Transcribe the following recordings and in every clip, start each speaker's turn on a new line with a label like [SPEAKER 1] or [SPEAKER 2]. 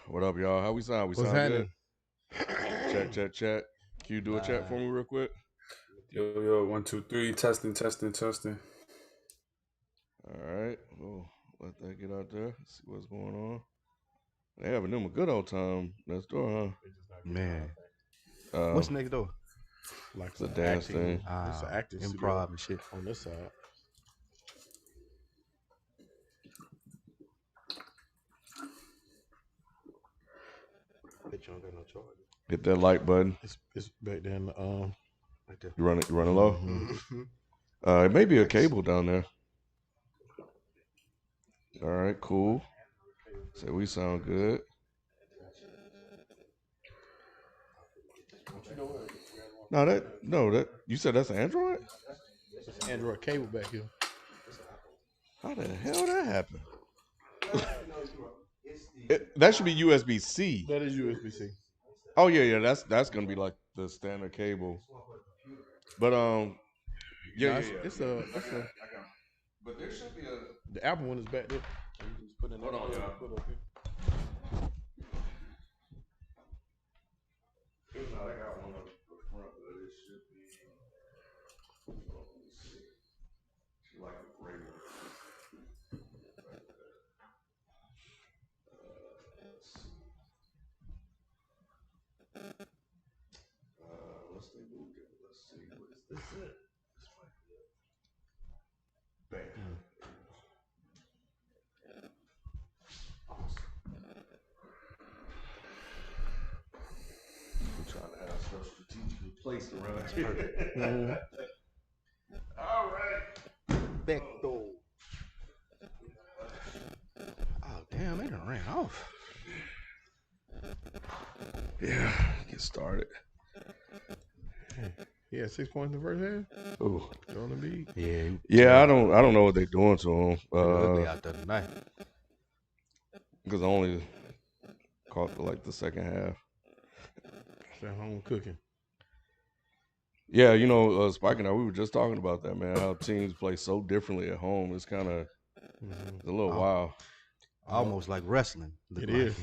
[SPEAKER 1] What up, y'all? How we sound? We
[SPEAKER 2] What's
[SPEAKER 1] sound
[SPEAKER 2] happening?
[SPEAKER 1] good? Check. Can you do a chat for me real quick?
[SPEAKER 3] Yo, 1, 2, 3, testing.
[SPEAKER 1] All right. Well, let that get out there. See what's going on. They having them a good old time next door,
[SPEAKER 4] Man,
[SPEAKER 1] huh?
[SPEAKER 4] what's next door?
[SPEAKER 2] Like
[SPEAKER 1] It's a dance thing.
[SPEAKER 2] It's an acting
[SPEAKER 4] improv
[SPEAKER 2] studio
[SPEAKER 4] and shit.
[SPEAKER 2] on this side. Bet you don't got no charge.
[SPEAKER 1] Hit that like button.
[SPEAKER 2] It's back then.
[SPEAKER 4] Right there.
[SPEAKER 1] You running low.
[SPEAKER 2] Mm-hmm.
[SPEAKER 1] It may be a cable down there. All right, cool. So we sound good. No, that you said that's an Android?
[SPEAKER 2] It's an Android cable back here.
[SPEAKER 1] How the hell that happened? That should be USB-C.
[SPEAKER 2] That is USB-C.
[SPEAKER 1] Oh yeah. That's gonna be like the standard cable. But
[SPEAKER 2] It's a.
[SPEAKER 1] But there should be a.
[SPEAKER 2] The Apple one is back there. You just put in
[SPEAKER 1] Hold on, y'all.
[SPEAKER 2] put it up here.
[SPEAKER 1] I got one up the front, but it should be. Let me see. Like a regular. Let's see. Let's see. What is this? Bam. Awesome. I'm trying to have stuff strategically placed around here. All right.
[SPEAKER 4] Back door. Oh damn, they done ran off.
[SPEAKER 1] Yeah, get started.
[SPEAKER 2] Yeah, 6 points in the first half.
[SPEAKER 1] Ooh.
[SPEAKER 2] On the beat.
[SPEAKER 1] Yeah, I don't know what they're doing to him.
[SPEAKER 4] Ugly out there tonight.
[SPEAKER 1] Because I only caught the second half.
[SPEAKER 2] It's at home cooking.
[SPEAKER 1] Yeah, Spike and I, we were just talking about that, man. How teams play so differently at home. It's kind of a little wild.
[SPEAKER 4] Almost like wrestling.
[SPEAKER 2] It is.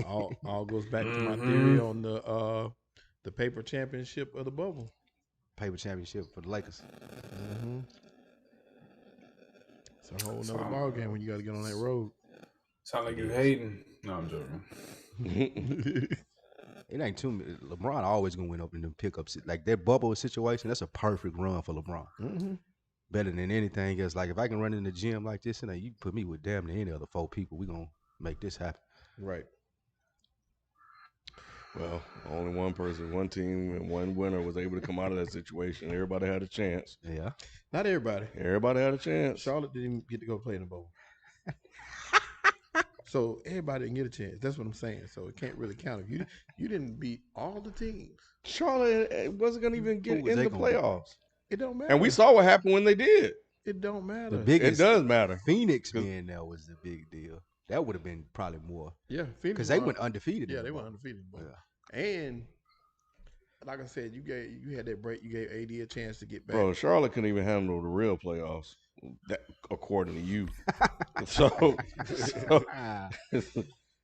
[SPEAKER 2] all goes back to my theory on the paper championship of the bubble.
[SPEAKER 4] Paper championship for the Lakers.
[SPEAKER 2] Mm-hmm. It's a whole nother ball game when you got to get on that road.
[SPEAKER 3] Sound like you hating. No, I'm joking.
[SPEAKER 4] It ain't too many. LeBron always gonna win up in them pickups. Like that bubble situation, that's a perfect run for LeBron.
[SPEAKER 2] Mm-hmm.
[SPEAKER 4] Better than anything else. Like if I can run in the gym like this, and you put me with damn near any other 4 people, we gonna make this happen.
[SPEAKER 2] Right.
[SPEAKER 1] Well, only one person, one team, and one winner was able to come out of that situation. Everybody had a chance.
[SPEAKER 4] Yeah.
[SPEAKER 2] Not everybody.
[SPEAKER 1] Everybody had a chance.
[SPEAKER 2] Charlotte didn't even get to go play in the bubble. So everybody didn't get a chance. That's what I'm saying. So it can't really count. If you didn't beat all the teams.
[SPEAKER 1] Charlotte wasn't going to even get in the playoffs.
[SPEAKER 2] It don't matter.
[SPEAKER 1] And we saw what happened when they did.
[SPEAKER 2] It don't matter.
[SPEAKER 1] It does matter.
[SPEAKER 4] Phoenix being there was the big deal. That would have been probably more.
[SPEAKER 2] Yeah, Phoenix.
[SPEAKER 4] Because they went undefeated.
[SPEAKER 2] Yeah, they went undefeated. Yeah. And like I said, you had that break. You gave AD a chance to get back.
[SPEAKER 1] Bro, Charlotte couldn't even handle the real playoffs, according to you. so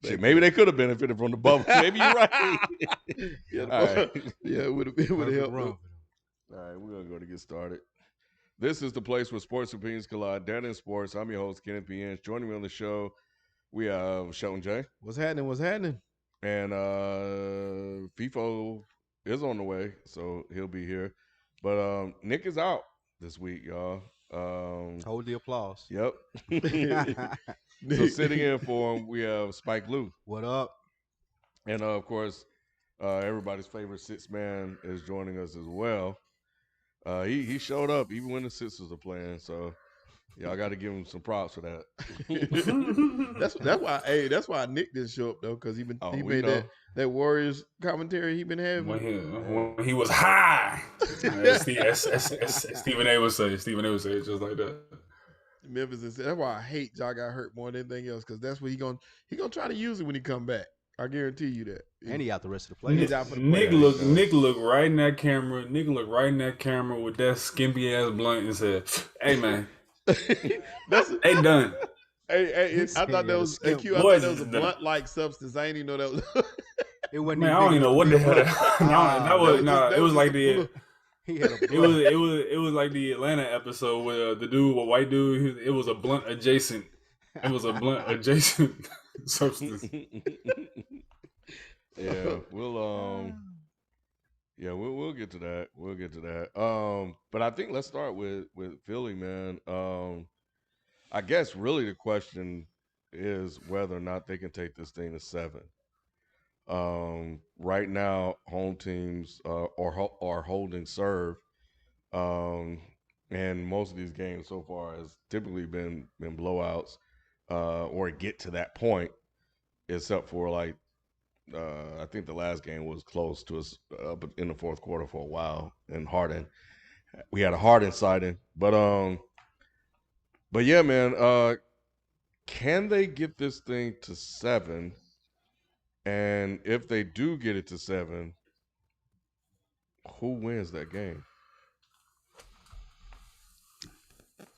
[SPEAKER 1] shit, maybe they could have benefited from the bubble. Maybe you're right.
[SPEAKER 2] Yeah, right. Yeah, it would have helped.
[SPEAKER 1] All right, we're gonna go to get started. This is the place where sports opinions collide. Dan in Sports. I'm your host, Kenneth P. Inch. Joining me on the show, we have Shelton J.
[SPEAKER 2] What's happening?
[SPEAKER 1] And FIFO is on the way, so he'll be here. But Nick is out this week, y'all.
[SPEAKER 4] Hold the applause.
[SPEAKER 1] Yep. So sitting in for him, we have Spike Lou.
[SPEAKER 4] What up?
[SPEAKER 1] And of course, everybody's favorite sixth man is joining us as well. He showed up even when the Sixers are playing, so y'all got to give him some props for that.
[SPEAKER 2] That's why Nick didn't show up though, because he made that Warriors commentary he been having
[SPEAKER 3] when he was high. Stephen A would say it just like that.
[SPEAKER 2] Memphis is that's why I hate Ja got hurt more than anything else, because that's what he gonna try to use it when he come back. I guarantee you that.
[SPEAKER 4] And he out the rest of the play.
[SPEAKER 3] Nick looked right in that camera. Nick looked right in that camera with that skimpy ass blunt and said, "Hey man, hey done."
[SPEAKER 2] I thought that
[SPEAKER 4] Yeah, the
[SPEAKER 2] was
[SPEAKER 4] skimp.
[SPEAKER 2] Q. I
[SPEAKER 3] Boys,
[SPEAKER 2] thought that was a blunt-like substance. I ain't even know that was.
[SPEAKER 4] It wasn't
[SPEAKER 3] man,
[SPEAKER 4] even
[SPEAKER 3] I don't
[SPEAKER 4] big
[SPEAKER 3] even know
[SPEAKER 4] enough
[SPEAKER 3] what
[SPEAKER 4] to
[SPEAKER 3] the
[SPEAKER 4] be a
[SPEAKER 3] hell
[SPEAKER 4] blunt.
[SPEAKER 3] that. No, that was nah. It was like the.
[SPEAKER 4] He had a
[SPEAKER 3] It
[SPEAKER 4] blunt.
[SPEAKER 3] was like the Atlanta episode where the dude, a white dude, it was a blunt adjacent. It was a blunt adjacent substance.
[SPEAKER 1] Yeah, we'll get to that. We'll get to that. But I think let's start with Philly, man. I guess really the question is whether or not they can take this thing to 7. Right now, home teams are holding serve, and most of these games so far has typically been blowouts, or get to that point, except for like I think the last game was close to us in the fourth quarter for a while, and Harden. We had a Harden sighting, but yeah, man. Can they get this thing to 7? And if they do get it to 7, who wins that game?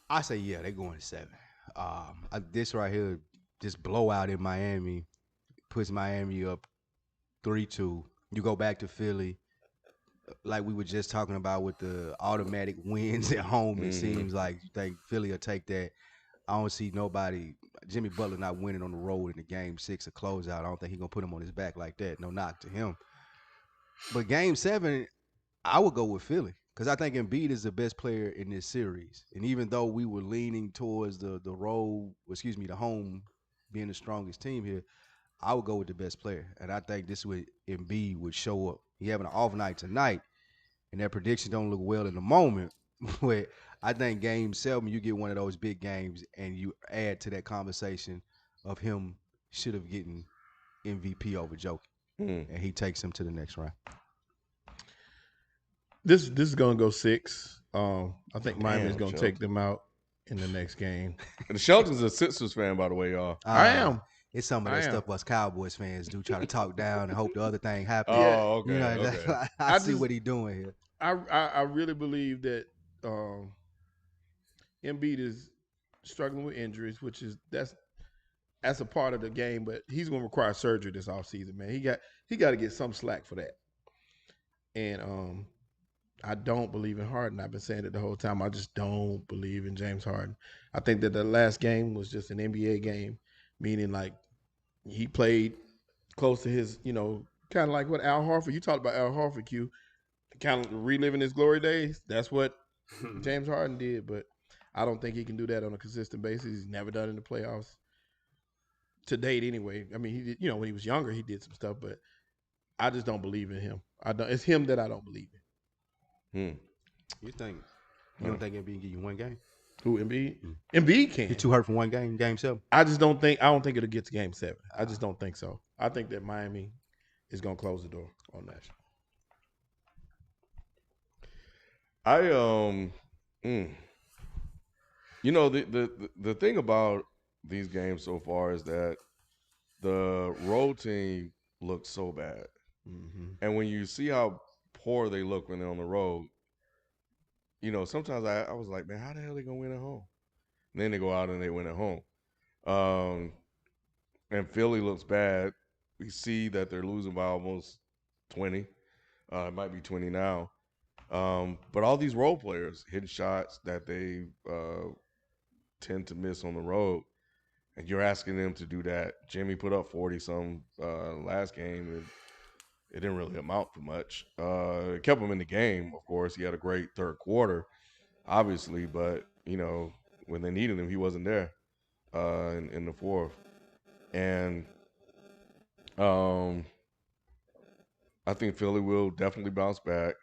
[SPEAKER 4] I say yeah, they're going to 7. This right here, just blowout in Miami, puts Miami up 3-2. You go back to Philly, like we were just talking about with the automatic wins at home. It seems like you think Philly will take that. I don't see nobody. Jimmy Butler not winning on the road in the game 6 or closeout. I don't think he's gonna put him on his back like that. No knock to him. But game 7, I would go with Philly because I think Embiid is the best player in this series. And even though we were leaning towards the home being the strongest team here, I would go with the best player. And I think this would Embiid would show up. He having an off night tonight, and that prediction don't look well in the moment. But I think game 7, you get one of those big games, and you add to that conversation of him should have gotten MVP over Jokic, and he takes him to the next round.
[SPEAKER 2] This is gonna go 6. I think Miami's gonna
[SPEAKER 1] Shelton.
[SPEAKER 2] take them out in the next game.
[SPEAKER 1] And the Shelton's a Sixers fan, by the way, y'all.
[SPEAKER 2] I am.
[SPEAKER 4] It's some of that stuff us Cowboys fans do, try to talk down and hope the other thing happens.
[SPEAKER 1] Oh, okay.
[SPEAKER 4] You know,
[SPEAKER 1] Okay.
[SPEAKER 4] I see what he's doing here.
[SPEAKER 2] I really believe that Embiid is struggling with injuries, which is that's a part of the game, but he's going to require surgery this offseason, man. He got to get some slack for that. And I don't believe in Harden. I've been saying it the whole time. I just don't believe in James Harden. I think that the last game was just an NBA game, meaning like he played close to his, kind of like what Al Horford. You talked about Al Horford, Q, kind of reliving his glory days. That's what James Harden did, but I don't think he can do that on a consistent basis. He's never done it in the playoffs to date, anyway. I mean, he did, when he was younger, he did some stuff, but I just don't believe in him. It's him that I don't believe in.
[SPEAKER 4] You don't think Embiid can give you one game?
[SPEAKER 2] Who, Embiid? Embiid can.
[SPEAKER 4] You're too hurt for one game, game 7.
[SPEAKER 2] I don't think it'll get to game 7. I just don't think so. I think that Miami is going to close the door on that.
[SPEAKER 1] The thing about these games so far is that the road team looks so bad. And when you see how poor they look when they're on the road, sometimes I was like, man, how the hell are they going to win at home? And then they go out and they win at home. And Philly looks bad. We see that they're losing by almost 20. It might be 20 now. But all these role players hitting shots that they tend to miss on the road, and you're asking them to do that. Jimmy put up 40-some last game, and it didn't really amount to much. It kept him in the game, of course. He had a great third quarter, obviously, but, when they needed him, he wasn't there in the fourth. And I think Philly will definitely bounce back.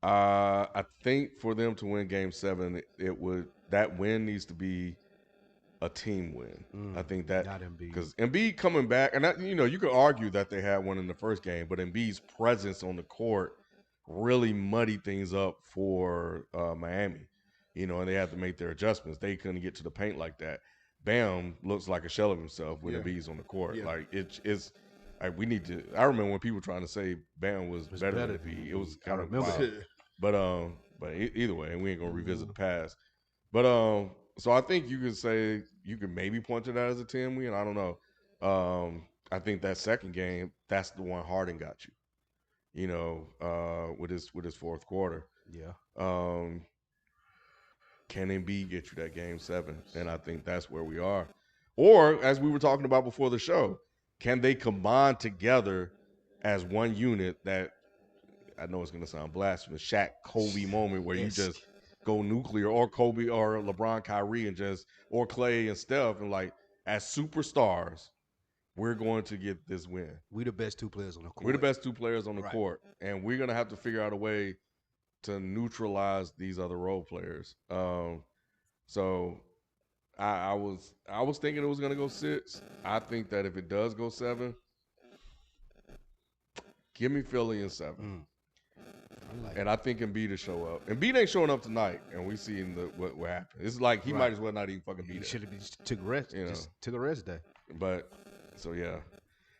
[SPEAKER 1] I think for them to win Game 7, that win needs to be a team win. I think that because Embiid coming back, and you could argue that they had one in the first game, but Embiid's presence on the court really muddied things up for Miami. And they had to make their adjustments. They couldn't get to the paint like that. Bam looks like a shell of himself when Embiid's on the court.
[SPEAKER 2] Yeah.
[SPEAKER 1] Like it's. We need to. I remember when people were trying to say Bam was better than Embiid. It was kind of wild. But either way, and we ain't gonna revisit the past. But So I think you could say you could maybe point to that as a 10 win. I don't know. I think that second game, that's the one Harden got you. With his fourth quarter.
[SPEAKER 4] Yeah.
[SPEAKER 1] Um, can Embiid get you that game 7? And I think that's where we are. Or as we were talking about before the show, can they combine together as one unit that I know it's going to sound blasphemous, Shaq Kobe moment where you just go nuclear, or Kobe or LeBron Kyrie and just, or Clay and Steph, and like as superstars, we're going to get this win.
[SPEAKER 4] We the best two players on the court.
[SPEAKER 1] We're the best two players on the
[SPEAKER 4] Right.
[SPEAKER 1] court, and we're going to have to figure out a way to neutralize these other role players. So I was thinking it was going to go 6. I think that if it does go 7, give me Philly in 7. And I think Embiid will show up. Embiid ain't showing up tonight, and we seen what happened. It's like he might as well not even fucking be
[SPEAKER 4] He
[SPEAKER 1] there.
[SPEAKER 4] should have just took a rest. Just took a rest day.
[SPEAKER 1] But so yeah.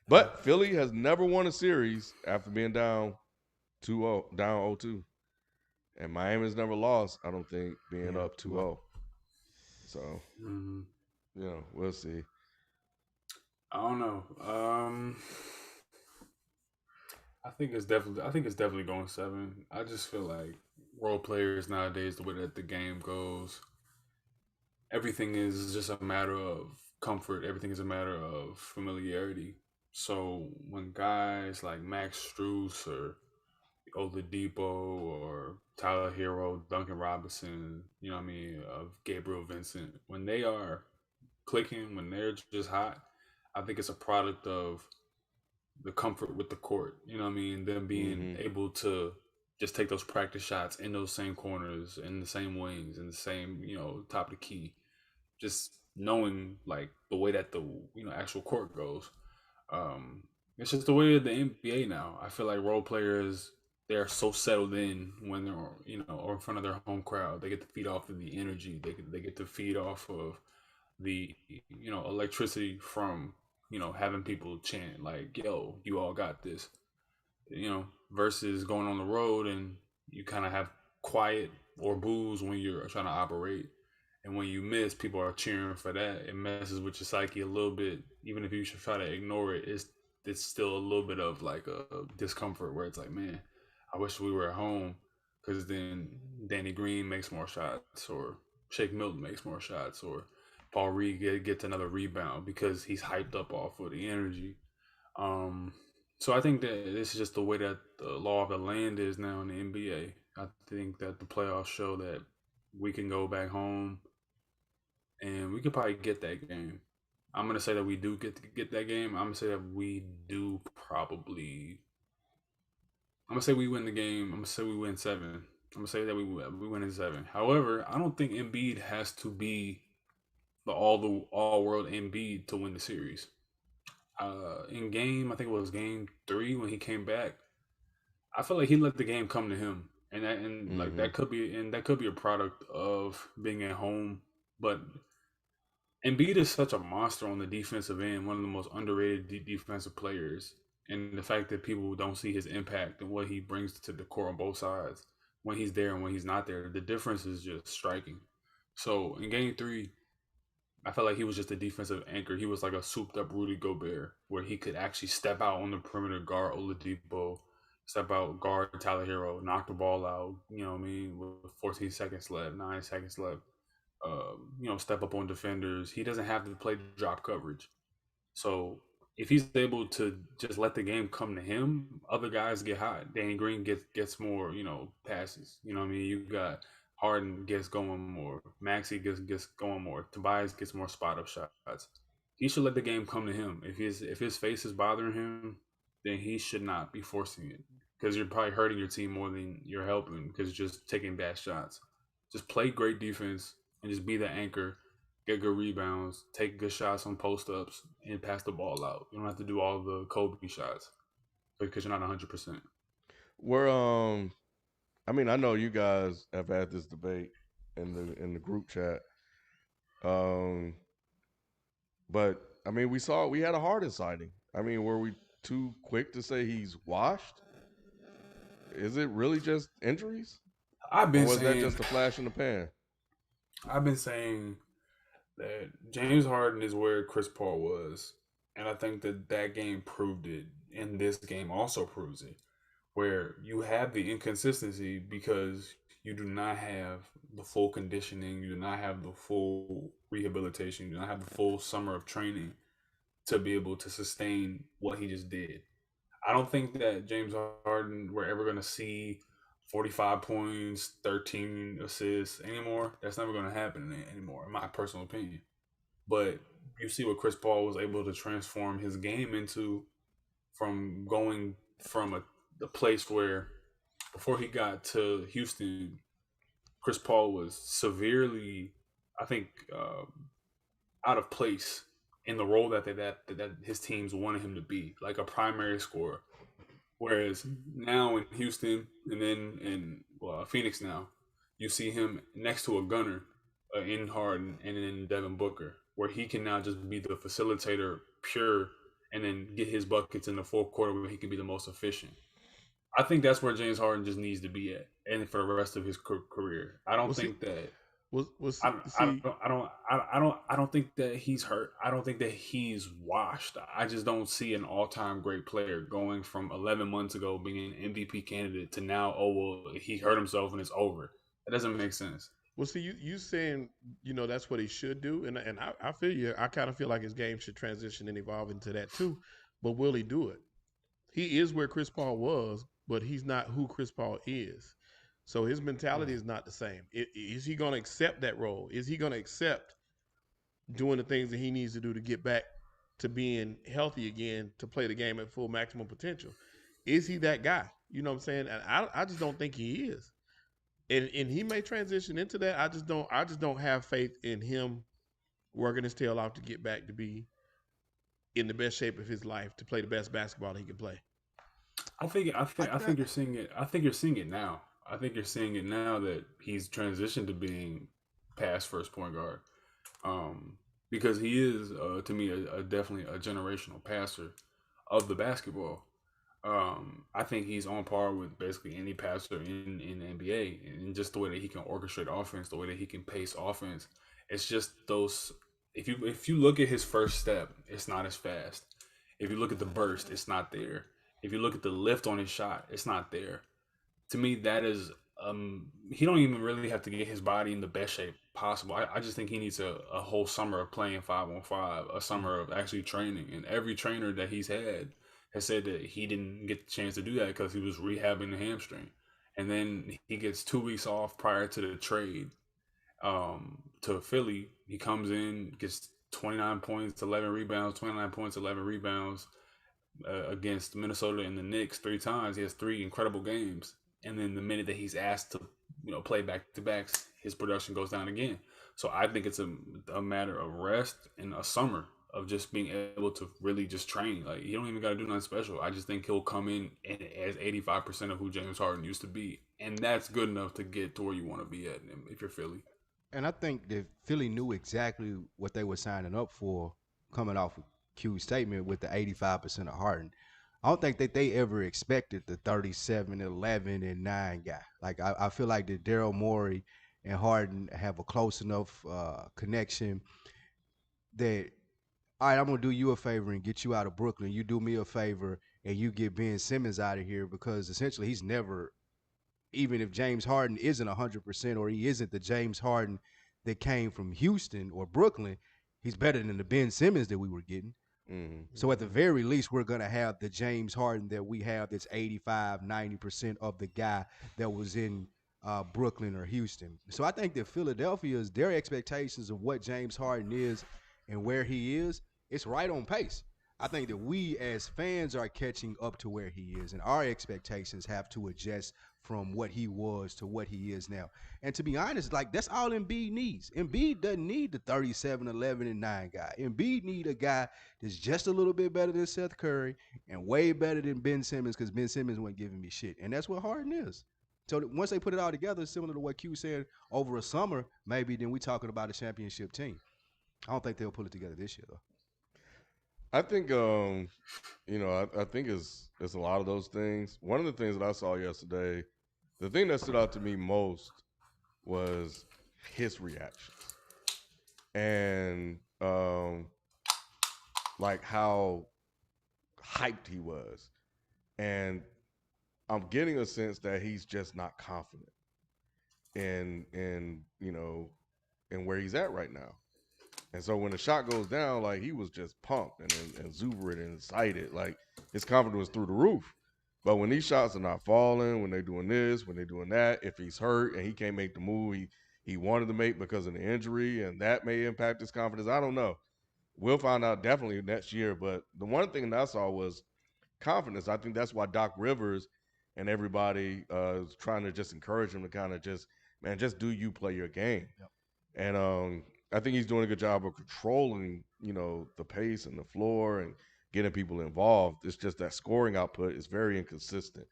[SPEAKER 1] But Philly has never won a series after being down 2-0, down 0-2. And Miami's never lost, I don't think, being up 2-0. So we'll see.
[SPEAKER 3] I don't know. I think it's definitely going 7. I just feel like role players nowadays, the way that the game goes, everything is just a matter of comfort. Everything is a matter of familiarity. So when guys like Max Strus or Oladipo or Tyler Hero, Duncan Robinson, Gabriel Vincent, when they are clicking, when they're just hot, I think it's a product of the comfort with the court. Them being able to just take those practice shots in those same corners, in the same wings, in the same, top of the key. Just knowing like the way that the actual court goes. It's just the way of the NBA now. I feel like role players, they're so settled in when they're or in front of their home crowd. They get to feed off of the energy. They get to feed off of the electricity from having people chant like, yo, you all got this, versus going on the road and you kind of have quiet or boos when you're trying to operate. And when you miss, people are cheering for that. It messes with your psyche a little bit. Even if you should try to ignore it, it's still a little bit of like a discomfort where it's like, man, I wish we were at home, because then Danny Green makes more shots, or Shake Milton makes more shots, or Paul Reed gets another rebound because he's hyped up off of the energy. So I think that this is just the way that the law of the land is now in the NBA. I think that the playoffs show that we can go back home and we could probably get that game. I'm gonna say that we do get that game. I'm gonna say that we do probably. I'm gonna say we win the game. I'm gonna say we win 7. I'm gonna say that we win in 7. However, I don't think Embiid has to be the all world Embiid to win the series. In game, I think it was game 3 when he came back, I feel like he let the game come to him, and that could be a product of being at home. But Embiid is such a monster on the defensive end, one of the most underrated defensive players, and the fact that people don't see his impact and what he brings to the court on both sides when he's there and when he's not there, the difference is just striking. So in game 3, I felt like he was just a defensive anchor. He was like a souped up Rudy Gobert, where he could actually step out on the perimeter, guard Oladipo, step out, guard Tyler Hero, knock the ball out, with 14 seconds left, 9 seconds left. Step up on defenders. He doesn't have to play drop coverage. So if he's able to just let the game come to him, other guys get hot. Danny Green gets more, passes. You got Harden gets going more. Maxey gets going more. Tobias gets more spot up shots. He should let the game come to him. If his face is bothering him, then he should not be forcing it, because you're probably hurting your team more than you're helping, because you're just taking bad shots. Just play great defense and just be the anchor. Get good rebounds, take good shots on post ups, and pass the ball out. You don't have to do all the Kobe shots because you're not 100%.
[SPEAKER 1] We're I know you guys have had this debate in the group chat. But we had a Harden sighting. Were we too quick to say he's washed? Is it really just injuries?
[SPEAKER 3] I've been
[SPEAKER 1] or was
[SPEAKER 3] saying
[SPEAKER 1] that just a flash in the pan?
[SPEAKER 3] I've been saying that James Harden is where Chris Paul was, and I think that that game proved it, and this game also proves it, where you have the inconsistency because you do not have the full conditioning, you do not have the full rehabilitation, you do not have the full summer of training to be able to sustain what he just did. I don't think that James Harden we're ever going to see 45 points, 13 assists anymore. That's never going to happen anymore, in my personal opinion. But you see what Chris Paul was able to transform his game into from going from a place where before he got to Houston, Chris Paul was severely, I think, out of place in the role that his teams wanted him to be, like a primary scorer. Whereas now in Houston and then in Phoenix now, you see him next to a gunner in Harden and in Devin Booker, where he can now just be the facilitator, pure, and then get his buckets in the fourth quarter where he can be the most efficient. I think that's where James Harden just needs to be at, and for the rest of his career. I don't
[SPEAKER 2] We'll see.
[SPEAKER 3] think that
[SPEAKER 2] We'll
[SPEAKER 3] I
[SPEAKER 2] see.
[SPEAKER 3] don't I don't I don't think that he's hurt. I don't think that he's washed. I just don't see an all-time great player going from 11 months ago being an MVP candidate to now, oh well, he hurt himself and it's over. That doesn't make sense.
[SPEAKER 2] Well, see, you saying that's what he should do, and I feel you. I kind of feel like his game should transition and evolve into that too. But will he do it? He is where Chris Paul was, but he's not who Chris Paul is. So his mentality is not the same. Is he going to accept that role? Is he going to accept doing the things that he needs to do to get back to being healthy again to play the game at full maximum potential? Is he that guy? You know what I'm saying? And I just don't think he is. And he may transition into that. I just don't have faith in him working his tail off to get back to be in the best shape of his life to play the best basketball he can play.
[SPEAKER 3] I
[SPEAKER 4] I,
[SPEAKER 3] think you're seeing it. I think you're seeing it now. I think you're seeing it now that he's transitioned to being past first point guard. Because he is to me a definitely a generational passer of the basketball. I think he's on par with basically any passer in the NBA, and just the way that he can orchestrate offense, the way that he can pace offense. It's just those. If you look at his first step, it's not as fast. If you look at the burst, it's not there. If you look at the lift on his shot, it's not there. To me, that is he don't even really have to get his body in the best shape possible. I just think he needs a whole summer of playing 5-on-5, a summer of actually training. And every trainer that he's had has said that he didn't get the chance to do that because he was rehabbing the hamstring. And then he gets 2 weeks off prior to the trade to Philly. He comes in, gets 29 points, 11 rebounds, 29 points, 11 rebounds against Minnesota and the Knicks 3 times. He has 3 incredible games, and then the minute that he's asked to, play back to backs, his production goes down again. So I think it's a matter of rest and a summer of just being able to really just train. Like you don't even got to do nothing special. I just think he'll come in and as 85% of who James Harden used to be, and that's good enough to get to where you want to be at if you're Philly.
[SPEAKER 4] and I think that Philly knew exactly what they were signing up for coming off of Q's statement with the 85% of Harden. I don't think that they ever expected the 37, 11, and 9 guy. Like, I feel like that Daryl Morey and Harden have a close enough connection that, all right, I'm going to do you a favor and get you out of Brooklyn. You do me a favor and you get Ben Simmons out of here because essentially he's never, even if James Harden isn't 100% or he isn't the James Harden that came from Houston or Brooklyn, he's better than the Ben Simmons that we were getting.
[SPEAKER 1] Mm-hmm.
[SPEAKER 4] So at the very least, we're going to have the James Harden that we have that's 85, 90% of the guy that was in Brooklyn or Houston. So I think that Philadelphia's, their expectations of what James Harden is and where he is, it's right on pace. I think that we as fans are catching up to where he is, and our expectations have to adjust from what he was to what he is now. And to be honest, like that's all Embiid needs. Embiid doesn't need the 37, 11, and 9 guy. Embiid need a guy that's just a little bit better than Seth Curry and way better than Ben Simmons because Ben Simmons wasn't giving me shit. And that's what Harden is. So once they put it all together, similar to what Q said, over a summer, maybe then we talking about a championship team. I don't think they'll pull it together this year though.
[SPEAKER 1] I think I think it's a lot of those things. One of the things that I saw yesterday, the thing that stood out to me most was his reactions and like how hyped he was. And I'm getting a sense that he's just not confident in in where he's at right now. And so when the shot goes down, like he was just pumped and exuberant and excited. Like his confidence was through the roof. But when these shots are not falling, when they're doing this, when they're doing that, if he's hurt and he can't make the move he wanted to make because of the injury, and that may impact his confidence. I don't know. We'll find out definitely next year. But the one thing that I saw was confidence. I think that's why Doc Rivers and everybody is trying to just encourage him to kind of just, man, just do you play your game.
[SPEAKER 4] Yep.
[SPEAKER 1] And I think he's doing a good job of controlling, the pace and the floor and getting people involved. It's just that scoring output is very inconsistent.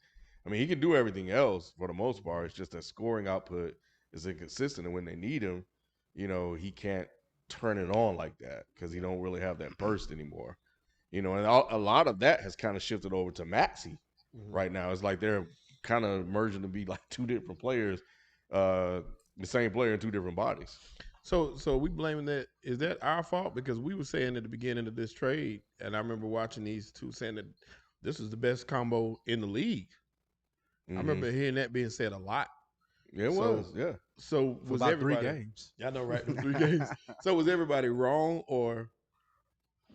[SPEAKER 1] I mean, he can do everything else for the most part. It's just that scoring output is inconsistent, and when they need him, he can't turn it on like that because he don't really have that burst anymore. And a lot of that has kind of shifted over to Maxey right now. It's like they're kind of merging to be like two different players, the same player in two different bodies.
[SPEAKER 2] So we blaming that. Is that our fault? Because we were saying at the beginning of this trade, and I remember watching these two saying that this is the best combo in the league. I remember hearing that being said a lot.
[SPEAKER 1] Yeah, it was. Yeah.
[SPEAKER 2] So
[SPEAKER 4] For
[SPEAKER 2] was
[SPEAKER 4] about
[SPEAKER 2] everybody
[SPEAKER 4] 3 games.
[SPEAKER 2] I know, right? 3 games. So was everybody wrong, or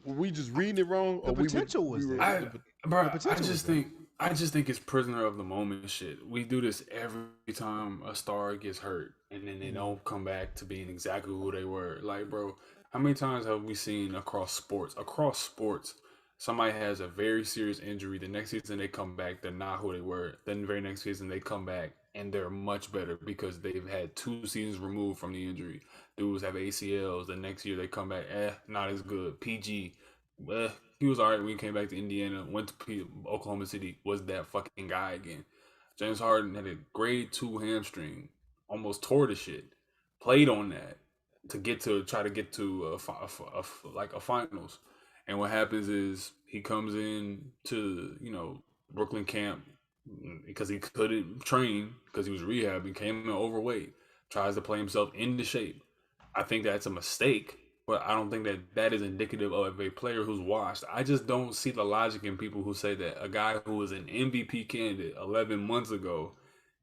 [SPEAKER 2] were we just reading it wrong?
[SPEAKER 4] The
[SPEAKER 2] Or
[SPEAKER 4] potential was there.
[SPEAKER 3] I just think it's prisoner of the moment shit. We do this every time a star gets hurt, and then they don't come back to being exactly who they were. Like, bro, how many times have we seen across sports, somebody has a very serious injury. The next season they come back, they're not who they were. Then the very next season they come back and they're much better because they've had 2 seasons removed from the injury. Dudes have ACLs. The next year they come back, not as good. PG, he was all right when he came back to Indiana, went to Oklahoma City, was that fucking guy again. James Harden had a grade 2 hamstring, almost tore the shit, played on that to try to get to a finals. And what happens is he comes in to, Brooklyn camp because he couldn't train because he was rehabbing, came in overweight, tries to play himself into shape. I think that's a mistake, but I don't think that is indicative of a player who's washed. I just don't see the logic in people who say that a guy who was an MVP candidate 11 months ago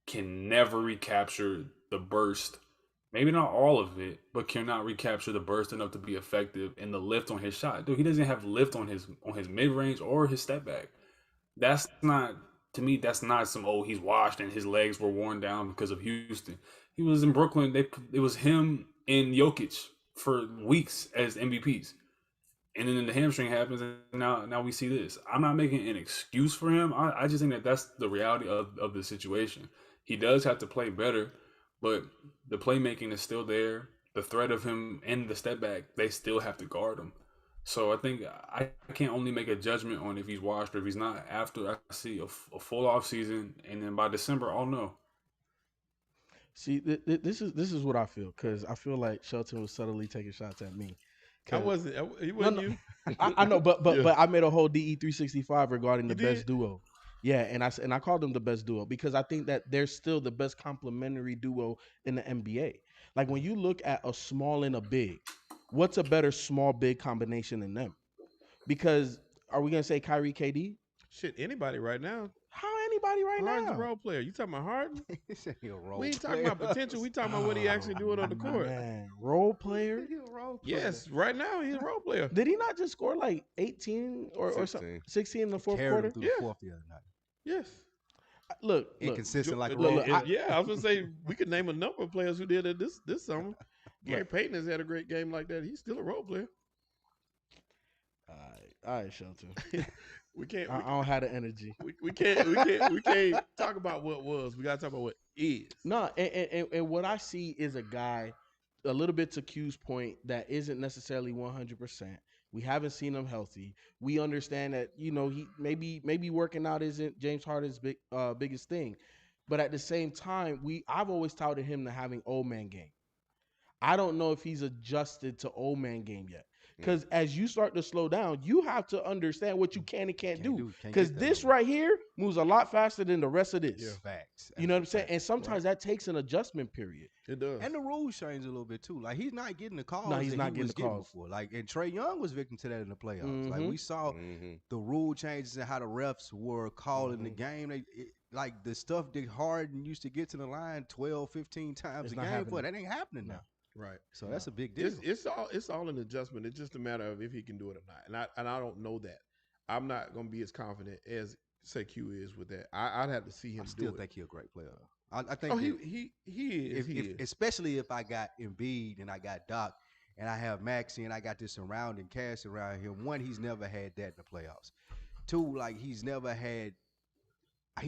[SPEAKER 3] can never recapture the burst. Maybe not all of it, but cannot recapture the burst enough to be effective in the lift on his shot. Dude, he doesn't have lift on his mid range or his step back. That's not, to me. That's not some he's washed and his legs were worn down because of Houston. He was in Brooklyn. It was him and Jokic for weeks as MVPs, and then the hamstring happens, and now we see this. I'm not making an excuse for him. I just think that's the reality of the situation. He does have to play better. But the playmaking is still there. The threat of him and the step back, they still have to guard him. So I think I can't only make a judgment on if he's washed or if he's not after I see a full off season, and then by December I'll know.
[SPEAKER 5] See, this is what I feel, because I feel like Shelton was subtly taking shots at me.
[SPEAKER 2] I wasn't. He wasn't you.
[SPEAKER 5] I know, but I made a whole DE 365 regarding the
[SPEAKER 2] You
[SPEAKER 5] best
[SPEAKER 2] did?
[SPEAKER 5] duo. Yeah, and I called them the best duo because I think that they're still the best complementary duo in the NBA. Like when you look at a small and a big, what's a better small big combination than them? Because are we gonna say Kyrie KD?
[SPEAKER 2] Shit, anybody right now.
[SPEAKER 5] How anybody right
[SPEAKER 2] Harden's a
[SPEAKER 5] now?
[SPEAKER 2] role player. You talking about Harden?
[SPEAKER 4] He said he a role
[SPEAKER 2] We ain't talking
[SPEAKER 4] player.
[SPEAKER 2] about potential. We talking about what he actually doing on the court.
[SPEAKER 5] Man, role player.
[SPEAKER 4] He a role player.
[SPEAKER 2] Yes, right now he's a role player.
[SPEAKER 5] Did he not just score like 18 or
[SPEAKER 1] 16.
[SPEAKER 5] something? 16 in the fourth
[SPEAKER 4] Carried
[SPEAKER 5] quarter?
[SPEAKER 4] him through the fourth the other night.
[SPEAKER 2] Yes.
[SPEAKER 5] Look,
[SPEAKER 4] Inconsistent like a
[SPEAKER 5] look,
[SPEAKER 4] role
[SPEAKER 5] look,
[SPEAKER 4] player.
[SPEAKER 2] I was gonna say we could name a number of players who did it this summer. Gary Payton has had a great game like that. He's still a role player.
[SPEAKER 5] all right, Shelton.
[SPEAKER 2] We can't.
[SPEAKER 5] I don't have the energy.
[SPEAKER 2] We can't talk about what was. We gotta talk about what is.
[SPEAKER 5] No, and what I see is a guy, a little bit to Q's point, that isn't necessarily 100%. We haven't seen him healthy. We understand that he maybe working out isn't James Harden's biggest thing, but at the same time, I've always touted him to having old man game. I don't know if he's adjusted to old man game yet. Because as you start to slow down, you have to understand what you can and can't do.
[SPEAKER 4] Can't
[SPEAKER 5] Because
[SPEAKER 4] get that
[SPEAKER 5] this
[SPEAKER 4] no more.
[SPEAKER 5] right here moves a lot faster than the rest of this.
[SPEAKER 2] Yeah.
[SPEAKER 4] Facts.
[SPEAKER 5] You know what I'm saying?
[SPEAKER 4] Facts.
[SPEAKER 5] And sometimes that takes an adjustment period.
[SPEAKER 2] It does.
[SPEAKER 4] And the rules change a little bit too. Like he's not getting the calls
[SPEAKER 5] he's
[SPEAKER 4] that
[SPEAKER 5] not
[SPEAKER 4] he
[SPEAKER 5] getting
[SPEAKER 4] was
[SPEAKER 5] the
[SPEAKER 4] getting
[SPEAKER 5] calls.
[SPEAKER 4] before. Like and Trae Young was victim to that in the playoffs. Like
[SPEAKER 5] Mhm.
[SPEAKER 4] we saw the rule changes and how the refs were calling the game. Like the stuff that Harden used to get to the line 12, 15 times
[SPEAKER 5] It's
[SPEAKER 4] a
[SPEAKER 5] not
[SPEAKER 4] game for,
[SPEAKER 5] happening.
[SPEAKER 4] that ain't happening now.
[SPEAKER 2] Right.
[SPEAKER 4] So that's a big deal.
[SPEAKER 2] It's all an adjustment. It's just a matter of if he can do it or not. And I don't know that. I'm not going to be as confident as say Q is with that. I'd have to see him
[SPEAKER 4] I still
[SPEAKER 2] do
[SPEAKER 4] think he's a great player. I think
[SPEAKER 2] Oh,
[SPEAKER 4] that
[SPEAKER 2] he is. He is.
[SPEAKER 4] especially if I got Embiid and I got Doc and I have Maxey and I got this surrounding cast around him. One, he's never had that in the playoffs. Two, like he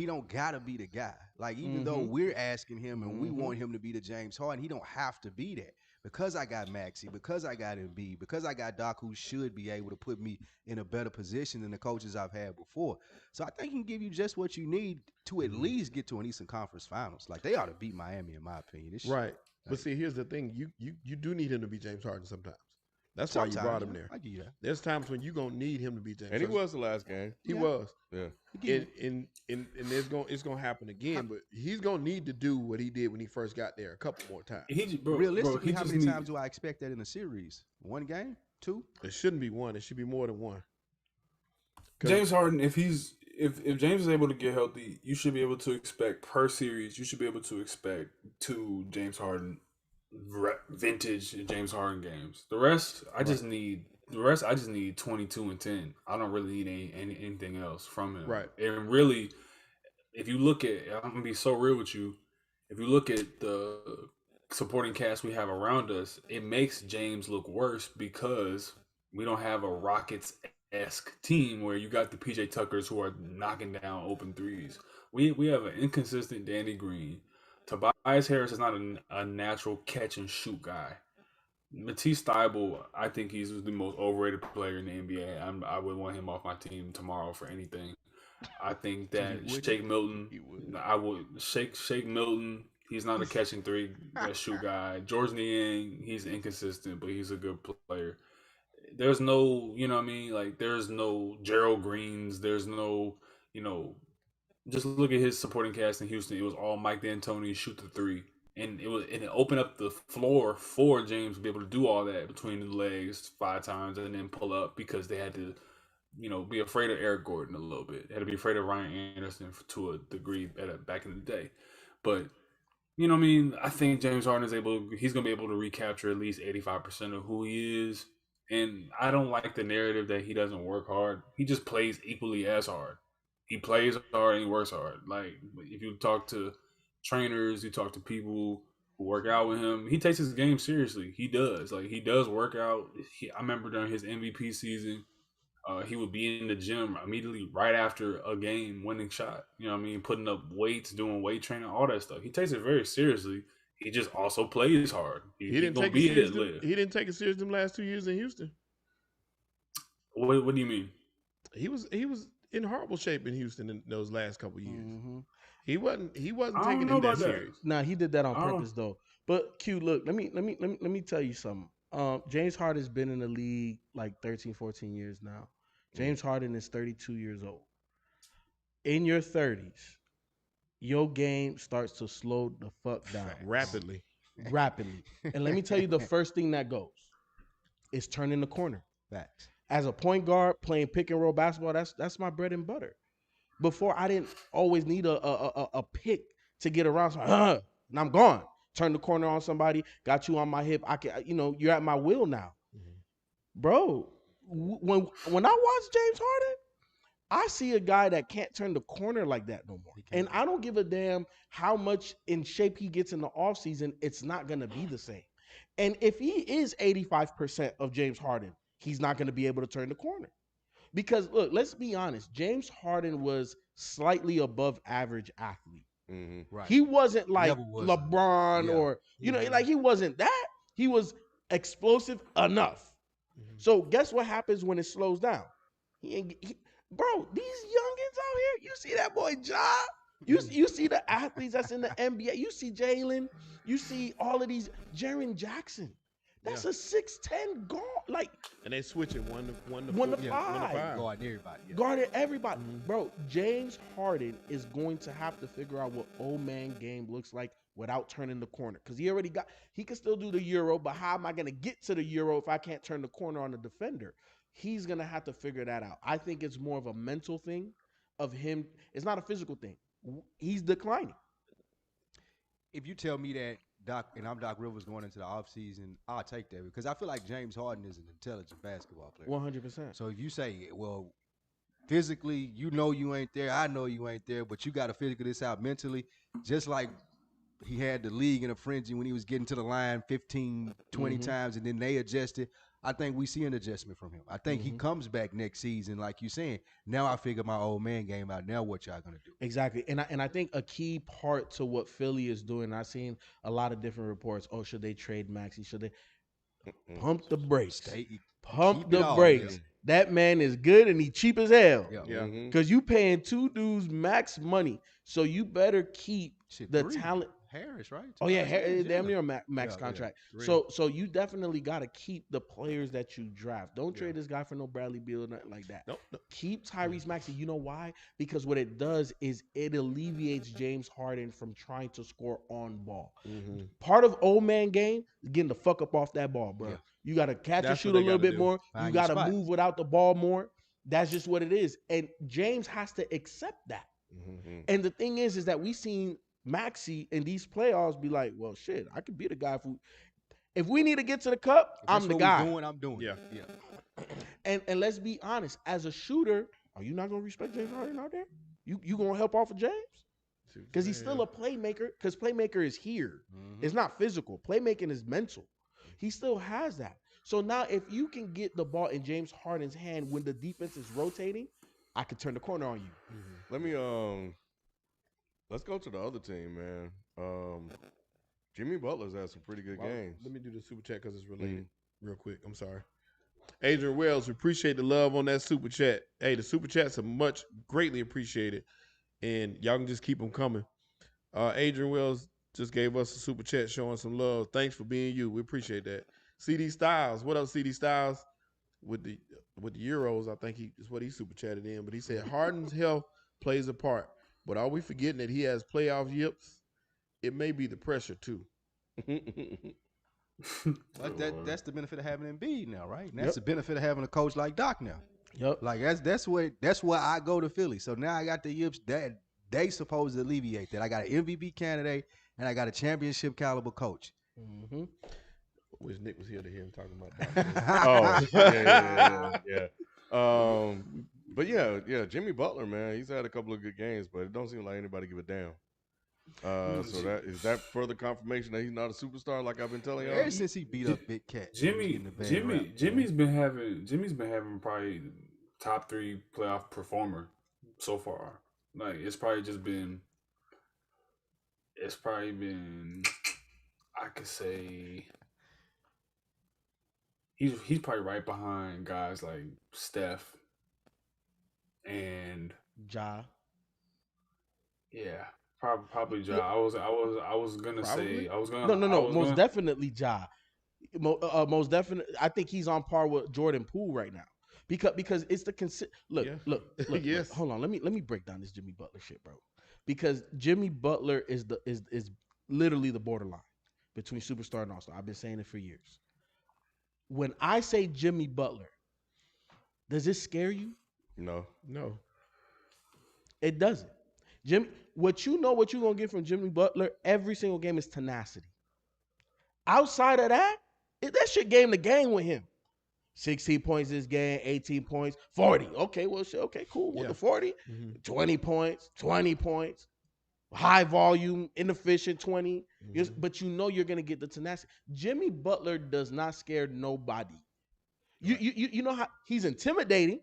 [SPEAKER 4] don't gotta be the guy. Like even though we're asking him and we want him to be the James Harden, he don't have to be that. Because I got Maxey, because I got Embiid, because I got Doc, who should be able to put me in a better position than the coaches I've had before. So I think he can give you just what you need to at least get to an Eastern Conference Finals. Like they ought to beat Miami, in my opinion.
[SPEAKER 2] Right. But see, here's the thing. You do need him to be James Harden sometimes. That's why you brought him there.
[SPEAKER 4] I give you that.
[SPEAKER 2] There's times when you're going to need him to be James
[SPEAKER 1] And he
[SPEAKER 2] Harden.
[SPEAKER 1] was the last game.
[SPEAKER 2] He was.
[SPEAKER 1] Yeah.
[SPEAKER 2] And it's gonna happen again, but he's gonna need to do what he did when he first got there a couple more times.
[SPEAKER 4] Realistically, how many times do I expect that in a series? One game? Two?
[SPEAKER 2] It shouldn't be one. It should be more than one.
[SPEAKER 3] James Harden, if James is able to get healthy, you should be able to expect per series. You should be able to expect 2 James Harden vintage James Harden games. The rest, I just need 22 and 10. I don't really need anything else from him.
[SPEAKER 2] Right.
[SPEAKER 3] And really, if you look at, I'm gonna be so real with you. If you look at the supporting cast we have around us, it makes James look worse because we don't have a Rockets-esque team where you got the PJ Tuckers who are knocking down open threes. We have an inconsistent Danny Green. Tobias Harris is not a natural catch and shoot guy. Matisse Thybulle, I think he's the most overrated player in the NBA. I would want him off my team tomorrow for anything. I think that Shake Milton, I would Shake Milton. He's not a catching three shoot guy. George Niang, he's inconsistent, but he's a good player. There's no, you know what I mean? Like there's no Gerald Greens. There's no, just look at his supporting cast in Houston. It was all Mike D'Antoni shoot the three. And it opened up the floor for James to be able to do all that between the legs 5 times and then pull up because they had to, be afraid of Eric Gordon a little bit. They had to be afraid of Ryan Anderson to a degree back in the day. But, I think James Harden he's going to be able to recapture at least 85% of who he is. And I don't like the narrative that he doesn't work hard. He just plays equally as hard. He plays hard and he works hard. Like, if you talk to trainers, you talk to people who work out with him, he takes his game seriously. He does. Like, he does work out. I remember during his MVP season, he would be in the gym immediately right after a game winning shot. You know what I mean? Putting up weights, doing weight training, all that stuff. He takes it very seriously. He just also plays hard. He didn't take
[SPEAKER 2] it serious them last 2 years in Houston.
[SPEAKER 3] What do you mean?
[SPEAKER 2] He was in horrible shape in Houston in those last couple years. Mm-hmm. He wasn't taking it that serious.
[SPEAKER 5] Nah, he did that on purpose though. But Q, look, let me tell you something. James Harden's been in the league like 13, 14 years now. James Harden is 32 years old. In your 30s, your game starts to slow the fuck down.
[SPEAKER 2] Rapidly.
[SPEAKER 5] And let me tell you the first thing that goes is turning the corner.
[SPEAKER 4] Facts.
[SPEAKER 5] As a point guard playing pick and roll basketball, that's my bread and butter. Before I didn't always need a pick to get around. So, and I'm gone. Turn the corner on somebody. Got you on my hip. I can, you're at my will now, bro. When I watch James Harden, I see a guy that can't turn the corner like that no more. And I don't give a damn how much in shape he gets in the offseason. It's not gonna be the same. And if he is 85% of James Harden, he's not gonna be able to turn the corner. Because look, let's be honest. James Harden was slightly above average athlete.
[SPEAKER 4] Mm-hmm. Right.
[SPEAKER 5] He wasn't like LeBron or like he wasn't that. He was explosive enough. Mm-hmm. So guess what happens when it slows down? Bro, these youngins out here. You see that boy Ja? You see the athletes that's in the NBA. You see Jalen. You see all of these. Jaren Jackson. That's a 6'10" guard. Like
[SPEAKER 2] And they switching one to
[SPEAKER 5] One to
[SPEAKER 2] four- 1 to
[SPEAKER 5] five.
[SPEAKER 2] 5.
[SPEAKER 4] Guarding everybody. Yeah.
[SPEAKER 5] Guarded everybody.
[SPEAKER 2] Mhm.
[SPEAKER 5] Bro, James Harden is going to have to figure out what old man game looks like without turning the corner. Because he can still do the Euro, but how am I going to get to the Euro if I can't turn the corner on the defender? He's going to have to figure that out. I think it's more of a mental thing of him. It's not a physical thing. He's declining.
[SPEAKER 4] If you tell me that I'm Doc Rivers going into the offseason, I'll take that because I feel like James Harden is an intelligent basketball player.
[SPEAKER 5] 100%.
[SPEAKER 4] So if you say, well, physically, you ain't there, I know you ain't there, but you got to figure this out mentally, just like he had the league in a frenzy when he was getting to the line 15, 20 times, and then they adjusted. I think we see an adjustment from him. I think he comes back next season, like you saying. Now I figure my old man game out. Now what y'all gonna do?
[SPEAKER 5] Exactly. And I think a key part to what Philly is doing, I've seen a lot of different reports. Oh, should they trade Maxey? Should they pump the brakes? Pump
[SPEAKER 4] keep it
[SPEAKER 5] the
[SPEAKER 4] all,
[SPEAKER 5] brakes.
[SPEAKER 4] yeah.
[SPEAKER 5] That man is good and he cheap as hell.
[SPEAKER 4] Yeah.
[SPEAKER 2] Yeah.
[SPEAKER 5] Because you paying two dudes max money. So you better keep
[SPEAKER 4] Shit,
[SPEAKER 5] the
[SPEAKER 4] 3.
[SPEAKER 5] talent.
[SPEAKER 4] Harris, right?
[SPEAKER 5] Oh yeah,
[SPEAKER 4] Harris,
[SPEAKER 5] damn near a max
[SPEAKER 4] Yeah,
[SPEAKER 5] contract.
[SPEAKER 2] 3.
[SPEAKER 5] So you definitely got to keep the players that you draft. Don't trade this guy for no Bradley Beal or nothing like that.
[SPEAKER 2] Nope.
[SPEAKER 5] Keep Tyrese Maxey. You know why? Because what it does is it alleviates James Harden from trying to score on ball. Part of old man game is getting the fuck up off that ball, bro.
[SPEAKER 4] Yeah.
[SPEAKER 5] You got to catch and
[SPEAKER 2] That's
[SPEAKER 5] shoot
[SPEAKER 2] what
[SPEAKER 5] a
[SPEAKER 2] they
[SPEAKER 5] little
[SPEAKER 2] gotta
[SPEAKER 5] bit
[SPEAKER 2] do.
[SPEAKER 5] more.
[SPEAKER 4] Find
[SPEAKER 5] You
[SPEAKER 4] your
[SPEAKER 5] got to
[SPEAKER 4] spot.
[SPEAKER 5] move without the ball more. That's just what it is. And James has to accept that. And the thing is that we seen Maxey in these playoffs be like, well, shit, I could be the guy if we need to get to the cup,
[SPEAKER 4] If that's
[SPEAKER 5] I'm the
[SPEAKER 4] what
[SPEAKER 5] guy.
[SPEAKER 4] we doing, I'm doing.
[SPEAKER 2] Yeah.
[SPEAKER 5] And let's be honest, as a shooter, are you not gonna respect James Harden out there? You gonna help off of James? Because he's still a playmaker. Because playmaker is here. It's not physical. Playmaking is mental. He still has that. So now, if you can get the ball in James Harden's hand when the defense is rotating, I could turn the corner on you.
[SPEAKER 1] Let me let's go to the other team, man. Jimmy Butler's had some pretty good games.
[SPEAKER 2] Let me do the super chat because it's related real quick. I'm sorry. Adrian Wells, we appreciate the love on that super chat. Hey, the super chats are much greatly appreciated, and y'all can just keep them coming. Adrian Wells just gave us a super chat showing some love. Thanks for being you. We appreciate that. CD Styles, what up, CD Styles? With the Euros, I think is what he super chatted in. But he said Harden's health plays a part. But are we forgetting that he has playoff yips? It may be the pressure too.
[SPEAKER 4] But that's the benefit of having Embiid now, right? And that's the benefit of having a coach like Doc now.
[SPEAKER 5] Yep.
[SPEAKER 4] Like that's where I go to Philly. So now I got the yips that they supposed to alleviate that. I got an MVP candidate and I got a championship caliber coach.
[SPEAKER 2] Wish Nick was here to hear him talking about that.
[SPEAKER 1] But yeah, Jimmy Butler, man, he's had a couple of good games, but it don't seem like anybody give a damn. So that further confirmation that he's not a superstar, like I've been telling y'all.
[SPEAKER 4] Ever since he beat up Big Cat,
[SPEAKER 3] Jimmy's been having probably top 3 playoff performer so far. Like it's probably been I could say he's probably right behind guys like Steph and
[SPEAKER 5] Ja.
[SPEAKER 3] Yeah, probably Ja. I was gonna say
[SPEAKER 5] No. Most definitely Ja. Most definitely, I think he's on par with Jordan Poole right now. Because it's the look.
[SPEAKER 2] Yes.
[SPEAKER 5] Hold on, let me break down this Jimmy Butler shit, bro. Because Jimmy Butler is literally the borderline between superstar and all-star. I've been saying it for years. When I say Jimmy Butler, does this scare you?
[SPEAKER 1] No.
[SPEAKER 5] It doesn't. What you're gonna get from Jimmy Butler every single game is tenacity. Outside of that, that shit game to game with him. 16 points this game, 18 points, 40. Okay, well, shit, okay, cool. With the 40, 20 points, high volume, inefficient 20. But you're gonna get the tenacity. Jimmy Butler does not scare nobody. You know how he's intimidating.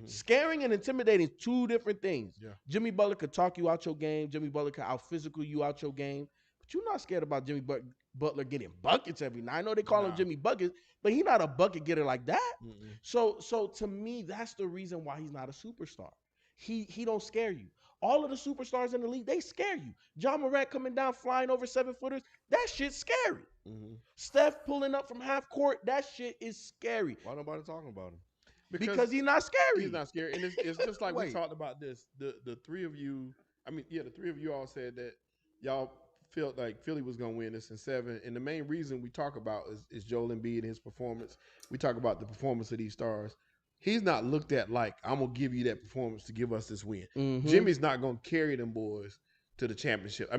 [SPEAKER 5] Scaring and intimidating is 2 different things.
[SPEAKER 2] Yeah.
[SPEAKER 5] Jimmy Butler could talk you out your game. Jimmy Butler could out physical you out your game. But you're not scared about Jimmy Butler getting buckets every night. I know they call him Jimmy Buckets, but he's not a bucket getter like that. So to me, that's the reason why he's not a superstar. He don't scare you. All of the superstars in the league, they scare you. John Morant coming down flying over 7-footers, That shit's scary.
[SPEAKER 2] Mm-hmm.
[SPEAKER 5] Steph pulling up from half court, that shit is scary.
[SPEAKER 1] Why nobody talking about him?
[SPEAKER 5] Because he's not scary.
[SPEAKER 2] He's not scary. And it's just like we
[SPEAKER 4] Wait.
[SPEAKER 2] talked about this. The three of you, the three of you all said that y'all felt like Philly was going to win this in 7. And the main reason we talk about is Joel Embiid and his performance. We talk about the performance of these stars. He's not looked at like, I'm going to give you that performance to give us this win.
[SPEAKER 5] Mhm.
[SPEAKER 2] Jimmy's not going to carry them boys to the championship.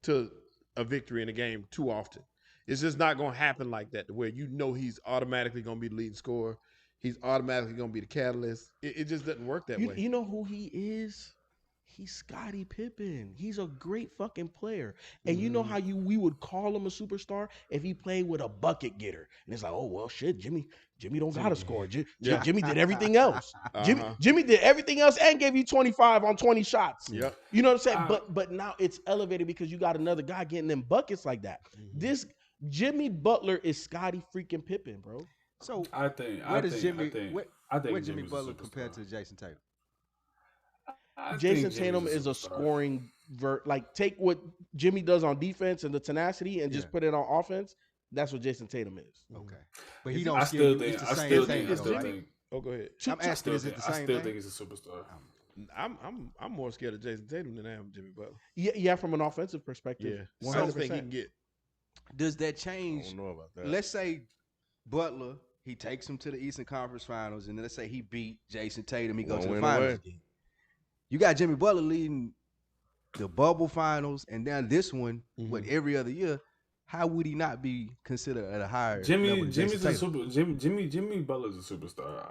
[SPEAKER 2] To a victory in a game too often. It's just not going to happen like that, where he's automatically going to be the leading scorer. He's automatically going to be the catalyst. It just doesn't work that way.
[SPEAKER 5] You know who he is? He's Scottie Pippen. He's a great fucking player. And you know how we would call him a superstar if he played with a bucket getter. And it's like, oh, well, shit, Jimmy don't got to score. Jimmy did everything else. Jimmy did everything else and gave you 25 on 20 shots.
[SPEAKER 2] Yep.
[SPEAKER 5] You know what I'm saying? But now it's elevated because you got another guy getting them buckets like that. This Jimmy Butler is Scottie freaking Pippen, bro.
[SPEAKER 4] So
[SPEAKER 3] I think
[SPEAKER 4] where does Jimmy
[SPEAKER 3] Jimmy's
[SPEAKER 4] Jimmy
[SPEAKER 3] a
[SPEAKER 4] Butler
[SPEAKER 3] superstar.
[SPEAKER 4] compared to Jason Tatum?
[SPEAKER 3] I think
[SPEAKER 5] Jason
[SPEAKER 3] Jimmy's
[SPEAKER 5] Tatum is a
[SPEAKER 3] superstar.
[SPEAKER 5] scoring like take what Jimmy does on defense and the tenacity and just put it on offense. That's what Jason Tatum is.
[SPEAKER 4] Okay, but he don't.
[SPEAKER 3] I
[SPEAKER 4] scare
[SPEAKER 3] still
[SPEAKER 4] you.
[SPEAKER 3] think.
[SPEAKER 4] It's
[SPEAKER 3] I
[SPEAKER 4] the same
[SPEAKER 3] still
[SPEAKER 4] thing.
[SPEAKER 3] think. I
[SPEAKER 4] though,
[SPEAKER 3] still
[SPEAKER 4] right?
[SPEAKER 3] think.
[SPEAKER 2] Oh, go ahead.
[SPEAKER 4] I'm asking, is it the
[SPEAKER 3] I
[SPEAKER 4] same
[SPEAKER 3] still
[SPEAKER 4] thing?
[SPEAKER 3] think he's a superstar.
[SPEAKER 2] I'm more scared of Jason Tatum than I am Jimmy Butler.
[SPEAKER 5] Yeah, from an offensive perspective.
[SPEAKER 2] Yeah, I don't think he can get.
[SPEAKER 4] Does that
[SPEAKER 1] I
[SPEAKER 4] change?
[SPEAKER 1] don't know about that.
[SPEAKER 4] Let's say Butler, he takes him to the Eastern Conference Finals, and let's say he beat Jason Tatum, he goes
[SPEAKER 1] Won't
[SPEAKER 4] to the
[SPEAKER 1] win
[SPEAKER 4] finals
[SPEAKER 1] away.
[SPEAKER 4] again. You got Jimmy Butler leading the bubble finals, and then this one, every other year. How would he not be considered at a higher level than Jason Tatum?
[SPEAKER 3] Jimmy Butler's a superstar.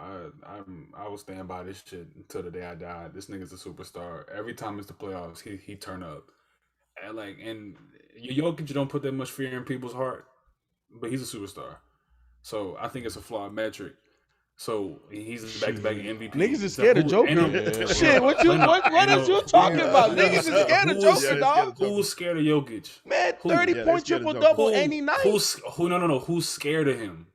[SPEAKER 3] I will stand by this shit until the day I die. This nigga's a superstar. Every time it's the playoffs, he turn up. And Jokic don't put that much fear in people's heart, but he's a superstar. So I think it's a flawed metric. So he's back-to-back MVP.
[SPEAKER 5] Niggas is scared of Joker. Shit, what is you talking about? Niggas is scared of Joker, dog.
[SPEAKER 3] Who's scared of Jokic?
[SPEAKER 5] Man, 30-point triple-double any night.
[SPEAKER 3] Who's scared of him?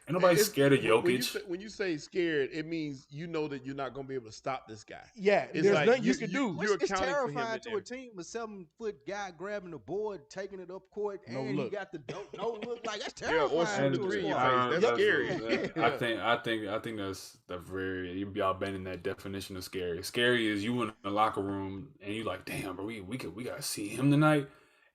[SPEAKER 3] Ain't nobody scared of Jokic.
[SPEAKER 2] When you say scared, it means you know that you're not going to be able to stop this guy.
[SPEAKER 5] Yeah,
[SPEAKER 2] It's
[SPEAKER 5] there's
[SPEAKER 2] like
[SPEAKER 5] nothing you can do.
[SPEAKER 4] It's terrifying to a team, a 7-foot guy grabbing the board, taking it up court, and he got the no look. Like that's terrifying.
[SPEAKER 2] or shoot
[SPEAKER 4] to
[SPEAKER 2] a
[SPEAKER 4] a
[SPEAKER 2] three in your
[SPEAKER 4] squad.
[SPEAKER 2] face. That's scary.
[SPEAKER 3] I think that's the very y'all been in that definition of scary. Scary is you in the locker room and you like, damn, bro, we gotta see him tonight.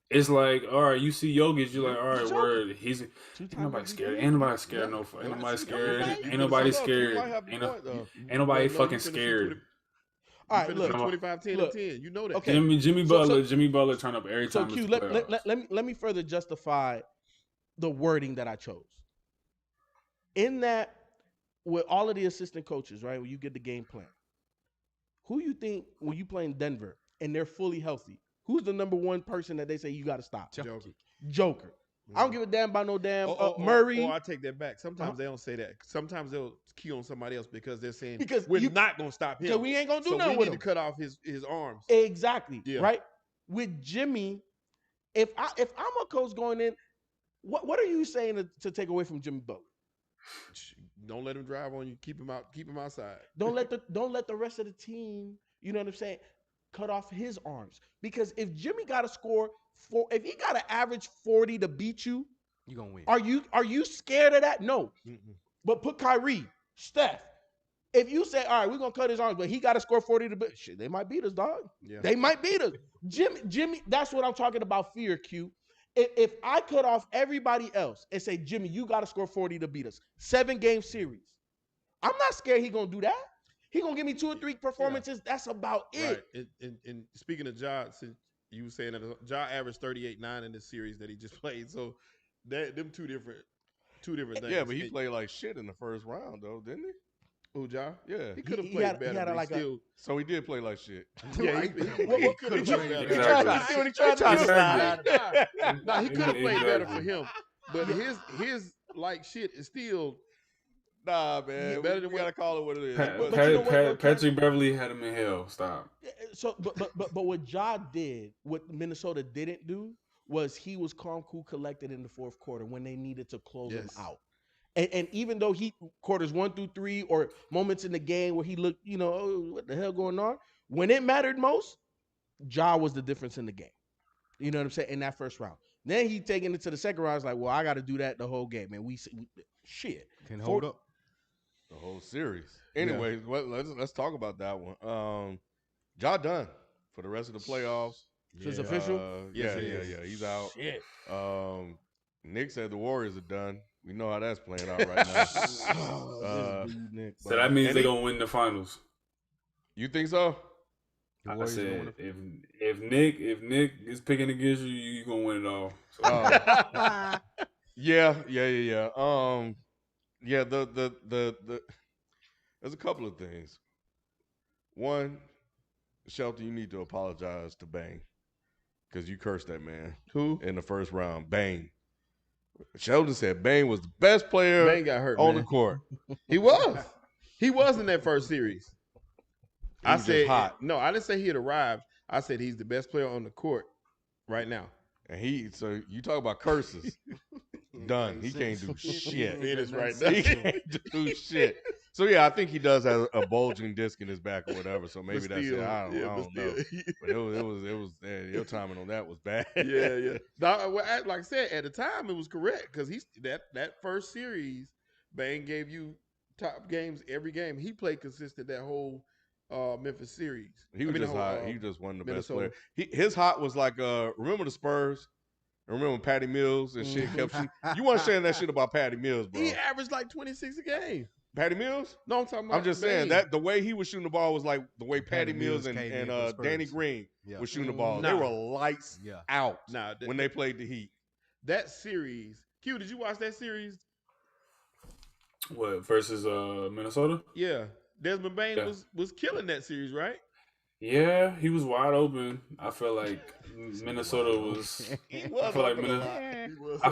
[SPEAKER 3] It's like, all right, you see Jokic, you're like, all right, word. Ain't nobody scared. Ain't nobody scared. Ain't nobody scared. Ain't nobody scared. Ain't nobody fucking scared.
[SPEAKER 5] All right, look,
[SPEAKER 2] 25, 10, and 10. You know that.
[SPEAKER 5] Okay.
[SPEAKER 3] Jimmy Butler turn up every
[SPEAKER 5] So
[SPEAKER 3] time.
[SPEAKER 5] Q, let me further justify the wording that I chose. In that, with all of the assistant coaches, right, when you get the game plan, who you think when you play in Denver and they're fully healthy, who's the number one person that they say you got to stop? Joker. I don't give a damn about no damn Murray.
[SPEAKER 2] I take that back. Sometimes they don't say that. Sometimes they'll key on somebody else because they're saying
[SPEAKER 5] Because
[SPEAKER 2] we're not going to stop him.
[SPEAKER 5] So we ain't going to do nothing
[SPEAKER 2] we
[SPEAKER 5] with
[SPEAKER 2] need
[SPEAKER 5] him.
[SPEAKER 2] to cut off his arms.
[SPEAKER 5] Exactly.
[SPEAKER 2] Yeah.
[SPEAKER 5] Right? With Jimmy, if I'm a coach going in, what are you saying to take away from Jimmy Butler?
[SPEAKER 2] Don't let him drive on you. Keep him out. Keep him outside.
[SPEAKER 5] Don't let the rest of the team, you know what I'm saying, cut off his arms. Because if Jimmy got to score if he got to average 40 to beat you,
[SPEAKER 4] you're gonna win.
[SPEAKER 5] Are you scared of that? No. But put Kyrie, Steph. If you say, all right, we're gonna cut his arms, but he got to score 40 to beat, shit, they might beat us, dog.
[SPEAKER 2] Yeah.
[SPEAKER 5] They might beat us. Jimmy, that's what I'm talking about. Fear, Q. If I cut off everybody else and say, Jimmy, you got to score 40 to beat us, 7-game series, I'm not scared he's going to do that. He's going to give me 2 or 3 performances. Yeah. That's about it.
[SPEAKER 2] Right. And speaking of Ja, since you were saying that Ja averaged 38-9 in this series that he just played. So them two different things.
[SPEAKER 1] Yeah, but he played like shit in the first round, though, didn't he?
[SPEAKER 2] Who, Ja?
[SPEAKER 1] Yeah.
[SPEAKER 2] He could have played better, but
[SPEAKER 1] so he did play like shit.
[SPEAKER 2] Yeah, he could have played better.
[SPEAKER 3] Exactly.
[SPEAKER 5] He tried to
[SPEAKER 2] Nah, he could have played better for him. But his like shit is still
[SPEAKER 1] Nah, man.
[SPEAKER 2] better than
[SPEAKER 1] we gotta call it what it is.
[SPEAKER 3] Patrick Beverly had him in hell. Stop.
[SPEAKER 5] So, but what Ja did, what Minnesota didn't do, was he was calm, cool, collected in the fourth quarter when they needed to close him out. And even though he quarters 1 through 3 or moments in the game where he looked, oh, what the hell going on? When it mattered most, Ja was the difference in the game. You know what I'm saying? In that first round. Then he taking it to the second round. It's like, well, I got to do that the whole game, and we shit
[SPEAKER 4] Can hold up.
[SPEAKER 1] The whole series. Anyways, let's talk about that one. Ja done for the rest of the playoffs.
[SPEAKER 5] So it's official?
[SPEAKER 1] Yeah. He's out.
[SPEAKER 5] Shit.
[SPEAKER 1] Nick said the Warriors are done. We know how that's playing out right now.
[SPEAKER 5] This dude, Nick.
[SPEAKER 3] So that means they're gonna win the finals.
[SPEAKER 1] You think so?
[SPEAKER 4] The
[SPEAKER 3] I
[SPEAKER 4] Warriors gonna win
[SPEAKER 3] said if Nick is picking against you, you gonna win it all. So,
[SPEAKER 1] Yeah. Yeah. There's a couple of things. One, Shelton, you need to apologize to Bane because you cursed that man.
[SPEAKER 2] Who?
[SPEAKER 1] In the first round? Bane. Sheldon said Bane was the best player
[SPEAKER 2] Bane got hurt
[SPEAKER 1] on
[SPEAKER 2] man.
[SPEAKER 1] the court.
[SPEAKER 2] He was. He was in that first series.
[SPEAKER 1] He was just hot.
[SPEAKER 2] No, I didn't say he had arrived. I said he's the best player on the court right now.
[SPEAKER 1] And so you talk about curses. Done. He can't do shit.
[SPEAKER 2] Finished right now.
[SPEAKER 1] He can't do shit. So yeah, I think he does have a bulging disc in his back or whatever. So maybe that's it. I don't know. But it was your timing on that was bad.
[SPEAKER 2] Yeah. Now, like I said, at the time it was correct because that first series, Bane gave you top games every game. He played consistent that whole Memphis series.
[SPEAKER 1] He was just hot. He just wasn't the
[SPEAKER 2] Minnesota.
[SPEAKER 1] best player. His hot was like remember the Spurs? Remember when Patty Mills and shit kept shooting? You weren't saying that shit about Patty Mills, bro.
[SPEAKER 2] He averaged like 26 a game.
[SPEAKER 1] Patty Mills?
[SPEAKER 2] No, I'm talking about.
[SPEAKER 1] I'm just saying that the way he was shooting the ball was like the way Patty Mills and
[SPEAKER 4] came in for the Spurs.
[SPEAKER 1] Danny Green was shooting the ball.
[SPEAKER 2] Nah.
[SPEAKER 1] They were lights out when they played the Heat.
[SPEAKER 2] That series, Q, did you watch that series?
[SPEAKER 3] what versus Minnesota?
[SPEAKER 2] Yeah, Desmond Bane was killing that series, right?
[SPEAKER 3] Yeah, he was wide open. I feel like Minnesota was. I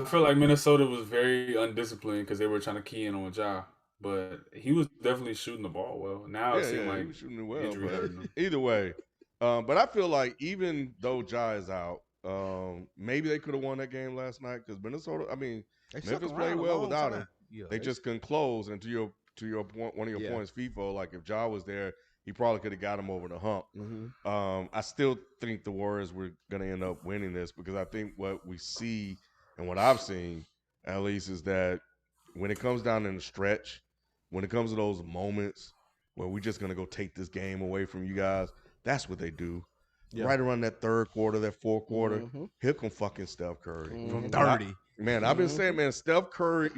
[SPEAKER 3] feel like Minnesota was very undisciplined because they were trying to key in on Ja, but he was definitely shooting the ball well. Now it seemed like
[SPEAKER 1] he was shooting it well.
[SPEAKER 3] injury hurting him.
[SPEAKER 1] Either way, but I feel like even though Ja is out, maybe they could have won that game last night because Minnesota. I mean, Memphis played well without him.
[SPEAKER 4] Yeah,
[SPEAKER 1] they just couldn't close. And to your point, one of your points, FIFO, like if Ja was there, he probably could have got him over the hump.
[SPEAKER 2] Mm-hmm.
[SPEAKER 1] I still think the Warriors were going to end up winning this because I think what we see and what I've seen, at least, is that when it comes down in the stretch, when it comes to those moments where we're just going to go take this game away from you guys, that's what they do. Yeah. Right around that third quarter, that fourth quarter, here come fucking Steph Curry.
[SPEAKER 4] From 30.
[SPEAKER 1] I've been saying, man, Steph Curry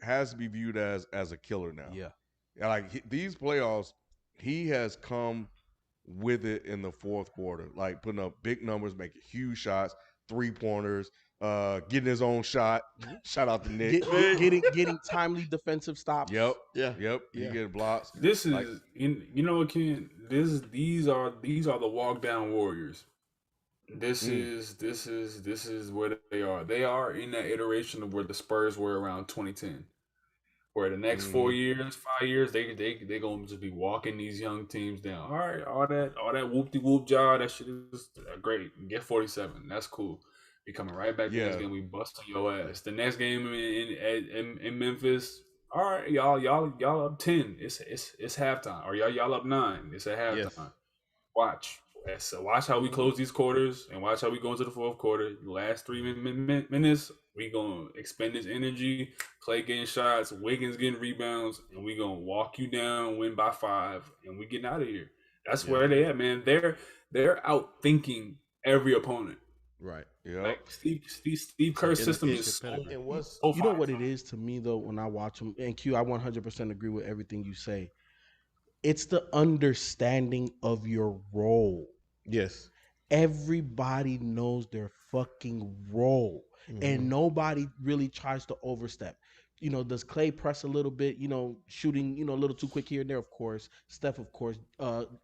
[SPEAKER 1] has to be viewed as a killer now.
[SPEAKER 4] Yeah.
[SPEAKER 1] Like these playoffs, he has come with it in the fourth quarter, like putting up big numbers, making huge shots, 3-pointers, getting his own shot. Shout out to Nick.
[SPEAKER 5] Getting timely defensive stops.
[SPEAKER 1] Yep. He get blocks.
[SPEAKER 3] This is you know what, Ken? These are the walk down Warriors. This is where they are. They are in that iteration of where the Spurs were around 2010. Where the next 4 years, 5 years, they gonna just be walking these young teams down. All right, all that whoop-de-whoop job, that shit is great. Get 47, that's cool. Be coming right back the next game, we busting your ass. The next game in Memphis, all right, y'all up 10. It's halftime, or y'all up 9. It's at halftime. Yes. Watch. So watch how we close these quarters and watch how we go into the fourth quarter. The last 3 minutes, we going to expend this energy, Clay getting shots, Wiggins getting rebounds, and we going to walk you down, win by 5, and we getting out of here. That's where they at, man. They're out thinking every opponent.
[SPEAKER 2] Right.
[SPEAKER 1] Yeah.
[SPEAKER 3] Like Steve Kerr's system is so
[SPEAKER 5] you know what it is to me, though, when I watch them, and Q, I 100% agree with everything you say. It's the understanding of your role.
[SPEAKER 2] Yes.
[SPEAKER 5] Everybody knows their fucking role. And nobody really tries to overstep. You know, does Clay press a little bit, shooting, a little too quick here and there, of course. Steph, of course,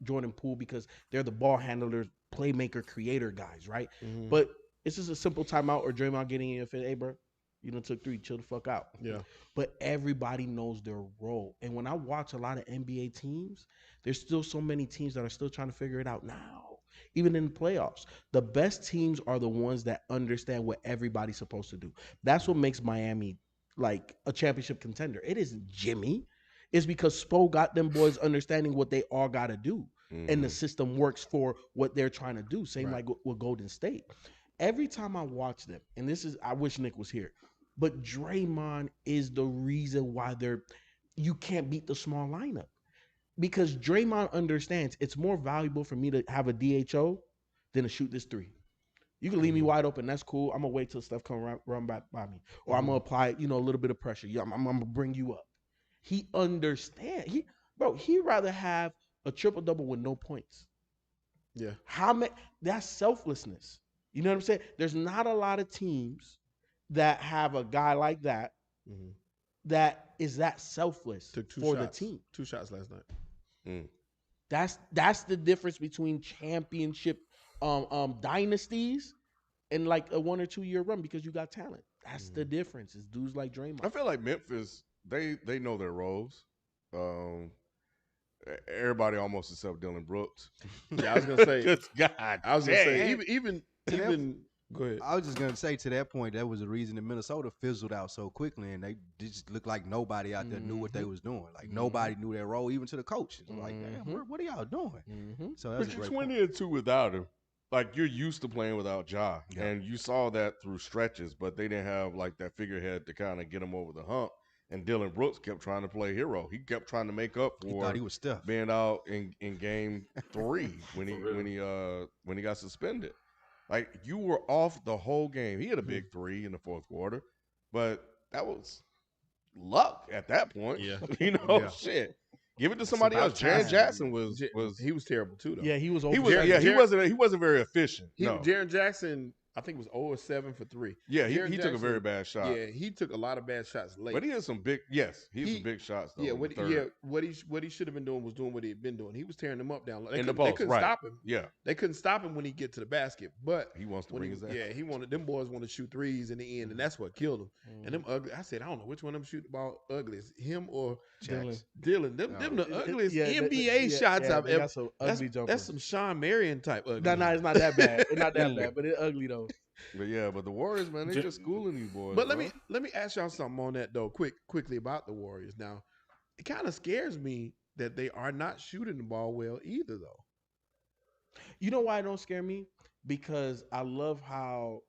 [SPEAKER 5] Jordan Poole, because they're the ball handlers, playmaker, creator guys, right? But it's just a simple timeout or Draymond getting in your face, hey, bro, you done took 3, chill the fuck out.
[SPEAKER 2] Yeah.
[SPEAKER 5] But everybody knows their role. And when I watch a lot of NBA teams, there's still so many teams that are still trying to figure it out now. Even in the playoffs, the best teams are the ones that understand what everybody's supposed to do. That's what makes Miami like a championship contender. It isn't Jimmy. It's because Spo got them boys understanding what they all got to do. And the system works for what they're trying to do. Same like with Golden State. every time I watch them, and this is, I wish Nick was here, but Draymond is the reason why you can't beat the small lineup. Because Draymond understands it's more valuable for me to have a DHO than to shoot this three. You can leave me wide open. That's cool. I'm going to wait till Steph come run back by me. Or I'm going to apply, a little bit of pressure. I'm going to bring you up. He understands. He'd rather have a triple-double with no points.
[SPEAKER 2] Yeah.
[SPEAKER 5] That's selflessness. You know what I'm saying? There's not a lot of teams that have a guy like that that is that selfless for the team.
[SPEAKER 2] 2 shots last night.
[SPEAKER 5] That's the difference between championship dynasties and like a 1 or 2 year run, because you got talent. That's the difference. It's dudes like Draymond.
[SPEAKER 1] I feel like Memphis, they know their roles. Everybody almost except Dylan Brooks.
[SPEAKER 2] Yeah, I was gonna say.
[SPEAKER 1] Good God,
[SPEAKER 2] I was gonna say even. Go ahead.
[SPEAKER 4] I was just gonna say, to that point, that was the reason that Minnesota fizzled out so quickly, and they just looked like nobody out there knew what they was doing. Like nobody knew their role, even to the coaches. Like, damn, what are y'all doing? So that's
[SPEAKER 1] But
[SPEAKER 4] a
[SPEAKER 1] you're
[SPEAKER 4] great
[SPEAKER 1] 20-2 without him. Like, you're used to playing without Ja, and you saw that through stretches, but they didn't have like that figurehead to kind of get him over the hump. And Dylan Brooks kept trying to play hero. He kept trying to make up
[SPEAKER 4] He
[SPEAKER 1] for
[SPEAKER 4] thought he was Steph.
[SPEAKER 1] being out in game 3 when he got suspended. Like, you were off the whole game. He had a big 3 in the fourth quarter, but that was luck at that point.
[SPEAKER 2] Yeah.
[SPEAKER 1] Shit. Give it to somebody else. Jaren Jackson was
[SPEAKER 2] he was terrible too though.
[SPEAKER 5] Yeah, he was.
[SPEAKER 1] he wasn't very efficient.
[SPEAKER 2] Jaren Jackson, I think, was 0-7 for 3.
[SPEAKER 1] Yeah, he
[SPEAKER 2] Jaren
[SPEAKER 1] took a
[SPEAKER 2] Jackson,
[SPEAKER 1] very bad shot.
[SPEAKER 2] Yeah, he took a lot of bad shots late.
[SPEAKER 1] But he had some big some big shots though.
[SPEAKER 2] Yeah, what he should have been doing was doing what he had been doing. He was tearing them up down.
[SPEAKER 1] In the post,
[SPEAKER 2] they couldn't
[SPEAKER 1] right.
[SPEAKER 2] stop him.
[SPEAKER 1] Yeah.
[SPEAKER 2] They couldn't stop him when he get to the basket. But
[SPEAKER 1] He wants to bring his ass.
[SPEAKER 2] Yeah, them boys want to shoot threes in the end, and that's what killed him. And them ugly. I said, I don't know which one of them shoot the ball ugliest, him or Dylan. Them the ugliest NBA shots I've ever. That's some Sean Marion type ugly.
[SPEAKER 5] No, it's not that bad. It's not that bad, but it's ugly though.
[SPEAKER 1] But the Warriors, man, they just schooling these boys.
[SPEAKER 2] But let me ask y'all something on that though, quickly about the Warriors. Now, it kind of scares me that they are not shooting the ball well either, though.
[SPEAKER 5] You know why it don't scare me? Because I love how,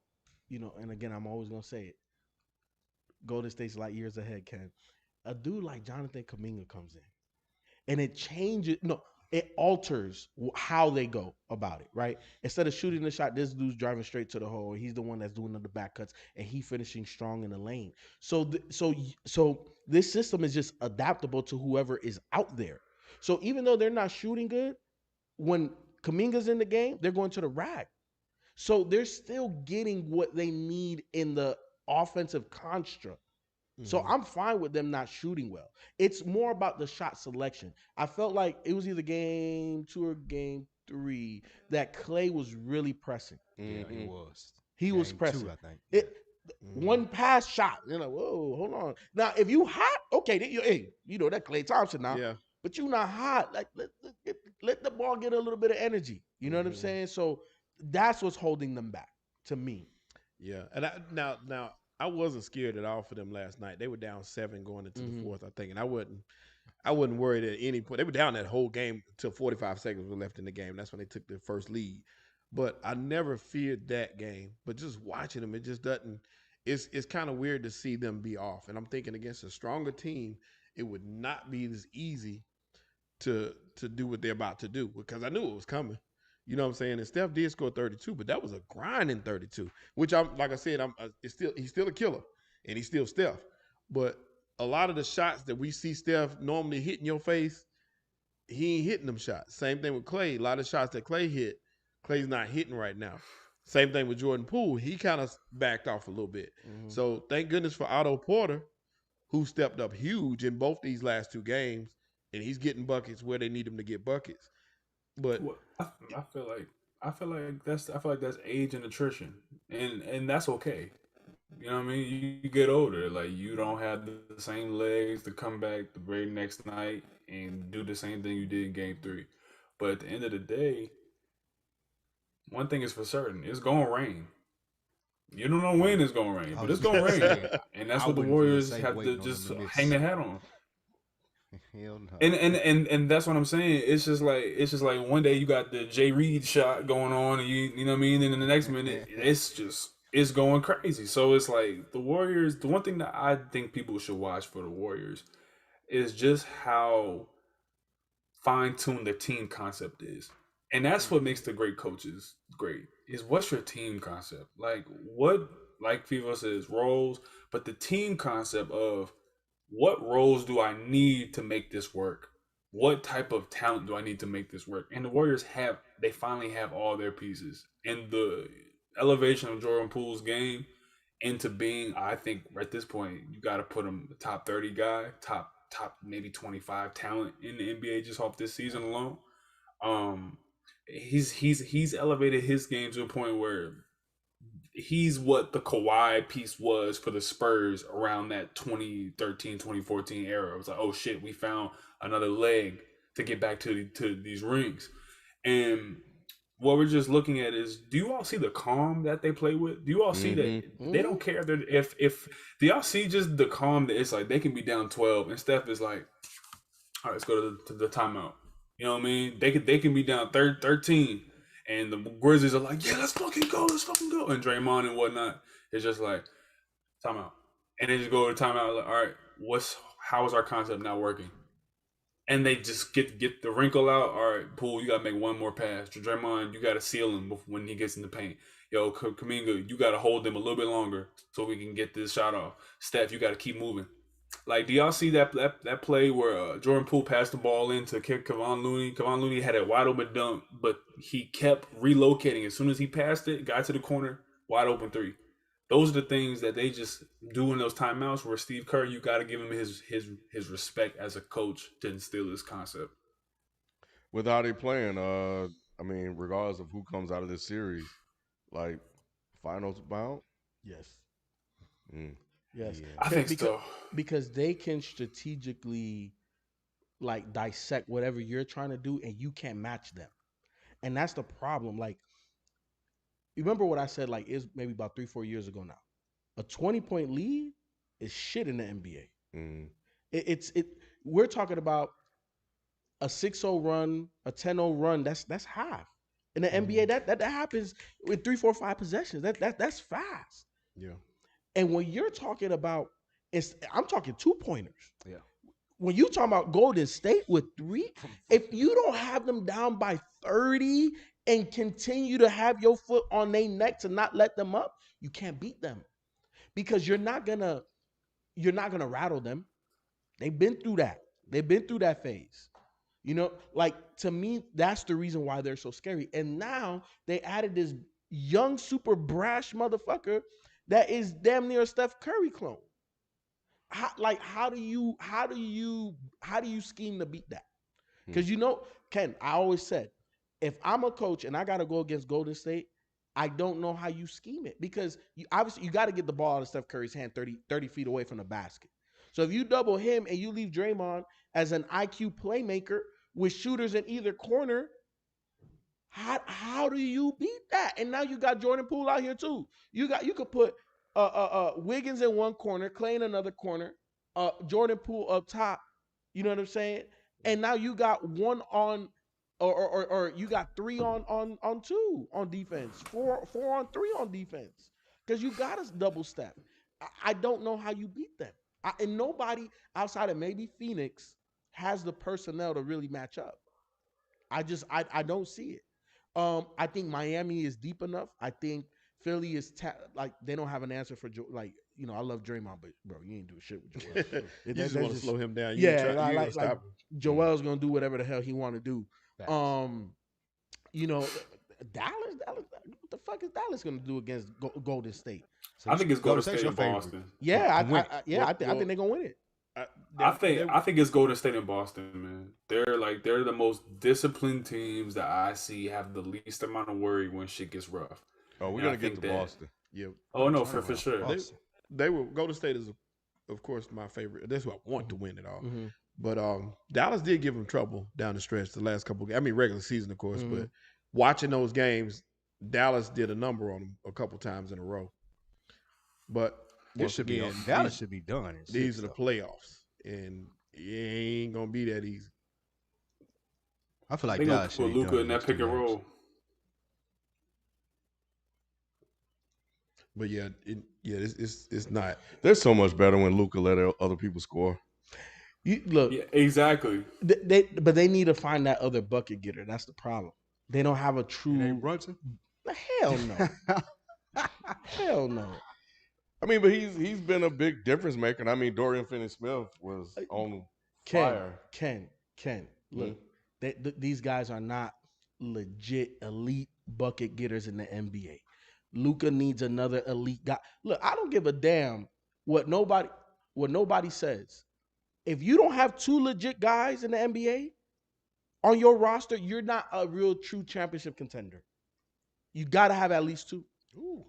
[SPEAKER 5] and again, I'm always gonna say it. Golden State's like years ahead, Ken. A dude like Jonathan Kuminga comes in, and it changes. No, it alters how they go about it, right? Instead of shooting the shot, this dude's driving straight to the hole. He's the one that's doing the back cuts, and he finishing strong in the lane. So this system is just adaptable to whoever is out there. So even though they're not shooting good, when Kuminga's in the game, they're going to the rack. So they're still getting what they need in the offensive construct. So I'm fine with them not shooting well. It's more about the shot selection. I felt like it was either game 2 or game 3 that Clay was really pressing.
[SPEAKER 4] Yeah, he was.
[SPEAKER 5] He was pressing.
[SPEAKER 4] 2, I think.
[SPEAKER 5] One pass shot. You're like, whoa, hold on. Now, if you hot, okay, that Klay Thompson now.
[SPEAKER 2] Yeah.
[SPEAKER 5] But you not hot. Like let the ball get a little bit of energy. You know what I'm saying? So that's what's holding them back to me.
[SPEAKER 2] Yeah. And now I wasn't scared at all for them last night. They were down 7 going into the fourth, I think. And I wasn't worried at any point. They were down that whole game until 45 seconds were left in the game. That's when they took their first lead. But I never feared that game. But just watching them, it just doesn't – it's kind of weird to see them be off. And I'm thinking against a stronger team, it would not be as easy to do what they're about to do, because I knew it was coming. You know what I'm saying? And Steph did score 32, but that was a grinding 32, which he's still a killer, and he's still Steph. But a lot of the shots that we see Steph normally hitting your face, he ain't hitting them shots. Same thing with Clay. A lot of shots that Clay hit, Clay's not hitting right now. Same thing with Jordan Poole. He kind of backed off a little bit. So thank goodness for Otto Porter, who stepped up huge in both these last 2 games, and he's getting buckets where they need him to get buckets. But
[SPEAKER 3] I feel like that's age and attrition, and that's okay. You know what I mean? You get older, like you don't have the same legs to come back the very next night and do the same thing you did in game 3. But at the end of the day, one thing is for certain: it's gonna rain. You don't know when it's gonna rain, but it's gonna rain, and that's what the Warriors have to just hang their hat on.
[SPEAKER 4] Hell no.
[SPEAKER 3] And that's what I'm saying. It's just like one day you got the Jay Reed shot going on, and you know what I mean. And then the next minute, it's going crazy. So it's like the Warriors. The one thing that I think people should watch for the Warriors is just how fine-tuned the team concept is. And that's what makes the great coaches great. Is what's your team concept? Like what like FIFA says roles, but the team concept of what roles do I need to make this work? What type of talent do I need to make this work? And the Warriors they finally have all their pieces. And the elevation of Jordan Poole's game into being, I think at this point, you got to put him a top 30 guy, top maybe 25 talent in the NBA just off this season alone. He's elevated his game to a point where he's what the Kawhi piece was for the Spurs around that 2013, 2014 era. It was like, oh shit, we found another leg to get back to these rings. And what we're just looking at is, do you all see the calm that they play with? Do you all see that they don't care if do y'all see just the calm that it's like they can be down 12 and Steph is like, all right, let's go to the timeout. You know what I mean? They can be down 13 and the Grizzlies are like, yeah, let's fucking go. And Draymond and whatnot is just like, timeout. And they just go to timeout like, all right, how is our concept not working? And they just get the wrinkle out. All right, Poole, you got to make one more pass. Draymond, you got to seal him when he gets in the paint. Yo, Kuminga, you got to hold them a little bit longer so we can get this shot off. Steph, you got to keep moving. Like, do y'all see that play where Jordan Poole passed the ball in to kick Kevon Looney? Kevon Looney had a wide open dunk, but he kept relocating. As soon as he passed it, got to the corner, wide open three. Those are the things that they just do in those timeouts where Steve Kerr, you got to give him his respect as a coach to instill this concept.
[SPEAKER 1] With how they playing, I mean, regardless of who comes out of this series, like finals bound?
[SPEAKER 5] Yes.
[SPEAKER 1] Mm.
[SPEAKER 5] Yes.
[SPEAKER 3] Yeah. I think so.
[SPEAKER 5] Because they can strategically like dissect whatever you're trying to do and you can't match them. And that's the problem. Like, you remember what I said, like, is maybe about 3-4 years ago now. A 20-point lead is shit in the NBA.
[SPEAKER 1] Mm.
[SPEAKER 5] We're talking about a 6-0 run, a 10-0 run. That's half. In the NBA, that happens with 3, 4, 5 possessions. That's fast.
[SPEAKER 2] Yeah.
[SPEAKER 5] And when you're talking about, I'm talking 2-pointers.
[SPEAKER 4] Yeah.
[SPEAKER 5] When you talking about Golden State with 3, if you don't have them down by 30 and continue to have your foot on their neck to not let them up, you can't beat them because you're not gonna rattle them. They've been through that. They've been through that phase. You know, like to me, that's the reason why they're so scary. And now they added this young, super brash motherfucker that is damn near a Steph Curry clone. How do you scheme to beat that? Because you know, Ken, I always said, if I'm a coach and I got to go against Golden State, I don't know how you scheme it because obviously you got to get the ball out of Steph Curry's hand 30 feet away from the basket. So if you double him and you leave Draymond as an IQ playmaker with shooters in either corner, how do you beat that? And now you got Jordan Poole out here too. You could put Wiggins in one corner, Clay in another corner, Jordan Poole up top. You know what I'm saying? And now you got one on, or you got 3 on 2 on defense, 4 on 3 on defense, because you got us double step. I don't know how you beat them, and nobody outside of maybe Phoenix has the personnel to really match up. I don't see it. I think Miami is deep enough. I think Philly is like they don't have an answer for like, you know, I love Draymond, but bro, you ain't doing shit with Joel.
[SPEAKER 2] You just want to slow him down.
[SPEAKER 5] Like Joel's gonna do whatever the hell he want to do.
[SPEAKER 4] Facts.
[SPEAKER 5] You know, Dallas, what the fuck is Dallas gonna do against Golden State?
[SPEAKER 3] So I think it's Golden State
[SPEAKER 4] your
[SPEAKER 3] in
[SPEAKER 4] favorite.
[SPEAKER 3] Boston.
[SPEAKER 5] Yeah, I think they're gonna win it.
[SPEAKER 3] I think it's Golden State and Boston, man. They're the most disciplined teams that I see have the least amount of worry when shit gets rough.
[SPEAKER 1] Oh, we're gonna get to Boston.
[SPEAKER 2] Yeah.
[SPEAKER 3] Oh no, for sure.
[SPEAKER 2] They were Golden State is, of course, my favorite. That's who I want to win it all.
[SPEAKER 5] Mm-hmm.
[SPEAKER 2] But Dallas did give them trouble down the stretch the last couple. I mean, regular season, of course. But watching those games, Dallas did a number on them a couple times in a row. But
[SPEAKER 4] Dallas should be done.
[SPEAKER 2] These are the playoffs, and it ain't gonna be that easy.
[SPEAKER 4] I feel like
[SPEAKER 3] They gonna
[SPEAKER 4] Dallas should
[SPEAKER 3] put
[SPEAKER 4] be
[SPEAKER 3] Luka
[SPEAKER 4] done
[SPEAKER 3] in that
[SPEAKER 4] next
[SPEAKER 3] pick
[SPEAKER 4] 2
[SPEAKER 3] and
[SPEAKER 4] games.
[SPEAKER 3] roll.
[SPEAKER 2] But yeah, it's not.
[SPEAKER 1] They're so much better when Luka let other people score.
[SPEAKER 5] Look,
[SPEAKER 3] Yeah, exactly.
[SPEAKER 5] but they need to find that other bucket getter. That's the problem. They don't have a
[SPEAKER 4] It
[SPEAKER 5] true.
[SPEAKER 4] ain't Brunson.
[SPEAKER 5] Hell no. Hell no.
[SPEAKER 1] I mean, but he's been a big difference maker. I mean, Dorian Finney-Smith was on fire.
[SPEAKER 5] Ken. Look,
[SPEAKER 1] Mm-hmm.
[SPEAKER 5] these guys are not legit elite bucket getters in the NBA. Luka needs another elite guy. Look, I don't give a damn what nobody says. If you don't have 2 legit guys in the NBA on your roster, you're not a real true championship contender. You got to have at least 2.
[SPEAKER 2] Ooh.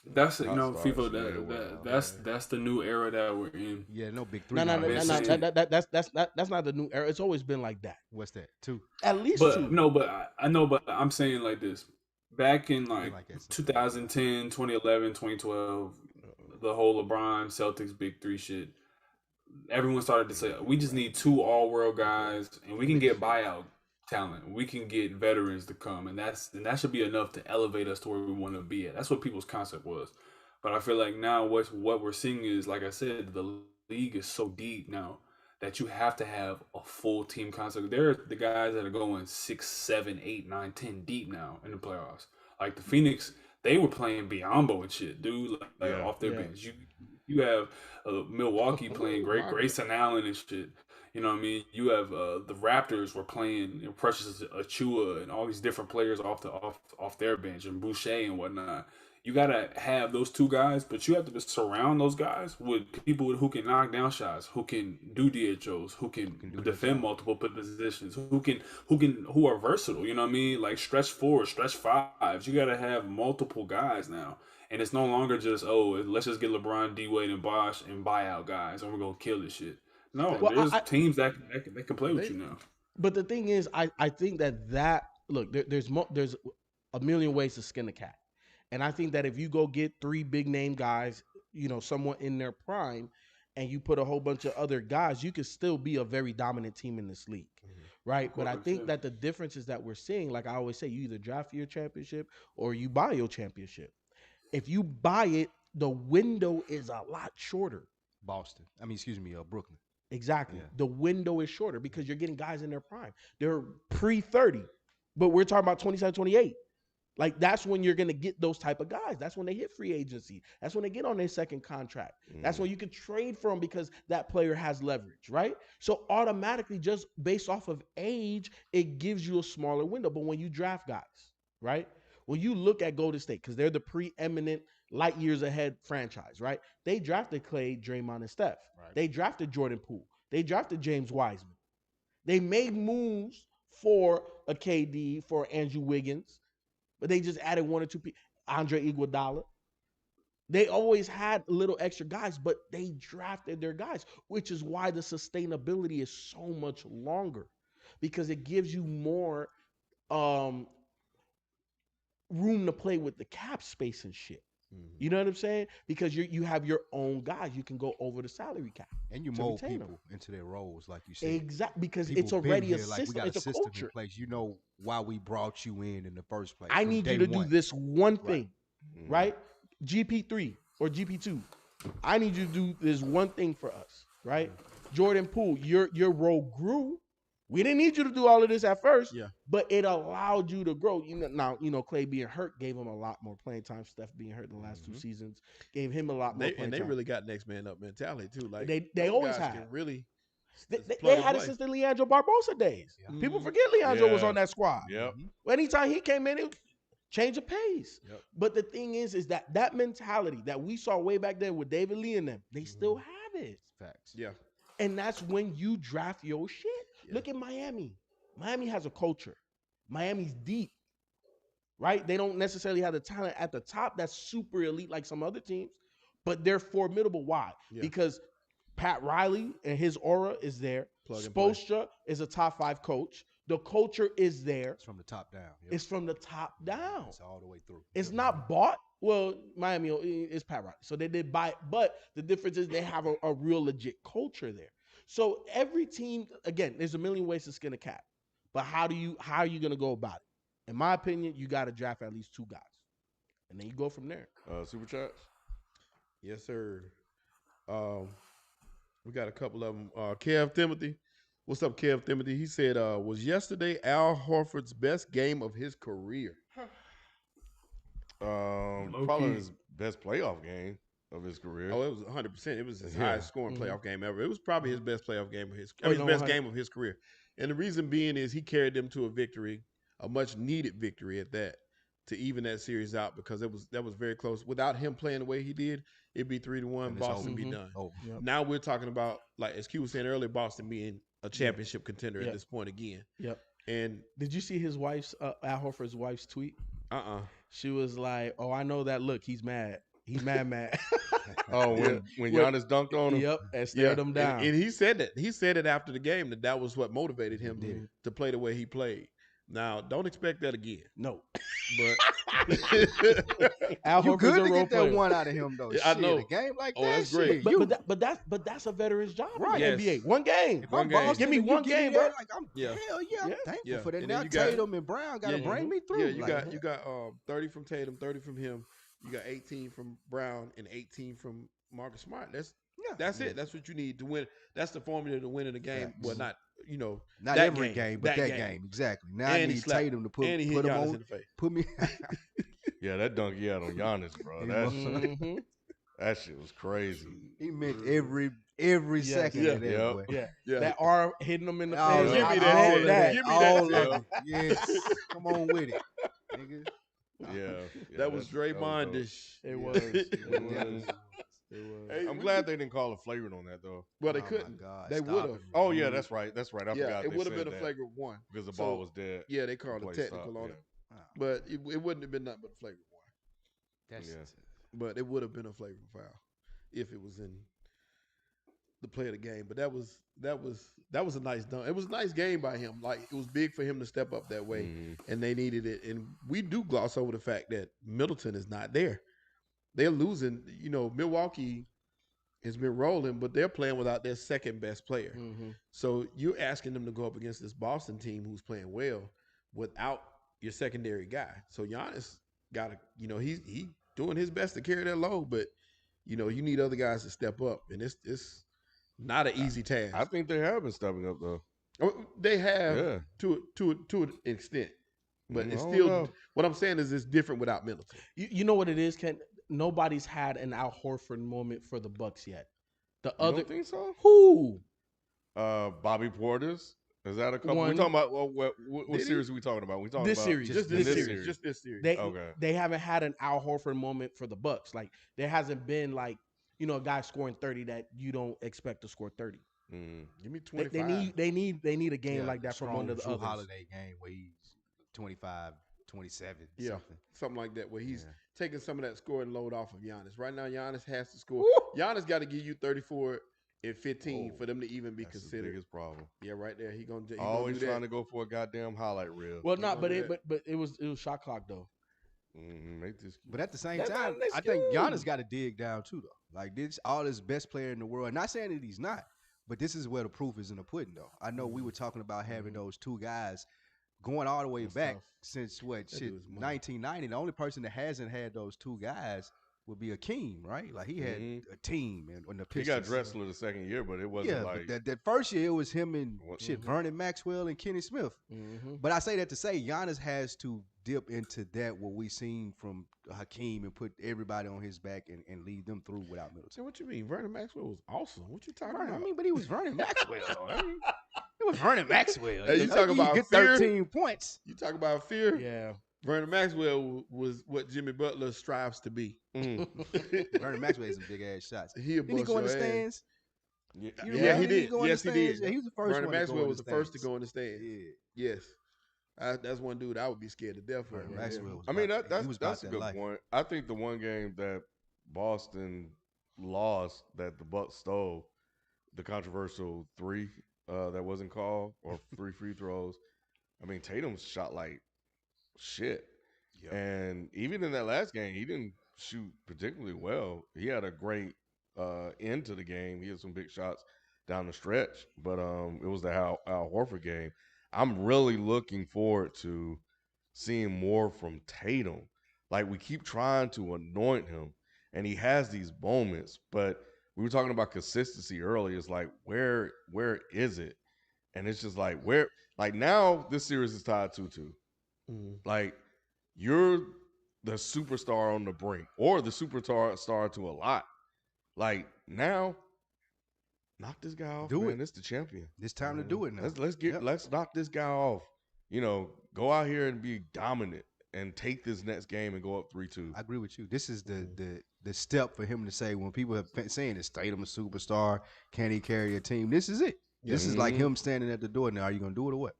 [SPEAKER 3] That's
[SPEAKER 1] Not stars,
[SPEAKER 3] FIFA. That's the new era that we're in.
[SPEAKER 4] Yeah, no big 3.
[SPEAKER 5] No.
[SPEAKER 3] been saying-
[SPEAKER 5] That's not the new era. It's always been like that.
[SPEAKER 4] What's that? 2.
[SPEAKER 5] At least
[SPEAKER 3] But
[SPEAKER 5] 2.
[SPEAKER 3] no, but I know, but I'm saying like this. Back in like
[SPEAKER 4] like that.
[SPEAKER 3] 2010, 2011, 2012, the whole LeBron Celtics big 3 shit. Everyone started to say we just need 2 all-world guys, and we can get buyout talent. We can get veterans to come, and that should be enough to elevate us to where we want to be at. That's what people's concept was. But I feel like now what we're seeing is, like I said, the league is so deep now that you have to have a full team concept. There are the guys that are going 6, 7, 8, 9, 10 deep now in the playoffs. Like the Phoenix, they were playing Biyombo and shit, dude. Like off their bench. You have Milwaukee playing Grayson Allen and shit. You know what I mean? You have the Raptors were playing Precious Achua and all these different players off their bench and Boucher and whatnot. You gotta have those 2 guys, but you have to surround those guys with people who can knock down shots, who can do DHOs, who can defend multiple positions, who are versatile. You know what I mean? Like stretch 4s, stretch 5s. You gotta have multiple guys now. And it's no longer just, let's just get LeBron, D Wade, and Bosh and buy out guys, and we're gonna kill this shit. No, there's teams that can play with you now.
[SPEAKER 5] But the thing is, I think that look, there's a million ways to skin a cat, and I think that if you go get 3 big name guys, someone in their prime, and you put a whole bunch of other guys, you could still be a very dominant team in this league, right? But I think that the difference is that we're seeing, like I always say, you either draft for your championship or you buy your championship. If you buy it, the window is a lot shorter.
[SPEAKER 4] Brooklyn.
[SPEAKER 5] Exactly.
[SPEAKER 4] Yeah.
[SPEAKER 5] The window is shorter because you're getting guys in their prime. They're pre-30, but we're talking about 27, 28. Like that's when you're going to get those type of guys. That's when they hit free agency. That's when they get on their second contract. That's when you can trade for them because that player has leverage, right? So automatically, just based off of age, it gives you a smaller window. But when you draft guys, right? When you look at Golden State, because they're the preeminent light years ahead franchise, right? They drafted Clay, Draymond, and Steph. Right. They drafted Jordan Poole. They drafted James Wiseman. They made moves for a KD, for Andrew Wiggins, but they just added 1 or 2 people. Andre Iguodala. They always had little extra guys, but they drafted their guys, which is why the sustainability is so much longer because it gives you more room to play with the cap space and shit. You know what I'm saying? Because you have your own guys. You can go over the salary cap.
[SPEAKER 4] And you mold people into their roles, like you said.
[SPEAKER 5] Exactly, because
[SPEAKER 4] people
[SPEAKER 5] it's already a
[SPEAKER 4] here,
[SPEAKER 5] system.
[SPEAKER 4] Like we got
[SPEAKER 5] it's
[SPEAKER 4] a system
[SPEAKER 5] culture
[SPEAKER 4] in place. You know why we brought you in the first place.
[SPEAKER 5] I need you to do this one thing, right? GP3 or GP2. I need you to do this one thing for us, right? Jordan Poole, your role grew. We didn't need you to do all of this at first, but it allowed you to grow. Clay being hurt gave him a lot more playing time. Steph being hurt in the last 2 seasons gave him a lot more playing time.
[SPEAKER 2] And they really got next man up mentality too. Like
[SPEAKER 5] they always have.
[SPEAKER 2] Really,
[SPEAKER 5] they had it since the Leandro Barbosa days. Yeah. People forget Leandro was on that squad.
[SPEAKER 1] Yep.
[SPEAKER 5] Anytime he came in, it change of pace. Yep. But the thing is that mentality that we saw way back then with David Lee and them, they still have it.
[SPEAKER 4] Facts.
[SPEAKER 2] Yeah.
[SPEAKER 5] And that's when you draft your shit. Yeah. Look at Miami. Miami has a culture. Miami's deep, right? They don't necessarily have the talent at the top that's super elite like some other teams, but they're formidable. Why? Yeah. Because Pat Riley and his aura is there. Spoelstra is a top 5 coach. The culture is there.
[SPEAKER 4] It's from the top down.
[SPEAKER 5] Yep. It's from the top down.
[SPEAKER 4] It's all the way through.
[SPEAKER 5] It's not bought Well, Miami is Pat Riley, so they did buy it. But the difference is they have a real legit culture there. So every team, again, there's a million ways to skin a cat. But how are you gonna go about it? In my opinion, you got to draft at least 2 guys, and then you go from there.
[SPEAKER 1] Super chats.
[SPEAKER 2] Yes, sir. We got a couple of them. Kev Timothy. What's up, Kev Timothy? He said, was yesterday Al Horford's best game of his career?
[SPEAKER 1] Probably his best playoff game of his career.
[SPEAKER 2] Oh, it was 100%. It was his
[SPEAKER 1] Yeah.
[SPEAKER 2] highest scoring playoff game ever. It was probably his best playoff game of his.
[SPEAKER 5] Oh,
[SPEAKER 2] his
[SPEAKER 5] no,
[SPEAKER 2] best
[SPEAKER 5] 100.
[SPEAKER 2] game of his career. And the reason being is he carried them to a victory, a much needed victory at that, to even that series out because that was very close. Without him playing the way he did, it'd be 3-1.
[SPEAKER 4] And it's
[SPEAKER 2] Boston
[SPEAKER 4] over.
[SPEAKER 2] be done.
[SPEAKER 4] Oh,
[SPEAKER 5] Yep.
[SPEAKER 2] Now we're talking about, like as Q was saying earlier, Boston being a championship contender
[SPEAKER 5] Yep.
[SPEAKER 2] at this point again.
[SPEAKER 5] Yep.
[SPEAKER 2] And
[SPEAKER 5] Did you see his wife's Al Horford's wife's tweet? She was like, "Oh, I know that look. He's mad. He's mad."
[SPEAKER 1] Oh, when Giannis dunked on him.
[SPEAKER 5] Yep, and stared him down.
[SPEAKER 2] And he said that. He said it after the game that was what motivated him to play the way he played. Now, don't expect that again.
[SPEAKER 5] No,
[SPEAKER 2] But
[SPEAKER 5] Al
[SPEAKER 4] You
[SPEAKER 5] Horford's
[SPEAKER 4] good
[SPEAKER 5] a
[SPEAKER 4] to
[SPEAKER 5] role
[SPEAKER 4] get that
[SPEAKER 5] player.
[SPEAKER 4] one out of him though.
[SPEAKER 2] Yeah, I
[SPEAKER 4] Shit,
[SPEAKER 2] know.
[SPEAKER 4] a game like
[SPEAKER 2] Oh,
[SPEAKER 4] that.
[SPEAKER 2] that's great.
[SPEAKER 4] Shit,
[SPEAKER 5] But that's a veteran's job
[SPEAKER 4] Right.
[SPEAKER 5] in the
[SPEAKER 2] Yes.
[SPEAKER 5] NBA. One game.
[SPEAKER 4] If I'm
[SPEAKER 2] game.
[SPEAKER 4] Boston
[SPEAKER 5] Give me
[SPEAKER 4] and you
[SPEAKER 5] one
[SPEAKER 4] give
[SPEAKER 5] game,
[SPEAKER 4] that,
[SPEAKER 5] bro.
[SPEAKER 4] Like I'm
[SPEAKER 2] Yeah.
[SPEAKER 4] hell yeah, I'm thankful
[SPEAKER 2] Yeah.
[SPEAKER 4] for that.
[SPEAKER 2] And then
[SPEAKER 4] Now
[SPEAKER 2] you got-
[SPEAKER 4] Tatum and Brown got to
[SPEAKER 2] Yeah.
[SPEAKER 4] bring me through.
[SPEAKER 2] yeah, you
[SPEAKER 4] like,
[SPEAKER 2] got 30 from Tatum, 30 from him. You got 18 from Brown and 18 from Marcus Smart. That's it. That's what you need to win. That's the formula to win in a game.
[SPEAKER 4] Facts.
[SPEAKER 2] Well, not
[SPEAKER 4] not
[SPEAKER 2] that
[SPEAKER 4] every game, but that game. Exactly. Now I
[SPEAKER 2] And he
[SPEAKER 4] need
[SPEAKER 2] slapped-
[SPEAKER 4] Tatum to put
[SPEAKER 2] and he hit
[SPEAKER 4] him
[SPEAKER 2] Giannis
[SPEAKER 4] on.
[SPEAKER 2] in the face.
[SPEAKER 4] Put me.
[SPEAKER 1] Yeah, that dunk he had on Giannis, bro.
[SPEAKER 4] He
[SPEAKER 1] That
[SPEAKER 4] was-
[SPEAKER 5] Mhm.
[SPEAKER 1] that shit was crazy.
[SPEAKER 4] He meant every
[SPEAKER 5] Yes.
[SPEAKER 4] second of that.
[SPEAKER 1] Yep.
[SPEAKER 4] Boy.
[SPEAKER 5] Yeah.
[SPEAKER 2] Yeah.
[SPEAKER 5] That arm hitting him in the
[SPEAKER 4] All
[SPEAKER 5] face.
[SPEAKER 2] Give me
[SPEAKER 4] of
[SPEAKER 2] that
[SPEAKER 4] all
[SPEAKER 2] shit.
[SPEAKER 4] of that.
[SPEAKER 2] Give me that
[SPEAKER 4] All
[SPEAKER 2] shit.
[SPEAKER 4] of it. Yes. Come on with it, nigga.
[SPEAKER 1] Yeah,
[SPEAKER 2] that was Draymond
[SPEAKER 1] dope.
[SPEAKER 2] dish.
[SPEAKER 5] It was. It was. It was.
[SPEAKER 2] Hey,
[SPEAKER 1] I'm glad they didn't call a flagrant on that though.
[SPEAKER 2] Well, they
[SPEAKER 4] Oh, my
[SPEAKER 2] couldn't.
[SPEAKER 4] God,
[SPEAKER 2] They
[SPEAKER 4] stop
[SPEAKER 2] would have.
[SPEAKER 4] it.
[SPEAKER 1] Oh yeah, that's right. That's right. I
[SPEAKER 2] Yeah,
[SPEAKER 1] forgot.
[SPEAKER 2] it
[SPEAKER 1] they
[SPEAKER 2] would have
[SPEAKER 1] said
[SPEAKER 2] been a
[SPEAKER 1] that
[SPEAKER 2] flagrant one.
[SPEAKER 1] because the
[SPEAKER 2] So,
[SPEAKER 1] ball was dead.
[SPEAKER 2] Yeah, they called a
[SPEAKER 1] Play
[SPEAKER 2] technical
[SPEAKER 1] stopped,
[SPEAKER 2] on
[SPEAKER 1] yeah.
[SPEAKER 2] it. But it wouldn't have been nothing but a flagrant one.
[SPEAKER 4] That's
[SPEAKER 1] Yeah.
[SPEAKER 2] But it would have been a flagrant foul if it was in the play of the game. But that was a nice dunk. It was a nice game by him. Like it was big for him to step up that way,
[SPEAKER 1] Mhm.
[SPEAKER 2] and they needed it. And we do gloss over the fact that Middleton is not there. They're losing. You know, Milwaukee has been rolling, but they're playing without their second best player.
[SPEAKER 5] Mhm.
[SPEAKER 2] So you're asking them to go up against this Boston team who's playing well without your secondary guy. So Giannis got to, he's doing his best to carry that load, but you need other guys to step up, and it's not an easy task.
[SPEAKER 1] I think they have been stepping up though.
[SPEAKER 2] They have
[SPEAKER 1] Yeah.
[SPEAKER 2] to an extent, but it's
[SPEAKER 1] I don't
[SPEAKER 2] still.
[SPEAKER 1] know.
[SPEAKER 2] What I'm saying is it's different without Middleton.
[SPEAKER 5] You know what it is, Ken? Nobody's had an Al Horford moment for the Bucks yet. The
[SPEAKER 1] You
[SPEAKER 5] other
[SPEAKER 1] don't think so?
[SPEAKER 5] who?
[SPEAKER 1] Bobby Portis. Is that a couple?
[SPEAKER 5] One.
[SPEAKER 1] We're talking about what
[SPEAKER 2] Did he?
[SPEAKER 1] series are we talking about? We talking
[SPEAKER 5] This
[SPEAKER 1] about
[SPEAKER 5] series.
[SPEAKER 2] Just
[SPEAKER 1] in
[SPEAKER 2] this series. Just this series.
[SPEAKER 5] They
[SPEAKER 1] Okay.
[SPEAKER 5] they haven't had an Al Horford moment for the Bucks. Like there hasn't been like a guy scoring 30 that you don't expect to score 30.
[SPEAKER 1] Mhm.
[SPEAKER 2] Give me
[SPEAKER 5] They,
[SPEAKER 2] 25.
[SPEAKER 5] they need a game like that from
[SPEAKER 4] strong
[SPEAKER 5] one of the
[SPEAKER 4] Drew
[SPEAKER 5] others.
[SPEAKER 4] Holiday game where he's 25, 27.
[SPEAKER 2] Yeah,
[SPEAKER 4] Something.
[SPEAKER 2] something like that, where he's
[SPEAKER 4] Yeah.
[SPEAKER 2] taking some of that scoring load off of Giannis. Right now, Giannis has to score.
[SPEAKER 5] Woo!
[SPEAKER 2] Giannis got to give you 34 and 15
[SPEAKER 1] Whoa.
[SPEAKER 2] for them to even be
[SPEAKER 1] That's the
[SPEAKER 2] considered.
[SPEAKER 1] biggest problem.
[SPEAKER 2] Yeah, right there. He gonna
[SPEAKER 1] Always
[SPEAKER 2] do
[SPEAKER 1] trying
[SPEAKER 2] that.
[SPEAKER 1] to go for a goddamn highlight reel.
[SPEAKER 5] Well,
[SPEAKER 2] He
[SPEAKER 5] not, but
[SPEAKER 2] gonna do
[SPEAKER 5] it
[SPEAKER 2] that.
[SPEAKER 5] but it was shot clock though.
[SPEAKER 1] Make this.
[SPEAKER 4] But at the same
[SPEAKER 5] That's
[SPEAKER 4] time,
[SPEAKER 5] not an
[SPEAKER 4] I think
[SPEAKER 5] excuse.
[SPEAKER 4] Giannis got to dig down too, though. Like this, all this best player in the world. Not saying that he's not, but this is where the proof is in the pudding, though. I know we were talking about having those two guys going all the way
[SPEAKER 5] That's
[SPEAKER 4] back
[SPEAKER 5] tough.
[SPEAKER 4] since what
[SPEAKER 2] That
[SPEAKER 4] shit
[SPEAKER 2] dude's money.
[SPEAKER 4] 1990. The only person that hasn't had those two guys would be Akeem, right? Like he had
[SPEAKER 1] Mhm.
[SPEAKER 4] a team and on the
[SPEAKER 1] He
[SPEAKER 4] Pistons.
[SPEAKER 1] got Drexler the second year, but it wasn't
[SPEAKER 4] Yeah,
[SPEAKER 1] like
[SPEAKER 4] but that first year it was him and
[SPEAKER 1] What-
[SPEAKER 4] shit Vernon Maxwell and Kenny Smith.
[SPEAKER 5] Mm-hmm.
[SPEAKER 4] But I say that to say Giannis has to dip into that what we seen from Hakeem and put everybody on his back and lead them through without Middleton.
[SPEAKER 2] Say, what you mean? Vernon Maxwell was awesome. What you talking
[SPEAKER 4] Vernon,
[SPEAKER 2] about?
[SPEAKER 4] I mean, but he was Vernon Maxwell. Though. I mean, it was Vernon Maxwell.
[SPEAKER 2] Hey, you talk about
[SPEAKER 4] get
[SPEAKER 2] fear?
[SPEAKER 4] 13 points.
[SPEAKER 2] You talk about fear.
[SPEAKER 5] Yeah.
[SPEAKER 2] Vernon Maxwell was what Jimmy Butler strives to be.
[SPEAKER 4] Vernon Maxwell had some big ass shots.
[SPEAKER 2] He'll
[SPEAKER 4] Didn't he
[SPEAKER 2] bust
[SPEAKER 4] go in the
[SPEAKER 2] your ass.
[SPEAKER 4] stands?
[SPEAKER 1] Yeah,
[SPEAKER 4] You
[SPEAKER 2] Yeah,
[SPEAKER 4] remember
[SPEAKER 2] he did.
[SPEAKER 4] go in the
[SPEAKER 2] Yes, he
[SPEAKER 4] stands?
[SPEAKER 2] did.
[SPEAKER 4] Yeah, he was the first
[SPEAKER 2] Vernon
[SPEAKER 4] one.
[SPEAKER 2] Maxwell
[SPEAKER 4] to go in
[SPEAKER 2] was the first to
[SPEAKER 4] stands.
[SPEAKER 2] go in the stands.
[SPEAKER 4] Yeah.
[SPEAKER 2] Yes. That's one dude I would be scared to death of.
[SPEAKER 4] Vernon
[SPEAKER 2] right
[SPEAKER 4] Maxwell
[SPEAKER 2] there.
[SPEAKER 4] was
[SPEAKER 1] I mean
[SPEAKER 4] about- he was about
[SPEAKER 1] that's a
[SPEAKER 4] that
[SPEAKER 1] good
[SPEAKER 4] life.
[SPEAKER 1] point. I think the one game that Boston lost that the Bucks stole, the controversial three that wasn't called or 3 free throws. I mean Tatum shot like shit, and even in that last game, he didn't shoot particularly well. He had a great end to the game. He had some big shots down the stretch, but it was the Al Horford game. I'm really looking forward to seeing more from Tatum. Like, we keep trying to anoint him, and he has these moments, but we were talking about consistency earlier. It's like, where is it? And it's just like, where, like, now this series is tied 2-2. Like, you're the superstar on the brink, or the superstar to a lot. Like, now, knock this guy off,
[SPEAKER 4] Do
[SPEAKER 1] man.
[SPEAKER 4] it.
[SPEAKER 1] It's the champion.
[SPEAKER 4] It's time to do it now.
[SPEAKER 1] Let's knock this guy off. You know, go out here and be dominant and take this next game and go up 3-2.
[SPEAKER 4] I agree with you. This is the step for him to say, when people have been saying is Tatum a superstar, can he carry a team? This is it. This is like him standing at the door now. Are you gonna do it or what?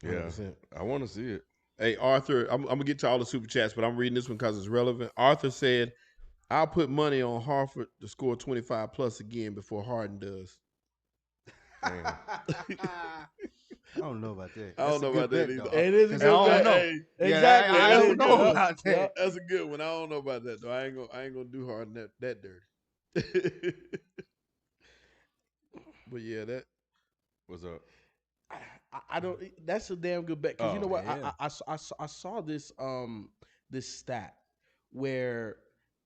[SPEAKER 1] Yeah,
[SPEAKER 2] 100%.
[SPEAKER 1] I want to see it.
[SPEAKER 2] Hey, Arthur, I'm gonna get to all the super chats, but I'm reading this one because it's relevant. Arthur said, "I'll put money on Harford to score 25 plus again before Harden does."
[SPEAKER 1] Man.
[SPEAKER 4] I don't know about that.
[SPEAKER 2] I don't know about that either.
[SPEAKER 5] It is a
[SPEAKER 4] I
[SPEAKER 5] good
[SPEAKER 4] don't
[SPEAKER 5] bet.
[SPEAKER 4] know.
[SPEAKER 5] Hey,
[SPEAKER 4] Yeah,
[SPEAKER 5] exactly.
[SPEAKER 4] I
[SPEAKER 5] That's
[SPEAKER 4] don't
[SPEAKER 5] a
[SPEAKER 4] know
[SPEAKER 5] good one.
[SPEAKER 4] about that.
[SPEAKER 5] Yeah.
[SPEAKER 2] That's a good one. I don't know about that though. I ain't gonna do Harden that dirty. But yeah, that
[SPEAKER 1] What's up?
[SPEAKER 5] I don't. That's a damn good bet because you
[SPEAKER 1] Oh,
[SPEAKER 5] know what?
[SPEAKER 4] yeah.
[SPEAKER 5] I saw this this stat where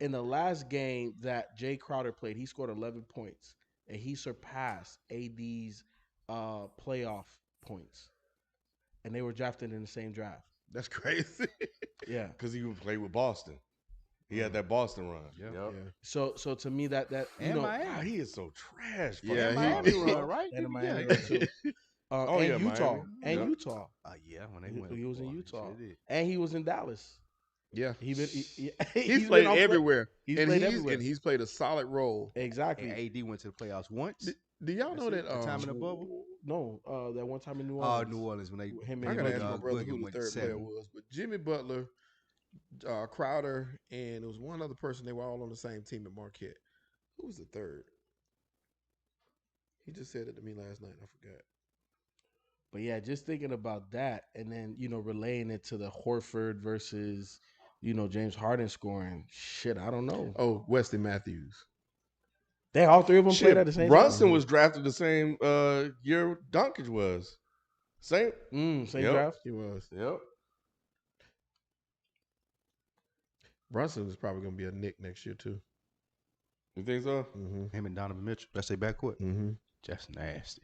[SPEAKER 5] in the last game that Jay Crowder played, he scored 11 points and he surpassed AD's playoff points, and they were drafted in the same draft.
[SPEAKER 2] that's crazy.
[SPEAKER 5] Yeah.
[SPEAKER 1] Because he played with Boston. He had that Boston run.
[SPEAKER 4] Yep.
[SPEAKER 2] Yeah.
[SPEAKER 5] So to me that you
[SPEAKER 4] And
[SPEAKER 5] know
[SPEAKER 4] Miami.
[SPEAKER 1] God, he is so trash.
[SPEAKER 2] Yeah,
[SPEAKER 1] fucking
[SPEAKER 4] Miami
[SPEAKER 1] Boston.
[SPEAKER 4] run, right?
[SPEAKER 5] and
[SPEAKER 4] Yeah.
[SPEAKER 5] Miami too.
[SPEAKER 1] Oh,
[SPEAKER 5] and
[SPEAKER 1] yeah,
[SPEAKER 5] Utah
[SPEAKER 1] Miami.
[SPEAKER 5] and
[SPEAKER 1] Yep.
[SPEAKER 5] Utah.
[SPEAKER 4] Yeah, when they
[SPEAKER 5] He,
[SPEAKER 4] went.
[SPEAKER 5] he was in
[SPEAKER 4] boy,
[SPEAKER 5] Utah
[SPEAKER 4] sure did.
[SPEAKER 5] and he was in Dallas.
[SPEAKER 2] Yeah.
[SPEAKER 5] He's
[SPEAKER 2] He's played
[SPEAKER 5] been on
[SPEAKER 2] everywhere.
[SPEAKER 5] He's
[SPEAKER 2] and
[SPEAKER 5] played
[SPEAKER 2] he's
[SPEAKER 5] everywhere.
[SPEAKER 2] and he's played a solid role.
[SPEAKER 5] Exactly.
[SPEAKER 4] And AD went to the playoffs once.
[SPEAKER 2] Do y'all know
[SPEAKER 4] That's
[SPEAKER 2] that
[SPEAKER 4] it? The time in the bubble?
[SPEAKER 5] No, that one time in New
[SPEAKER 4] Oh,
[SPEAKER 5] Orleans.
[SPEAKER 4] New Orleans when they
[SPEAKER 5] Him
[SPEAKER 2] I
[SPEAKER 5] and
[SPEAKER 2] gotta
[SPEAKER 5] Boogie.
[SPEAKER 2] ask my brother
[SPEAKER 4] Boogie
[SPEAKER 2] who the
[SPEAKER 4] went to
[SPEAKER 2] third player
[SPEAKER 4] 7.
[SPEAKER 2] was, but Jimmy Butler, Crowder, and there was one other person. They were all on the same team at Marquette. Who was the third? He just said it to me last night. I forgot.
[SPEAKER 5] But yeah, just thinking about that, and then relaying it to the Horford versus James Harden scoring. Shit, I don't know.
[SPEAKER 2] Oh, Wesley Matthews.
[SPEAKER 5] They all three of them played at the
[SPEAKER 1] Shit,
[SPEAKER 5] same
[SPEAKER 1] Brunson
[SPEAKER 5] time.
[SPEAKER 1] was drafted the same year Doncic was. Same.
[SPEAKER 5] Same
[SPEAKER 1] Yep.
[SPEAKER 5] draft.
[SPEAKER 2] He was.
[SPEAKER 1] Yep.
[SPEAKER 2] Brunson is probably going to be a Knick next year too.
[SPEAKER 1] You think so?
[SPEAKER 2] Mm-hmm.
[SPEAKER 4] Him and Donovan Mitchell. That's their backcourt.
[SPEAKER 2] Mm-hmm.
[SPEAKER 4] Just nasty.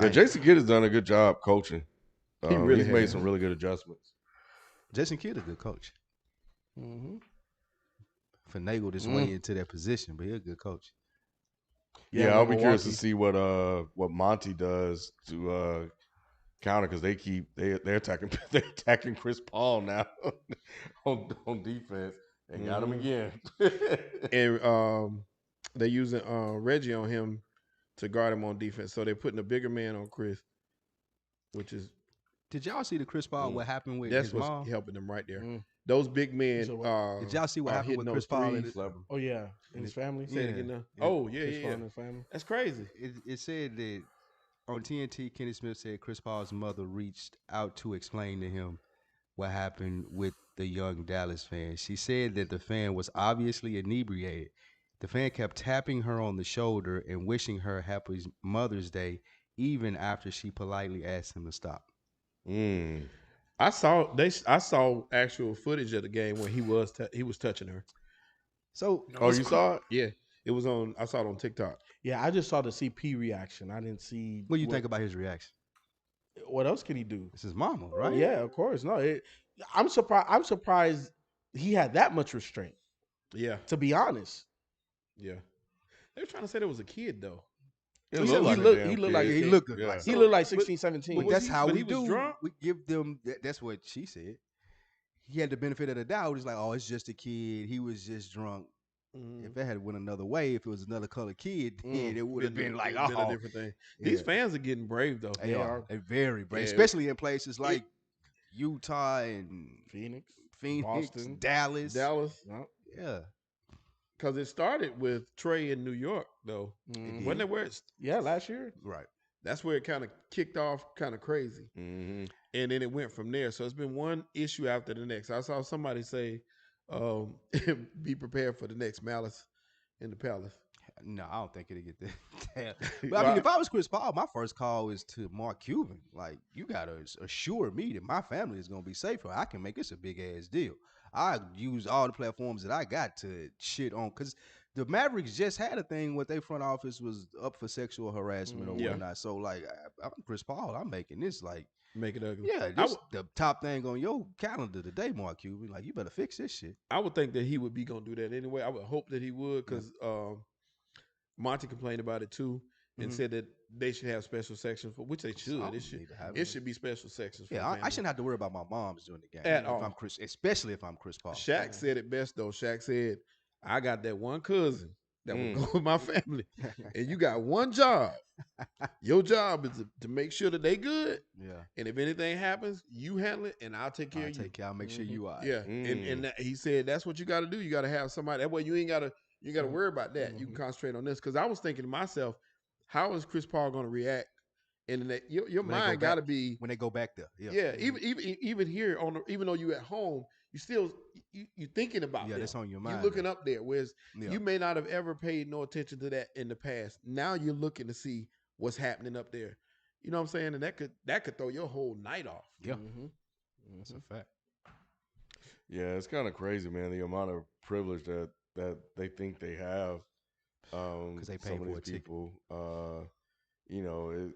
[SPEAKER 1] Yeah, Jason Kidd has done a good job coaching.
[SPEAKER 2] He really
[SPEAKER 1] he's made
[SPEAKER 2] has.
[SPEAKER 1] some really good adjustments.
[SPEAKER 4] Jason Kidd a good coach.
[SPEAKER 5] Mm-hmm.
[SPEAKER 4] Finagled his way into that position, but he's a good coach.
[SPEAKER 1] Yeah,
[SPEAKER 5] with
[SPEAKER 1] I'll be curious to
[SPEAKER 5] Milwaukee.
[SPEAKER 1] see what Monty does to counter, because they're attacking Chris Paul now on defense and got him again.
[SPEAKER 2] And they're using Reggie on him to guard him on defense. So they're putting a bigger man on Chris, which is
[SPEAKER 4] Did y'all see the Chris Paul? What happened with
[SPEAKER 2] that's
[SPEAKER 4] his
[SPEAKER 2] what's
[SPEAKER 4] mom?
[SPEAKER 2] helping them right there.
[SPEAKER 5] Mm.
[SPEAKER 2] Those big men.
[SPEAKER 5] So what-
[SPEAKER 4] Did y'all see what
[SPEAKER 2] are
[SPEAKER 4] happened with
[SPEAKER 2] hitting
[SPEAKER 4] Chris
[SPEAKER 2] those
[SPEAKER 4] Paul?
[SPEAKER 2] threes.
[SPEAKER 5] Oh yeah, and his family.
[SPEAKER 2] Say it
[SPEAKER 4] Yeah.
[SPEAKER 2] again now.
[SPEAKER 4] Yeah.
[SPEAKER 2] Oh yeah,
[SPEAKER 5] Chris Paul
[SPEAKER 2] yeah.
[SPEAKER 5] and his family.
[SPEAKER 2] That's crazy.
[SPEAKER 4] It said that on TNT, Kenny Smith said Chris Paul's mother reached out to explain to him what happened with the young Dallas fan. She said that the fan was obviously inebriated. The fan kept tapping her on the shoulder and wishing her happy Mother's Day, even after she politely asked him to stop.
[SPEAKER 2] I saw actual footage of the game when he was touching her.
[SPEAKER 4] So,
[SPEAKER 1] Oh, you saw it?
[SPEAKER 2] Yeah, it was on. I saw it on TikTok.
[SPEAKER 5] Yeah, I just saw the CP reaction. I didn't see.
[SPEAKER 4] what do you think about his reaction?
[SPEAKER 5] What else can he do?
[SPEAKER 4] It's his mama, right?
[SPEAKER 5] Yeah, of course. No, I'm surprised. I'm surprised he had that much restraint.
[SPEAKER 2] Yeah,
[SPEAKER 5] To be honest,
[SPEAKER 2] yeah. They were trying to say there was a kid though.
[SPEAKER 1] It
[SPEAKER 5] He
[SPEAKER 1] looked
[SPEAKER 5] looked-
[SPEAKER 1] like
[SPEAKER 5] he
[SPEAKER 1] a
[SPEAKER 5] looked-
[SPEAKER 1] damn
[SPEAKER 5] he looked
[SPEAKER 1] kid.
[SPEAKER 5] like a
[SPEAKER 4] He
[SPEAKER 5] kid.
[SPEAKER 4] looked
[SPEAKER 1] Yeah.
[SPEAKER 4] like
[SPEAKER 5] he
[SPEAKER 4] so.
[SPEAKER 5] looked like 16, 17.
[SPEAKER 4] But
[SPEAKER 2] was
[SPEAKER 4] that's
[SPEAKER 2] he-
[SPEAKER 4] how
[SPEAKER 2] but
[SPEAKER 4] we
[SPEAKER 2] he was
[SPEAKER 4] do.
[SPEAKER 2] drunk?
[SPEAKER 4] We give them. That's what she said. He had the benefit of the doubt. He's like, "Oh, it's just a kid. He was just drunk." If it had went another way, if it was another colored kid, then it would have been like,
[SPEAKER 2] been a
[SPEAKER 4] "Oh,
[SPEAKER 2] different thing. These
[SPEAKER 4] yeah.
[SPEAKER 2] fans are getting brave though.
[SPEAKER 4] They are. They're very brave,
[SPEAKER 2] Yeah.
[SPEAKER 4] especially in places like Utah and
[SPEAKER 5] Phoenix,
[SPEAKER 4] Phoenix,
[SPEAKER 5] Boston.
[SPEAKER 4] Dallas.
[SPEAKER 2] Dallas,
[SPEAKER 5] No.
[SPEAKER 4] Yeah,
[SPEAKER 2] because it started with Trey in New York though.
[SPEAKER 5] Mhm.
[SPEAKER 2] Wasn't it where it's
[SPEAKER 5] Yeah, last year.
[SPEAKER 4] right.
[SPEAKER 2] that's where it kind of kicked off kind of crazy.
[SPEAKER 1] Mhm.
[SPEAKER 2] And then it went from there. So it's been one issue after the next. I saw somebody say be prepared for the next malice in the palace.
[SPEAKER 4] No, I don't think it'll get that. But
[SPEAKER 2] Well,
[SPEAKER 4] I mean, if I was Chris Paul, my first call is to Mark Cuban. Like, you gotta assure me that my family is gonna be safer. I can make this a big ass deal. I use all the platforms that I got to shit on because the Mavericks just had a thing where their front office was up for sexual harassment or
[SPEAKER 2] Yeah.
[SPEAKER 4] whatnot. So like, I'm Chris Paul. I'm making this like,
[SPEAKER 2] make it ugly.
[SPEAKER 4] yeah, this the top thing on your calendar today, Mark Cuban. Like, you better fix this shit.
[SPEAKER 2] I would think that he would be gonna do that anyway. I would hope that he would because Monty complained about it too and said that they should have special sections for which they should.
[SPEAKER 4] Something
[SPEAKER 2] It should.
[SPEAKER 4] need to happen.
[SPEAKER 2] It should be special sections. For
[SPEAKER 4] Yeah,
[SPEAKER 2] the
[SPEAKER 4] I
[SPEAKER 2] family.
[SPEAKER 4] shouldn't have to worry about my mom's doing the game
[SPEAKER 2] At
[SPEAKER 4] if
[SPEAKER 2] all.
[SPEAKER 4] I'm Chris, especially if I'm Chris Paul.
[SPEAKER 2] Shaq said it best though. Shaq said, "I got that one cousin that will go with my family, and you got one job. Your job is to make sure that they good,
[SPEAKER 4] Yeah,
[SPEAKER 2] and if anything happens, you handle it, and I'll take care of you."
[SPEAKER 4] I'll make sure you are.
[SPEAKER 2] Yeah, and he said that's what you got to do. You got to have somebody. That way you ain't got to worry about that. You can concentrate on this. Because I was thinking to myself, how is Chris Paul going to react? And that your mind got to be
[SPEAKER 4] when they go back there. Yeah,
[SPEAKER 2] yeah. Even here even though you at home, you still you thinking about
[SPEAKER 4] yeah,
[SPEAKER 2] them.
[SPEAKER 4] that's on your mind.
[SPEAKER 2] You're looking up there, whereas
[SPEAKER 4] Yeah.
[SPEAKER 2] you may not have ever paid no attention to that in the past. Now you're looking to see what's happening up there. You know what I'm saying? And that could throw your whole night off.
[SPEAKER 4] Yeah, that's a fact.
[SPEAKER 1] Yeah, it's kind of crazy, man. The amount of privilege that they think they have.
[SPEAKER 4] Because they pay
[SPEAKER 1] some of
[SPEAKER 4] for a
[SPEAKER 1] these
[SPEAKER 4] ticket.
[SPEAKER 1] people. You know,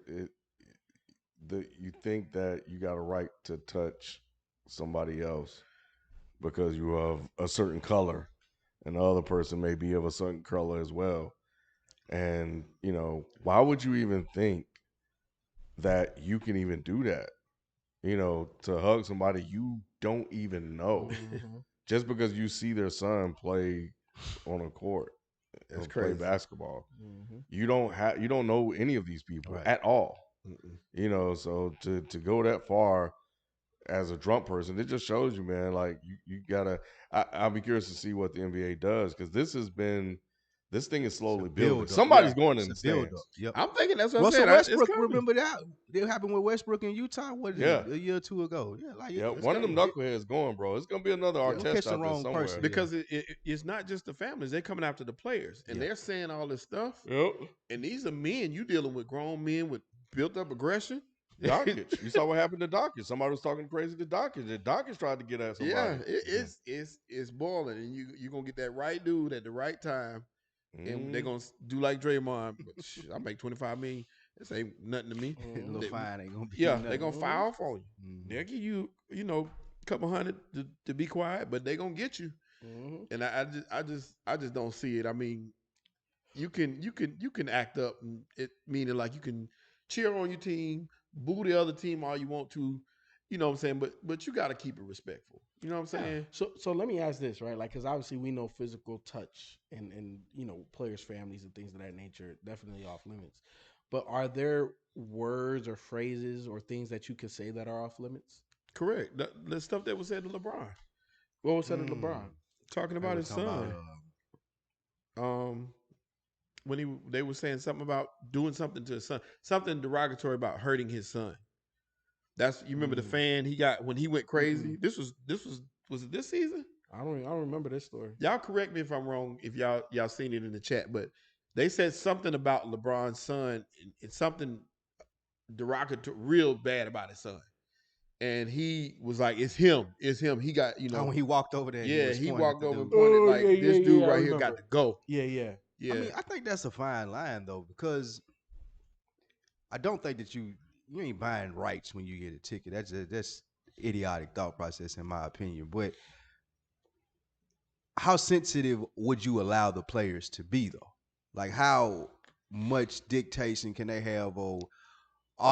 [SPEAKER 1] you think that you got a right to touch somebody else because you have a certain color, and the other person may be of a certain color as well. And you know, why would you even think that you can even do that? You know, to hug somebody you don't even know just because you see their son play on a court.
[SPEAKER 2] That's
[SPEAKER 1] or play
[SPEAKER 2] crazy.
[SPEAKER 1] basketball. You don't know any of these people
[SPEAKER 4] Right.
[SPEAKER 1] at all. You know, so to go that far as a drunk person, it just shows you, man. Like you gotta. I'll be curious to see what the NBA does because this thing is slowly building.
[SPEAKER 4] build-up.
[SPEAKER 1] Somebody's
[SPEAKER 2] Yeah.
[SPEAKER 1] going in
[SPEAKER 4] It's
[SPEAKER 1] the
[SPEAKER 4] a build
[SPEAKER 1] stands.
[SPEAKER 4] up. Yep.
[SPEAKER 2] I'm thinking that's what I'm
[SPEAKER 4] Russell
[SPEAKER 2] saying. It's
[SPEAKER 4] Westbrook,
[SPEAKER 2] coming.
[SPEAKER 4] remember that? It happened with Westbrook in Utah. What is
[SPEAKER 1] Yeah.
[SPEAKER 4] it? A year or two ago. Yeah, like
[SPEAKER 1] Yeah,
[SPEAKER 4] it's
[SPEAKER 1] one of them
[SPEAKER 4] coming.
[SPEAKER 1] knuckleheads going, bro. It's gonna be another
[SPEAKER 4] Don't catch
[SPEAKER 1] Artest
[SPEAKER 4] the
[SPEAKER 1] out there
[SPEAKER 4] wrong
[SPEAKER 1] somewhere.
[SPEAKER 4] person.
[SPEAKER 2] Because it's not just the families; they're coming after the players, and
[SPEAKER 4] Yeah.
[SPEAKER 2] they're saying all this stuff.
[SPEAKER 1] Yep.
[SPEAKER 2] And these are men. You dealing with grown men with built-up aggression.
[SPEAKER 1] Doncic. You saw what happened to Doncic. Somebody was talking crazy to Doncic. And Doncic tried to get at somebody.
[SPEAKER 2] Yeah, it's boiling, and you're gonna get that right dude at the right time, and they're gonna do like Draymond. But I make $25 million. This ain't nothing to me.
[SPEAKER 4] A little
[SPEAKER 2] They-
[SPEAKER 4] fine ain't gonna be.
[SPEAKER 2] Yeah,
[SPEAKER 4] nothing.
[SPEAKER 2] they're gonna fire off on you.
[SPEAKER 4] Mhm.
[SPEAKER 2] They'll give you, a couple hundred to be quiet, but they're gonna get you. And I just don't see it. I mean, you can act up, and it meaning like you can cheer on your team, boo the other team all you want to, you know what I'm saying? But you got to keep it respectful. You know what I'm saying?
[SPEAKER 5] So let me ask this, right? Like, because obviously we know physical touch and players' families and things of that nature definitely off limits. But are there words or phrases or things that you could say that are off limits?
[SPEAKER 2] Correct. The stuff that was said to LeBron,
[SPEAKER 5] What was said to LeBron?
[SPEAKER 2] talking
[SPEAKER 4] They
[SPEAKER 2] about
[SPEAKER 4] were
[SPEAKER 2] his
[SPEAKER 4] talking
[SPEAKER 2] son.
[SPEAKER 4] about,
[SPEAKER 2] When they were saying something about doing something to his son, something derogatory about hurting his son. You remember the fan he got when he went crazy. This was it this season?
[SPEAKER 5] I don't remember this story.
[SPEAKER 2] Y'all correct me if I'm wrong. If y'all seen it in the chat, but they said something about LeBron's son and something derogatory, real bad about his son. And he was like, "It's him. It's him." He got
[SPEAKER 4] when he walked over there.
[SPEAKER 2] yeah,
[SPEAKER 4] was
[SPEAKER 2] he
[SPEAKER 4] pointing
[SPEAKER 2] walked
[SPEAKER 4] at the
[SPEAKER 2] over and
[SPEAKER 4] dude.
[SPEAKER 2] pointed
[SPEAKER 5] Oh,
[SPEAKER 2] like
[SPEAKER 5] yeah,
[SPEAKER 2] this
[SPEAKER 5] yeah,
[SPEAKER 2] dude
[SPEAKER 5] yeah, I
[SPEAKER 2] right here got
[SPEAKER 5] remember.
[SPEAKER 2] to go.
[SPEAKER 5] Yeah, yeah.
[SPEAKER 2] Yeah,
[SPEAKER 4] I mean, I think that's a fine line though, because I don't think that you ain't buying rights when you get a ticket. That's idiotic thought process in my opinion. But how sensitive would you allow the players to be though? Like how much dictation can they have? Oh,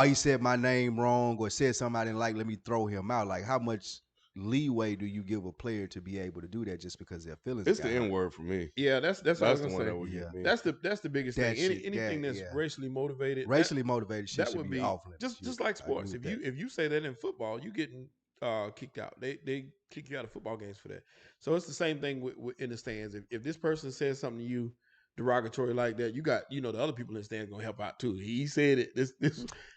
[SPEAKER 4] he said my name wrong or said something I didn't like. Let me throw him out. Like how much leeway do you give a player to be able to do that just because their feelings?
[SPEAKER 1] It's
[SPEAKER 4] got
[SPEAKER 1] the
[SPEAKER 4] hurt?
[SPEAKER 1] N word for me.
[SPEAKER 2] yeah. That's what I
[SPEAKER 1] That's
[SPEAKER 2] was
[SPEAKER 1] the
[SPEAKER 2] gonna
[SPEAKER 1] one
[SPEAKER 2] say.
[SPEAKER 1] that would
[SPEAKER 4] Yeah.
[SPEAKER 1] get me.
[SPEAKER 2] That's the biggest
[SPEAKER 4] That
[SPEAKER 2] thing.
[SPEAKER 4] shit,
[SPEAKER 2] Anything that's
[SPEAKER 4] yeah.
[SPEAKER 2] racially motivated,
[SPEAKER 4] Racially motivated shit
[SPEAKER 2] that
[SPEAKER 4] should
[SPEAKER 2] would
[SPEAKER 4] be
[SPEAKER 2] be
[SPEAKER 4] off limits.
[SPEAKER 2] just like
[SPEAKER 4] I agree
[SPEAKER 2] sports.
[SPEAKER 4] with
[SPEAKER 2] If
[SPEAKER 4] that.
[SPEAKER 2] you say that in football, you getting kicked out. They kick you out of football games for that. So it's the same thing with in the stands. If this person says something to you derogatory like that, you got the other people in the stands gonna help out too. He said it. This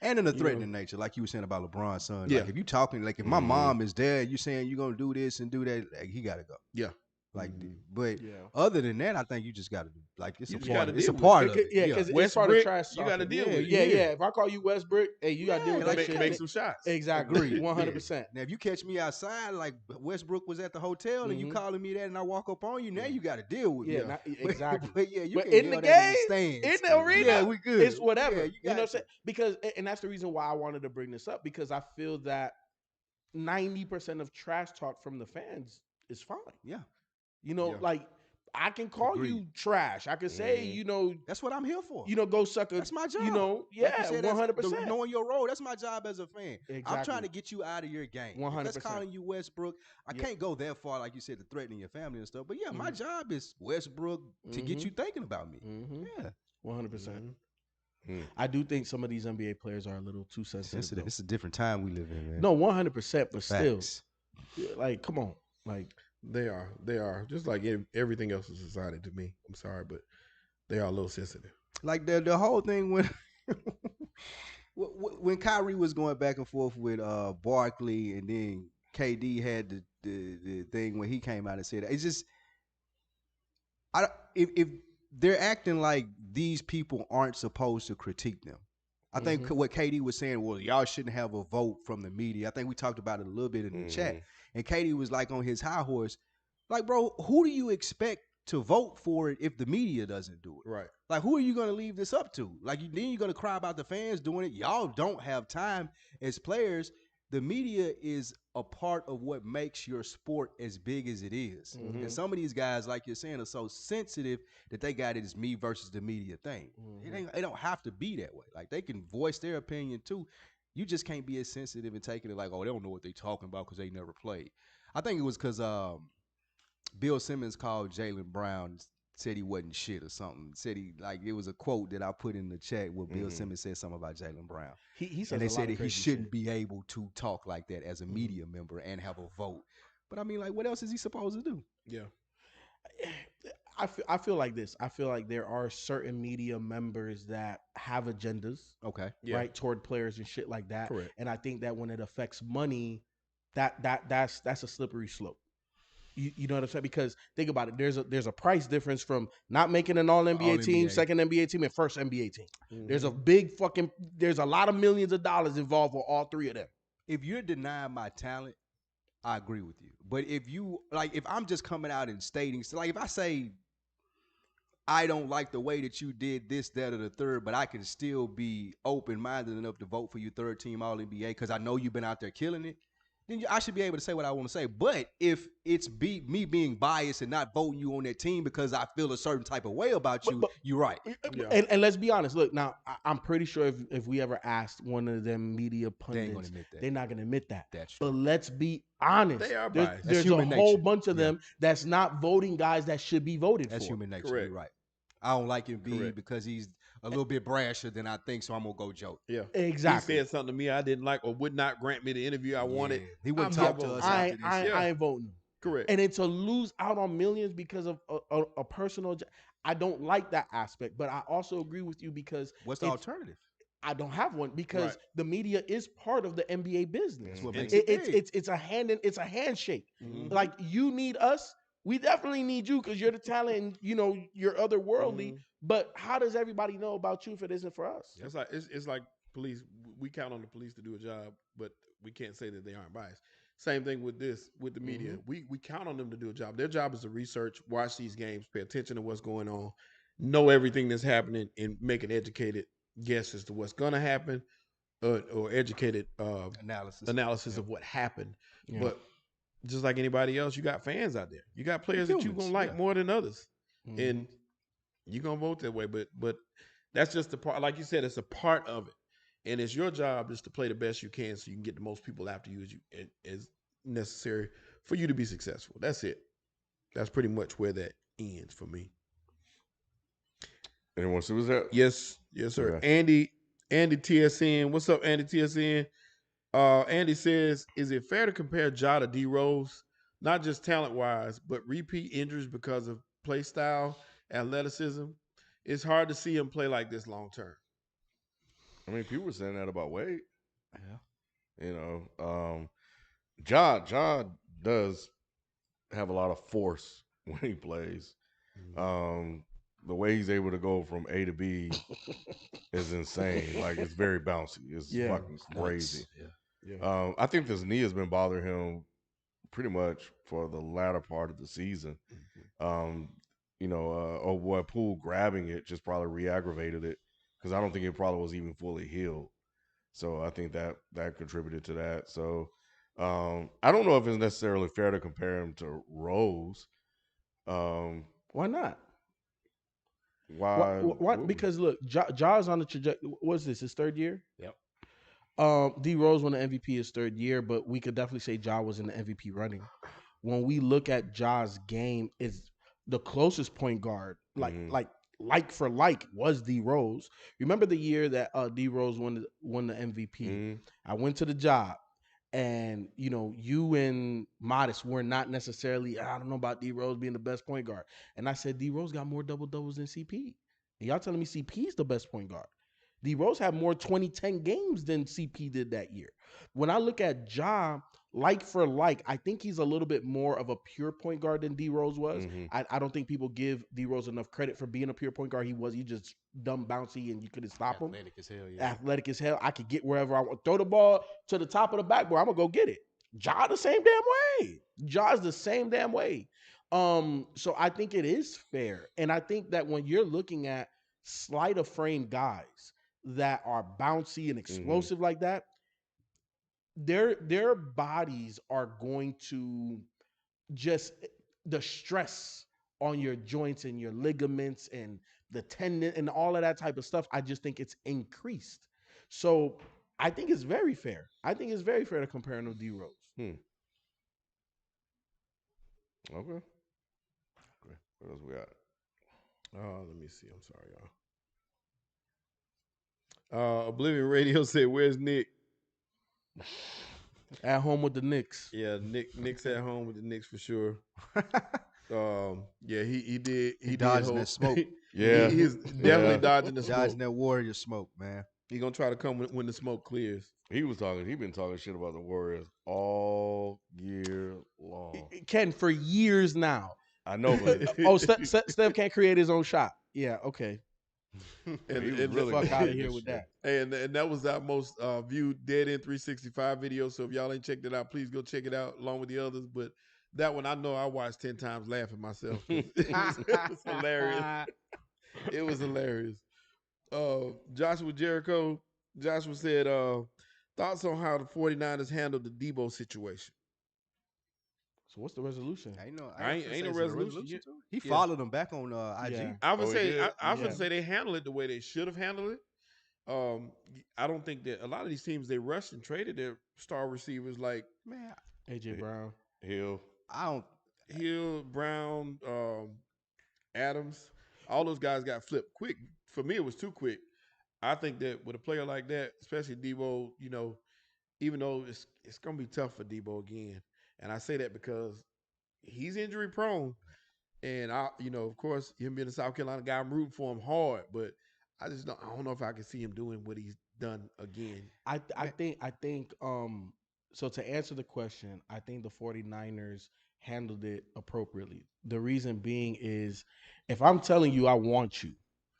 [SPEAKER 4] And in a
[SPEAKER 2] you
[SPEAKER 4] threatening nature, like you were saying about LeBron's son.
[SPEAKER 2] Yeah.
[SPEAKER 4] Like if you talking, like if my mom is there, you saying you're gonna do this and do that, like he gotta go.
[SPEAKER 2] Yeah.
[SPEAKER 4] Like, but
[SPEAKER 5] Yeah.
[SPEAKER 4] other than that, I think you just got to like it's
[SPEAKER 2] You
[SPEAKER 4] a
[SPEAKER 2] just
[SPEAKER 4] part.
[SPEAKER 2] gotta
[SPEAKER 4] It's a
[SPEAKER 2] deal with
[SPEAKER 4] part
[SPEAKER 2] it.
[SPEAKER 4] of it.
[SPEAKER 5] Yeah, because
[SPEAKER 2] West
[SPEAKER 5] it's part of
[SPEAKER 2] Brick,
[SPEAKER 5] trash
[SPEAKER 2] you gotta
[SPEAKER 5] talking.
[SPEAKER 2] deal with it.
[SPEAKER 5] Yeah.
[SPEAKER 4] Yeah.
[SPEAKER 5] If I call you Westbrook, hey, you got to deal with
[SPEAKER 4] like,
[SPEAKER 5] that shit.
[SPEAKER 2] Make some shots.
[SPEAKER 5] Exactly.
[SPEAKER 4] Agreed.
[SPEAKER 5] 100%.
[SPEAKER 4] Now, if you catch me outside, like Westbrook was at the hotel, and you calling me that, and I walk up on you, now you got to deal with
[SPEAKER 5] Yeah,
[SPEAKER 4] me.
[SPEAKER 5] exactly.
[SPEAKER 4] But yeah, you
[SPEAKER 5] But
[SPEAKER 4] can
[SPEAKER 5] in
[SPEAKER 4] yell
[SPEAKER 5] the
[SPEAKER 4] that in the
[SPEAKER 5] game, in
[SPEAKER 4] stands.
[SPEAKER 5] the arena,
[SPEAKER 4] Yeah, we good.
[SPEAKER 5] it's whatever.
[SPEAKER 4] Yeah,
[SPEAKER 5] you know what I'm
[SPEAKER 4] got
[SPEAKER 5] saying? Because, and that's the reason why I wanted to bring this up, because I feel that 90% of trash talk from the fans is fine.
[SPEAKER 4] Yeah,
[SPEAKER 5] You know,
[SPEAKER 2] Yeah.
[SPEAKER 5] like I can call
[SPEAKER 4] Agreed.
[SPEAKER 5] you trash. I can say,
[SPEAKER 4] that's what I'm here for.
[SPEAKER 5] go suck a.
[SPEAKER 4] That's my job.
[SPEAKER 5] You know,
[SPEAKER 4] Like
[SPEAKER 5] yeah,
[SPEAKER 4] you said,
[SPEAKER 5] 100%.
[SPEAKER 4] knowing your role, that's my job as a fan. I'm trying
[SPEAKER 5] Exactly.
[SPEAKER 4] to get you out of your game. If
[SPEAKER 5] 100%.
[SPEAKER 4] that's calling you Westbrook. I can't go that far, like you said, to threatening your family and stuff. But yeah, my job is Westbrook to get you thinking about me. Yeah,
[SPEAKER 5] 100%. I do think some of these NBA players are a little too sensitive. though.
[SPEAKER 4] It's a different time we live in, man.
[SPEAKER 5] No, 100%, but still,
[SPEAKER 4] Facts.
[SPEAKER 5] like, come on, like,
[SPEAKER 2] They are just like everything else in society to me. I'm sorry, but they are a little sensitive.
[SPEAKER 4] Like the whole thing when when Kyrie was going back and forth with Barkley, and then KD had the thing when he came out and said it's just if they're acting like these people aren't supposed to critique them. I think what KD was saying was y'all shouldn't have a vote from the media. I think we talked about it a little bit in the chat, and KD was like on his high horse, like, bro, who do you expect to vote for it if the media doesn't do it?
[SPEAKER 2] Right.
[SPEAKER 4] Like, who are you going to leave this up to? Like, then you're going to cry about the fans doing it. Y'all don't have time as players. The media is a part of what makes your sport as big as it is. And some of these guys, like you're saying, are so sensitive that they got it as me versus the media thing. It don't have to be that way. Like, they can voice their opinion too. You just can't be as sensitive and taking it like, oh, they don't know what they're talking about because they never played. I think it was because Bill Simmons called Jaylen Brown, said he wasn't shit or something. Said he, like, it was a quote that I put in the chat where Bill Simmons said something about Jaylen Brown.
[SPEAKER 5] he says
[SPEAKER 4] And they
[SPEAKER 5] a lot
[SPEAKER 4] said
[SPEAKER 5] of
[SPEAKER 4] that he
[SPEAKER 5] crazy
[SPEAKER 4] shouldn't
[SPEAKER 5] shit.
[SPEAKER 4] be able to talk like that as a media member and have a vote. But I mean, like, what else is he supposed to do?
[SPEAKER 2] Yeah.
[SPEAKER 5] I feel like this. I feel like there are certain media members that have agendas,
[SPEAKER 4] Okay.
[SPEAKER 2] Yeah.
[SPEAKER 5] right, toward players and shit like that.
[SPEAKER 2] Correct.
[SPEAKER 5] And I think that when it affects money, that's a slippery slope. You know what I'm saying? Because think about it. There's a price difference from not making an all NBA team,
[SPEAKER 4] All-NBA.
[SPEAKER 5] second NBA team, and first NBA team. There's a lot of millions of dollars involved for all three of them.
[SPEAKER 4] If you're denying my talent, I agree with you. But if I'm just coming out and stating, so like if I say I don't like the way that you did this, that, or the third, but I can still be open-minded enough to vote for you third team All-NBA because I know you've been out there killing it, then I should be able to say what I want to say. But if it's me being biased and not voting you on that team because I feel a certain type of way about you, you're right.
[SPEAKER 2] Yeah.
[SPEAKER 5] And let's be honest. Look, now I'm pretty sure if we ever asked one of them media
[SPEAKER 4] They ain't
[SPEAKER 5] pundits,
[SPEAKER 4] gonna admit that.
[SPEAKER 5] they're not going to admit that.
[SPEAKER 4] That's true.
[SPEAKER 5] But let's be honest.
[SPEAKER 2] They are
[SPEAKER 5] There's,
[SPEAKER 2] biased.
[SPEAKER 5] there's a
[SPEAKER 4] human
[SPEAKER 5] whole
[SPEAKER 4] nature.
[SPEAKER 5] bunch of them that's not voting guys that should be voted
[SPEAKER 4] That's
[SPEAKER 5] for.
[SPEAKER 4] human nature.
[SPEAKER 2] Correct.
[SPEAKER 4] You're right. I don't like him
[SPEAKER 2] Correct.
[SPEAKER 4] because he's a little bit brasher than I think, so I'm gonna go joke.
[SPEAKER 2] Yeah.
[SPEAKER 5] Exactly.
[SPEAKER 2] He said something to me I didn't like or would not grant me the interview I wanted.
[SPEAKER 4] Yeah. He wouldn't
[SPEAKER 2] I'm
[SPEAKER 4] talk
[SPEAKER 2] not
[SPEAKER 4] to
[SPEAKER 2] voting.
[SPEAKER 4] us after this.
[SPEAKER 5] I ain't voting.
[SPEAKER 2] Correct.
[SPEAKER 5] And it's to lose out on millions because of a personal. I don't like that aspect, but I also agree with you because
[SPEAKER 4] What's the alternative?
[SPEAKER 5] I don't have one because
[SPEAKER 2] Right.
[SPEAKER 5] the media is part of the NBA business.
[SPEAKER 4] That's what
[SPEAKER 2] And
[SPEAKER 4] makes it big.
[SPEAKER 5] It's a handshake. Like you need us, we definitely need you because you're the talent and you're otherworldly. But how does everybody know about you if it isn't for us?
[SPEAKER 2] It's like it's like police. We count on the police to do a job, but we can't say that they aren't biased. Same thing with the media. We count on them to do a job. Their job is to research, watch these games, pay attention to what's going on, know everything that's happening, and make an educated guess as to what's going to happen, or educated analysis of what happened.
[SPEAKER 5] Yeah.
[SPEAKER 2] But just like anybody else, you got fans out there. You got players that you're
[SPEAKER 4] Humans,
[SPEAKER 2] gonna like
[SPEAKER 4] yeah.
[SPEAKER 2] more than others, and you're gonna vote that way. But that's just the part. Like you said, it's a part of it, and it's your job just to play the best you can, so you can get the most people after you as necessary for you to be successful. That's it. That's pretty much where that ends for me.
[SPEAKER 1] Anyone see what's that?
[SPEAKER 2] Yes, sir.
[SPEAKER 1] Okay.
[SPEAKER 2] Andy TSN. What's up, Andy TSN? Andy says, is it fair to compare Ja to D Rose, not just talent wise, but repeat injuries because of play style, athleticism? It's hard to see him play like this long term.
[SPEAKER 1] I mean, people were saying that about Wade.
[SPEAKER 4] Yeah.
[SPEAKER 1] Ja does have a lot of force when he plays. The way he's able to go from A to B is insane. Like, it's very bouncy. It's fucking crazy.
[SPEAKER 2] Yeah.
[SPEAKER 1] I think this knee has been bothering him pretty much for the latter part of the season. Oh boy, Poole grabbing it just probably re-aggravated it because I don't think it probably was even fully healed. So I think that contributed to that. So I don't know if it's necessarily fair to compare him to Rose.
[SPEAKER 5] Why not?
[SPEAKER 1] Why?
[SPEAKER 5] Why? Because look, Ja's on the trajectory. What's this? His third year?
[SPEAKER 2] Yep.
[SPEAKER 5] D Rose won the MVP his third year, but we could definitely say Ja was in the MVP running. When we look at Ja's game, is the closest point guard, like for like, was D Rose. Remember the year that D Rose won the MVP? I went to the job, and you and Modest were not necessarily. I don't know about D Rose being the best point guard, and I said D Rose got more double doubles than CP. And y'all telling me CP is the best point guard. D Rose had more 2010 games than CP did that year. When I look at Ja, like for like, I think he's a little bit more of a pure point guard than D Rose was. I don't think people give D Rose enough credit for being a pure point guard. He just dumb bouncy and you couldn't stop him.
[SPEAKER 4] Athletic as hell, yeah.
[SPEAKER 5] Athletic as hell. I could get wherever I want. Throw the ball to the top of the backboard. I'm gonna go get it. Ja the same damn way. Ja's the same damn way. So I think it is fair. And I think that when you're looking at sleight of frame guys that are bouncy and explosive like that, their bodies are going to just the stress on your joints and your ligaments and the tendon and all of that type of stuff. I just think it's increased. So I think it's very fair. I think it's very fair to compare him to D Rose.
[SPEAKER 1] Okay. What else we got?
[SPEAKER 2] Let me see. I'm sorry, y'all. Oblivion Radio said, "Where's Nick?"
[SPEAKER 5] At home with the Knicks.
[SPEAKER 2] Yeah, Nick's at home with the Knicks for sure. Yeah, he did. He
[SPEAKER 4] dodging that smoke.
[SPEAKER 1] Yeah,
[SPEAKER 2] he's definitely dodging the smoke.
[SPEAKER 4] Dodging that Warrior smoke, man.
[SPEAKER 2] He's gonna try to come when the smoke clears.
[SPEAKER 1] He been talking shit about the Warriors all year long.
[SPEAKER 5] Ken, for years now.
[SPEAKER 1] I know, but
[SPEAKER 5] Steph can't create his own shot. Yeah, okay.
[SPEAKER 2] and
[SPEAKER 1] really
[SPEAKER 5] fuck out of here with that.
[SPEAKER 2] And that was our most viewed Dead End 365 video. So if y'all ain't checked it out, please go check it out along with the others. But that one I know I watched 10 times laughing myself. It was hilarious. It was hilarious. Joshua Jericho. Joshua said, thoughts on how the 49ers handled the Debo situation.
[SPEAKER 5] So what's the resolution?
[SPEAKER 2] Ain't no resolution yet.
[SPEAKER 4] He followed them back on IG.
[SPEAKER 5] Yeah.
[SPEAKER 2] I would say I was
[SPEAKER 5] Yeah.
[SPEAKER 2] gonna say they handled it the way they should have handled it. I don't think that a lot of these teams they rushed and traded their star receivers like
[SPEAKER 4] Man,
[SPEAKER 5] AJ Brown.
[SPEAKER 1] Hill.
[SPEAKER 2] Hill, Brown, Adams. All those guys got flipped quick. For me, it was too quick. I think that with a player like that, especially Debo, even though it's gonna be tough for Debo again, and I say that because he's injury prone, and of course, him being a South Carolina guy, I'm rooting for him hard, but I don't know if I can see him doing what he's done again.
[SPEAKER 5] I think so to answer the question, I think the 49ers handled it appropriately. The reason being is if I'm telling you I want you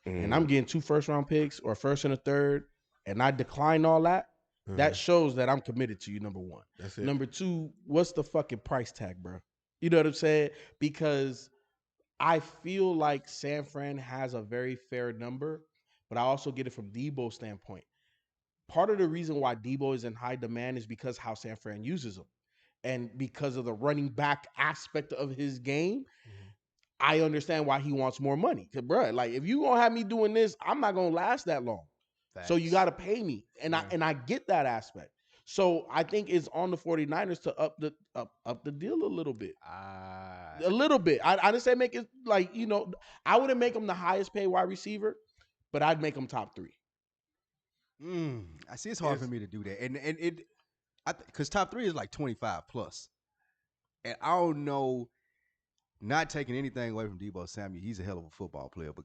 [SPEAKER 5] and I'm getting 2 first-round picks or first and a third and I decline all that, that shows that I'm committed to you, number one.
[SPEAKER 2] That's it.
[SPEAKER 5] Number two, what's the fucking price tag, bro? You know what I'm saying? Because I feel like San Fran has a very fair number, but I also get it from Debo's standpoint. Part of the reason why Debo is in high demand is because how San Fran uses him. And because of the running back aspect of his game, I understand why he wants more money. Because, bro, like, if you gonna have me doing this, I'm not gonna last that long. So you got to pay me. And I get that aspect. So I think it's on the 49ers to up the deal a little bit. A little bit. I didn't say make it like, I wouldn't make him the highest paid wide receiver, but I'd make him top 3.
[SPEAKER 4] I see it's hard for me to do that. And it because top 3 is like 25 plus. And I don't know, not taking anything away from Debo Samuel, he's a hell of a football player, but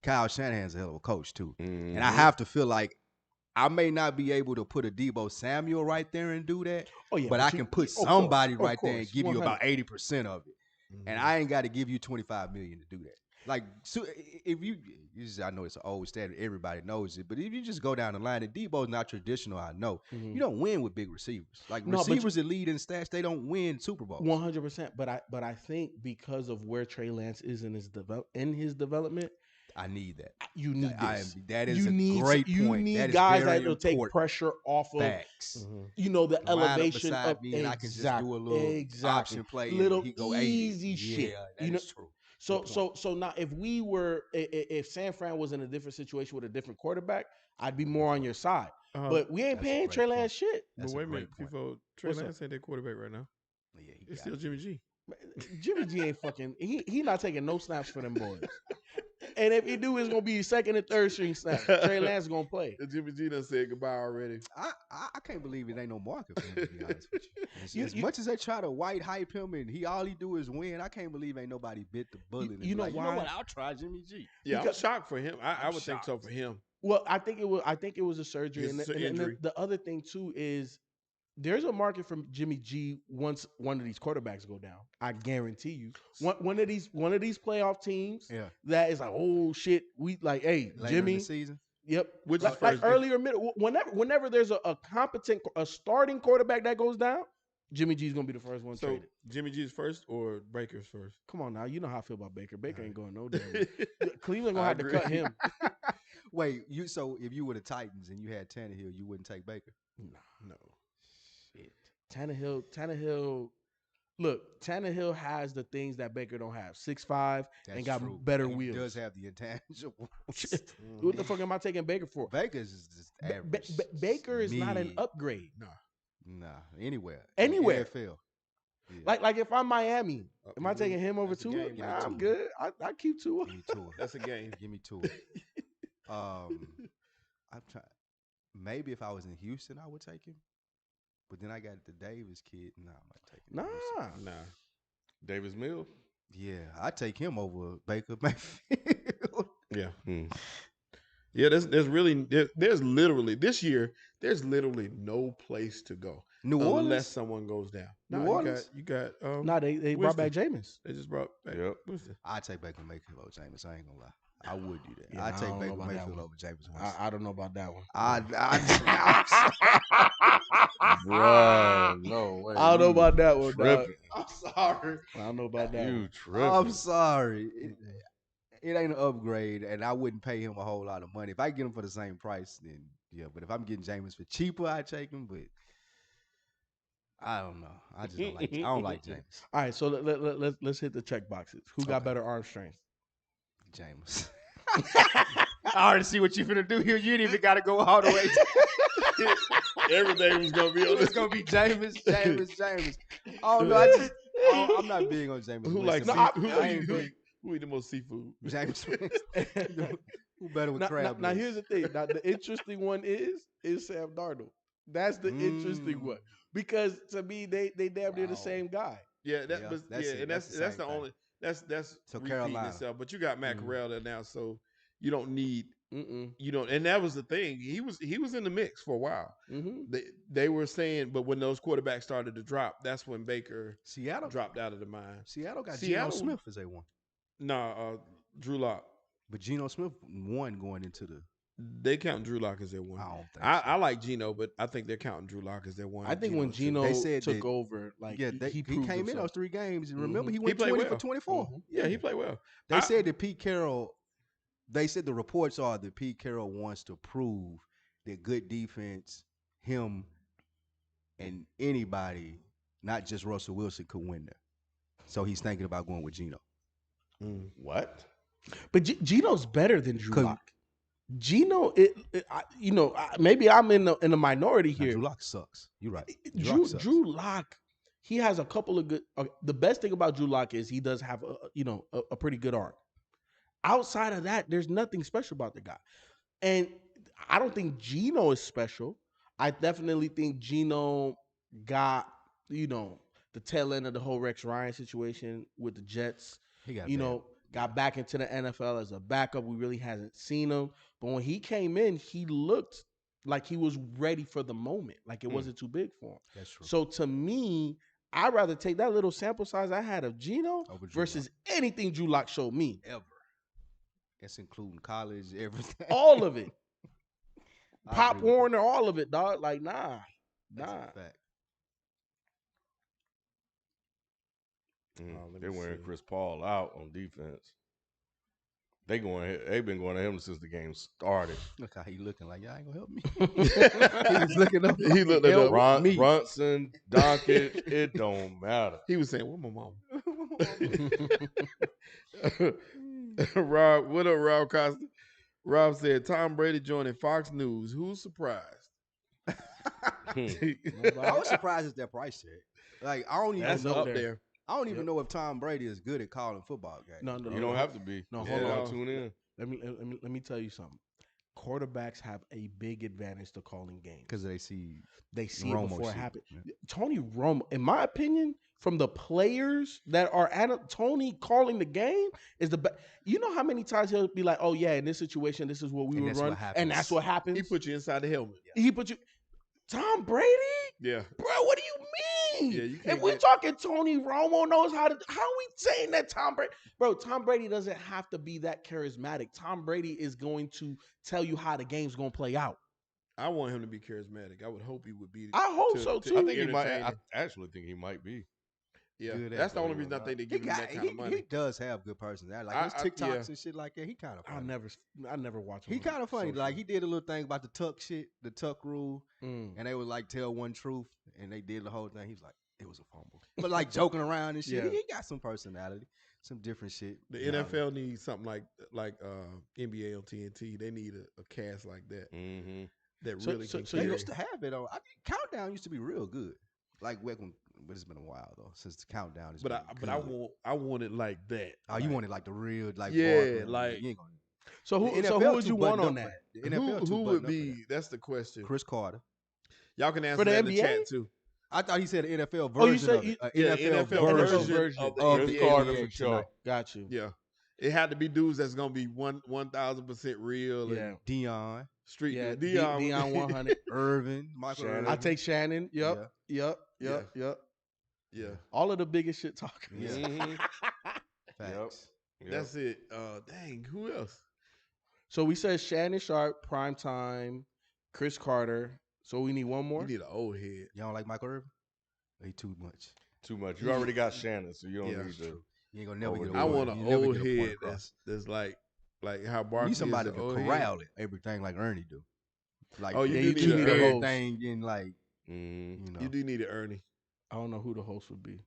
[SPEAKER 4] Kyle Shanahan's a hell of a coach too. And I have to feel like I may not be able to put a Debo Samuel right there and do that, but I can put somebody right there and give you about 80% of it. and I ain't got to give you $25 million to do that. Like, so if I know it's an old standard, everybody knows it, but if you just go down the line, and Debo's not traditional, I know. You don't win with big receivers. Like,
[SPEAKER 5] No, but
[SPEAKER 4] receivers that lead in stats, they don't win Super Bowls.
[SPEAKER 5] 100%. But I think because of where Trey Lance is in his development,
[SPEAKER 4] I need that.
[SPEAKER 5] you need this.
[SPEAKER 4] That is
[SPEAKER 5] you
[SPEAKER 4] a
[SPEAKER 5] need
[SPEAKER 4] great point.
[SPEAKER 5] You need
[SPEAKER 4] that is
[SPEAKER 5] guys
[SPEAKER 4] very
[SPEAKER 5] that will take
[SPEAKER 4] important.
[SPEAKER 5] pressure off of
[SPEAKER 4] Facts.
[SPEAKER 5] the
[SPEAKER 4] Line up
[SPEAKER 5] elevation
[SPEAKER 4] beside
[SPEAKER 5] of
[SPEAKER 4] me and I can just do a little option play
[SPEAKER 5] little
[SPEAKER 4] and he go
[SPEAKER 5] easy
[SPEAKER 4] 80.
[SPEAKER 5] shit.
[SPEAKER 4] Yeah, that is true.
[SPEAKER 5] So now if San Fran was in a different situation with a different quarterback, I'd be more on your side. But we ain't
[SPEAKER 4] That's a
[SPEAKER 5] paying
[SPEAKER 4] great
[SPEAKER 5] Trey
[SPEAKER 4] point.
[SPEAKER 5] Lance shit.
[SPEAKER 2] But wait a minute, people, Trey Lance ain't their quarterback right now.
[SPEAKER 4] Yeah,
[SPEAKER 2] It's still Jimmy G.
[SPEAKER 5] Jimmy G ain't fucking. He not taking no snaps for them boys. And if he do, it's gonna be second and third string snaps. Trey Lance is gonna play.
[SPEAKER 2] Jimmy G done said goodbye already.
[SPEAKER 4] I can't believe it ain't no market for him, to be honest with you. As much as they try to white hype him and all he do is win, I can't believe ain't nobody bit the bullet.
[SPEAKER 5] You know why?
[SPEAKER 4] You know what? I'll try Jimmy G.
[SPEAKER 2] Yeah, I'm shocked for him. I would think so for him.
[SPEAKER 5] Well, I think it was a surgery,
[SPEAKER 2] It's
[SPEAKER 5] and
[SPEAKER 2] an injury.
[SPEAKER 5] the other thing too is there's a market for Jimmy G once one of these quarterbacks go down. I guarantee you, one of these playoff teams that is like, oh shit, we like, hey,
[SPEAKER 4] Later
[SPEAKER 5] Jimmy,
[SPEAKER 4] in the season.
[SPEAKER 5] Yep,
[SPEAKER 2] Which
[SPEAKER 5] like,
[SPEAKER 2] is first,
[SPEAKER 5] earlier middle. Whenever there's a competent starting quarterback that goes down, Jimmy G's gonna be the first one
[SPEAKER 2] so
[SPEAKER 5] traded.
[SPEAKER 2] Jimmy G's first or Baker's first?
[SPEAKER 5] Come on now, you know how I feel about Baker. Baker ain't going no damn way. Cleveland gonna have to cut him.
[SPEAKER 4] Wait, so if you were the Titans and you had Tannehill, you wouldn't take Baker?
[SPEAKER 2] No.
[SPEAKER 5] Shit. Tannehill. Look, Tannehill has the things that Baker don't have. 6'5" and got
[SPEAKER 4] true.
[SPEAKER 5] better
[SPEAKER 4] And
[SPEAKER 5] wheels.
[SPEAKER 4] He does have the intangibles.
[SPEAKER 5] What the fuck am I taking Baker for?
[SPEAKER 4] Baker's is just average.
[SPEAKER 5] Baker is not an
[SPEAKER 4] Mid.
[SPEAKER 5] upgrade.
[SPEAKER 4] Nah, anywhere.
[SPEAKER 5] Anywhere.
[SPEAKER 4] NFL. Yeah.
[SPEAKER 5] Like if I'm Miami, am I taking him over
[SPEAKER 2] That's a
[SPEAKER 5] Tua?
[SPEAKER 2] game.
[SPEAKER 5] Nah, I'm good. I keep Tua.
[SPEAKER 4] Give me Tua.
[SPEAKER 2] That's a game.
[SPEAKER 4] Give me Tua. I'm trying. Maybe if I was in Houston, I would take him. But then I got the Davis kid. Nah, I'm not taking him.
[SPEAKER 2] Nah.
[SPEAKER 1] Davis Mills.
[SPEAKER 4] Yeah, I take him over Baker Mayfield.
[SPEAKER 2] Yeah. Yeah, there's literally this year, there's literally no place to go.
[SPEAKER 4] New Orleans?
[SPEAKER 2] Unless someone goes down.
[SPEAKER 4] New Orleans?
[SPEAKER 2] You got
[SPEAKER 5] Nah, they brought back
[SPEAKER 2] Winston.
[SPEAKER 5] Jameis.
[SPEAKER 2] They just brought back
[SPEAKER 1] Yep.
[SPEAKER 2] Winston.
[SPEAKER 4] I take Baker Mayfield over Jameis. I ain't gonna lie. I would do that.
[SPEAKER 5] Yeah,
[SPEAKER 4] I
[SPEAKER 5] I
[SPEAKER 4] take
[SPEAKER 5] don't know
[SPEAKER 4] Baker
[SPEAKER 5] about that
[SPEAKER 4] Mayfield
[SPEAKER 5] one.
[SPEAKER 4] over Jameis Winston.
[SPEAKER 5] I don't know about that one.
[SPEAKER 1] Bruh, no way.
[SPEAKER 5] I don't know about that one. Dog.
[SPEAKER 1] Tripping.
[SPEAKER 4] I'm sorry.
[SPEAKER 5] I don't know about that
[SPEAKER 1] You
[SPEAKER 5] one.
[SPEAKER 1] tripping.
[SPEAKER 4] I'm sorry. It ain't an upgrade, and I wouldn't pay him a whole lot of money. If I get him for the same price, then yeah. But if I'm getting Jameis for cheaper, I take him. But I don't know. I just don't like. I don't like Jameis.
[SPEAKER 5] All right, so let's hit the check boxes. Who got better arm strength?
[SPEAKER 4] Jameis. I already see what you're finna do here. You ain't even got to go all the way.
[SPEAKER 2] Everything was gonna be on
[SPEAKER 4] It's gonna be Jameis. Oh no, I'm not big on Jameis.
[SPEAKER 2] Who likes
[SPEAKER 4] Winston.
[SPEAKER 2] who eat the most seafood?
[SPEAKER 4] James Winston. Who better with crab?
[SPEAKER 5] Now here's the thing. Now the interesting one is Sam Darnold. That's the interesting one because to me they damn near the same guy.
[SPEAKER 2] Yeah,
[SPEAKER 4] That's
[SPEAKER 2] that's the only that's
[SPEAKER 4] So
[SPEAKER 2] repeating
[SPEAKER 4] Carolina.
[SPEAKER 2] itself. But you got Matt Corral there now, so you don't need
[SPEAKER 5] Mm-mm.
[SPEAKER 2] you don't. And that was the thing. He was in the mix for a while.
[SPEAKER 5] Mm-hmm.
[SPEAKER 2] They were saying, but when those quarterbacks started to drop, that's when Baker
[SPEAKER 4] Seattle
[SPEAKER 2] dropped out of the mind.
[SPEAKER 4] Seattle got
[SPEAKER 2] Seattle-
[SPEAKER 4] Geno Smith as A1.
[SPEAKER 2] No, Drew Lock.
[SPEAKER 4] But Geno Smith won going into the.
[SPEAKER 2] They count Drew Lock as their one.
[SPEAKER 4] I don't think.
[SPEAKER 2] I like Geno, but I think they're counting Drew Lock as their one.
[SPEAKER 5] I think when
[SPEAKER 2] too.
[SPEAKER 5] Geno
[SPEAKER 4] They said
[SPEAKER 5] took
[SPEAKER 4] that-
[SPEAKER 5] over, like
[SPEAKER 4] Yeah,
[SPEAKER 5] he
[SPEAKER 4] he
[SPEAKER 5] proved
[SPEAKER 4] came in
[SPEAKER 5] himself.
[SPEAKER 4] those 3 games. And remember,
[SPEAKER 5] Mhm.
[SPEAKER 4] he went
[SPEAKER 2] played
[SPEAKER 4] 20
[SPEAKER 2] well.
[SPEAKER 4] for 24.
[SPEAKER 5] Mhm.
[SPEAKER 2] Yeah, he played well.
[SPEAKER 4] They said that Pete Carroll. They said the reports are that Pete Carroll wants to prove that good defense, him, and anybody, not just Russell Wilson, could win there. So he's thinking about going with Geno.
[SPEAKER 1] What?
[SPEAKER 5] But Geno's better than Drew
[SPEAKER 4] 'Cause-
[SPEAKER 5] Lock. Geno, maybe I'm in the minority
[SPEAKER 4] Now,
[SPEAKER 5] here.
[SPEAKER 4] Drew Lock sucks. You're right. Lock sucks.
[SPEAKER 5] Drew Lock, he has a couple of good. The best thing about Drew Lock is he does have a pretty good arm. Outside of that, there's nothing special about the guy, and I don't think Geno is special. I definitely think Geno got the tail end of the whole Rex Ryan situation with the Jets.
[SPEAKER 4] He got
[SPEAKER 5] Got back into the NFL as a backup. We really hasn't seen him. But when he came in, he looked like he was ready for the moment. Like it wasn't too big for him.
[SPEAKER 4] That's true.
[SPEAKER 5] So to me, I'd rather take that little sample size I had of Gino
[SPEAKER 4] Over Drew
[SPEAKER 5] versus anything Drew Lock showed me.
[SPEAKER 4] ever. That's including college, everything.
[SPEAKER 5] All of it.
[SPEAKER 4] I
[SPEAKER 5] Pop
[SPEAKER 4] agree with that.
[SPEAKER 5] Warner, all of it, dog. Like, nah.
[SPEAKER 4] That's
[SPEAKER 5] Nah.
[SPEAKER 4] a fact.
[SPEAKER 2] let
[SPEAKER 1] They're
[SPEAKER 2] me
[SPEAKER 1] wearing
[SPEAKER 2] see.
[SPEAKER 1] Chris Paul out on defense. They've been going to him since the game started.
[SPEAKER 4] Look how he looking like, y'all ain't gonna help me. He was looking up.
[SPEAKER 2] He looked it
[SPEAKER 4] help
[SPEAKER 2] up.
[SPEAKER 4] me.
[SPEAKER 1] Brunson, Doncic, it don't matter.
[SPEAKER 2] He was saying, "Where my mom?" Rob, what up, Rob Costa? Rob said, "Tom Brady joining Fox News. Who's surprised?"
[SPEAKER 4] I was surprised at that price tag. Like I don't even
[SPEAKER 2] That's
[SPEAKER 4] know.
[SPEAKER 2] up there.
[SPEAKER 4] I don't even know if Tom Brady is good at calling football games.
[SPEAKER 5] No,
[SPEAKER 1] You don't have to be.
[SPEAKER 5] No,
[SPEAKER 1] You
[SPEAKER 5] hold
[SPEAKER 1] just
[SPEAKER 5] on.
[SPEAKER 1] gotta tune in.
[SPEAKER 5] Let me tell you something. Quarterbacks have a big advantage to calling games
[SPEAKER 4] because they see
[SPEAKER 5] they see
[SPEAKER 4] Romo
[SPEAKER 5] it before it
[SPEAKER 4] shit.
[SPEAKER 5] happens.
[SPEAKER 4] Yeah.
[SPEAKER 5] Tony Romo, in my opinion, from the players that are at Tony calling the game is the best. You know how many times he'll be like, "Oh yeah, in this situation, this is what we
[SPEAKER 4] And
[SPEAKER 5] would
[SPEAKER 4] that's
[SPEAKER 5] run,"
[SPEAKER 4] what
[SPEAKER 5] and that's what happens.
[SPEAKER 2] He put you inside the helmet.
[SPEAKER 5] He put you. Tom Brady,
[SPEAKER 2] Yeah.
[SPEAKER 5] bro. What do you mean?
[SPEAKER 2] Yeah, you can't
[SPEAKER 5] If we're
[SPEAKER 2] get-
[SPEAKER 5] talking Tony Romo knows how to, how are we saying that Tom Brady, bro? Tom Brady doesn't have to be that charismatic. Tom Brady is going to tell you how the game's going to play out.
[SPEAKER 2] I want him to be charismatic. I would hope he would be.
[SPEAKER 5] I hope so, too.
[SPEAKER 1] I think he might. I
[SPEAKER 2] entertaining.
[SPEAKER 1] actually think he might be.
[SPEAKER 2] Yeah,
[SPEAKER 4] good at
[SPEAKER 2] that's the
[SPEAKER 1] it.
[SPEAKER 2] only reason I think they give him that kind of money.
[SPEAKER 4] He does have good personality. Like his
[SPEAKER 2] I-
[SPEAKER 4] TikToks
[SPEAKER 2] yeah.
[SPEAKER 4] and shit like that. He kind of
[SPEAKER 5] I
[SPEAKER 4] funny.
[SPEAKER 5] never watch him.
[SPEAKER 4] He
[SPEAKER 5] on
[SPEAKER 4] kind of funny.
[SPEAKER 5] social.
[SPEAKER 4] Like he did a little thing about the tuck shit, the tuck rule,
[SPEAKER 5] Mm.
[SPEAKER 4] and they would like tell one truth, and they did the whole thing. He was like, it was a fumble, but like joking around and shit.
[SPEAKER 5] Yeah.
[SPEAKER 4] He got some personality, some different shit.
[SPEAKER 2] The
[SPEAKER 4] You know,
[SPEAKER 2] NFL needs something like NBA on TNT. They need a cast like that
[SPEAKER 1] Mm-hmm.
[SPEAKER 2] that
[SPEAKER 5] So-
[SPEAKER 2] really
[SPEAKER 5] so-
[SPEAKER 2] can
[SPEAKER 5] so
[SPEAKER 4] They
[SPEAKER 2] carry.
[SPEAKER 4] used to have it on. I think Countdown used to be real good. Like but it's been a while though since the Countdown. Has
[SPEAKER 2] But
[SPEAKER 4] been good.
[SPEAKER 2] I want it like that.
[SPEAKER 4] Oh, you wanted like the real like
[SPEAKER 2] Yeah,
[SPEAKER 4] Barkley.
[SPEAKER 2] like-
[SPEAKER 4] you ain't gonna,
[SPEAKER 5] So
[SPEAKER 4] the
[SPEAKER 5] who
[SPEAKER 4] NFL
[SPEAKER 5] would
[SPEAKER 4] too
[SPEAKER 5] you want
[SPEAKER 4] buttoned
[SPEAKER 5] on
[SPEAKER 4] up for
[SPEAKER 5] that?
[SPEAKER 4] The NFL too
[SPEAKER 2] Who
[SPEAKER 4] buttoned
[SPEAKER 2] would
[SPEAKER 4] up for
[SPEAKER 2] be?
[SPEAKER 4] that.
[SPEAKER 2] That's the question.
[SPEAKER 4] Chris Carter?
[SPEAKER 2] Y'all can answer
[SPEAKER 5] For the
[SPEAKER 2] that in the
[SPEAKER 5] NBA?
[SPEAKER 2] chat too.
[SPEAKER 4] I thought he said an NFL version
[SPEAKER 5] Oh, you said
[SPEAKER 4] of it.
[SPEAKER 2] Yeah,
[SPEAKER 4] NFL,
[SPEAKER 2] NFL
[SPEAKER 4] version
[SPEAKER 2] version of the
[SPEAKER 4] of
[SPEAKER 1] Chris
[SPEAKER 4] the
[SPEAKER 2] NBA.
[SPEAKER 1] Carter
[SPEAKER 4] NBA
[SPEAKER 1] for sure.
[SPEAKER 4] tonight.
[SPEAKER 5] Got you.
[SPEAKER 2] Yeah, it had to be dudes that's gonna be 1,000% real.
[SPEAKER 5] Yeah.
[SPEAKER 2] And
[SPEAKER 4] Dion,
[SPEAKER 2] street.
[SPEAKER 5] Yeah.
[SPEAKER 2] Dion,
[SPEAKER 5] Dion 100.
[SPEAKER 4] Irvin, Michael
[SPEAKER 1] Shannon.
[SPEAKER 4] Irvin.
[SPEAKER 5] I take Shannon. Yep.
[SPEAKER 4] Yeah.
[SPEAKER 5] Yep.
[SPEAKER 2] Yeah,
[SPEAKER 5] All of the biggest shit talkers.
[SPEAKER 4] Yeah.
[SPEAKER 1] Mm-hmm.
[SPEAKER 4] Facts.
[SPEAKER 1] Yep.
[SPEAKER 2] that's it. Dang, who else?
[SPEAKER 5] So we said Shannon Sharp, Prime Time, Chris Carter. So we need one more.
[SPEAKER 2] You need an old head.
[SPEAKER 4] You don't like Michael Irvin? He too much.
[SPEAKER 1] Too much. You already got Shannon, so you don't
[SPEAKER 2] Yeah.
[SPEAKER 1] need to.
[SPEAKER 4] You ain't gonna never get a
[SPEAKER 2] I
[SPEAKER 4] point.
[SPEAKER 2] want
[SPEAKER 4] You
[SPEAKER 2] an
[SPEAKER 4] never
[SPEAKER 2] old
[SPEAKER 4] get a point
[SPEAKER 2] head
[SPEAKER 4] across.
[SPEAKER 2] that's like how
[SPEAKER 4] You
[SPEAKER 2] Barkley
[SPEAKER 4] need somebody
[SPEAKER 2] is
[SPEAKER 4] to
[SPEAKER 2] an old
[SPEAKER 4] corral
[SPEAKER 2] head.
[SPEAKER 4] it, everything like Ernie do. Like
[SPEAKER 2] Oh, you
[SPEAKER 5] Yeah,
[SPEAKER 2] do
[SPEAKER 5] you
[SPEAKER 2] need
[SPEAKER 5] do
[SPEAKER 2] an
[SPEAKER 5] need a
[SPEAKER 2] Ernie.
[SPEAKER 5] host.
[SPEAKER 4] everything in like
[SPEAKER 1] Mm-hmm.
[SPEAKER 4] you know.
[SPEAKER 2] You do need an Ernie.
[SPEAKER 5] I don't know who the host would be.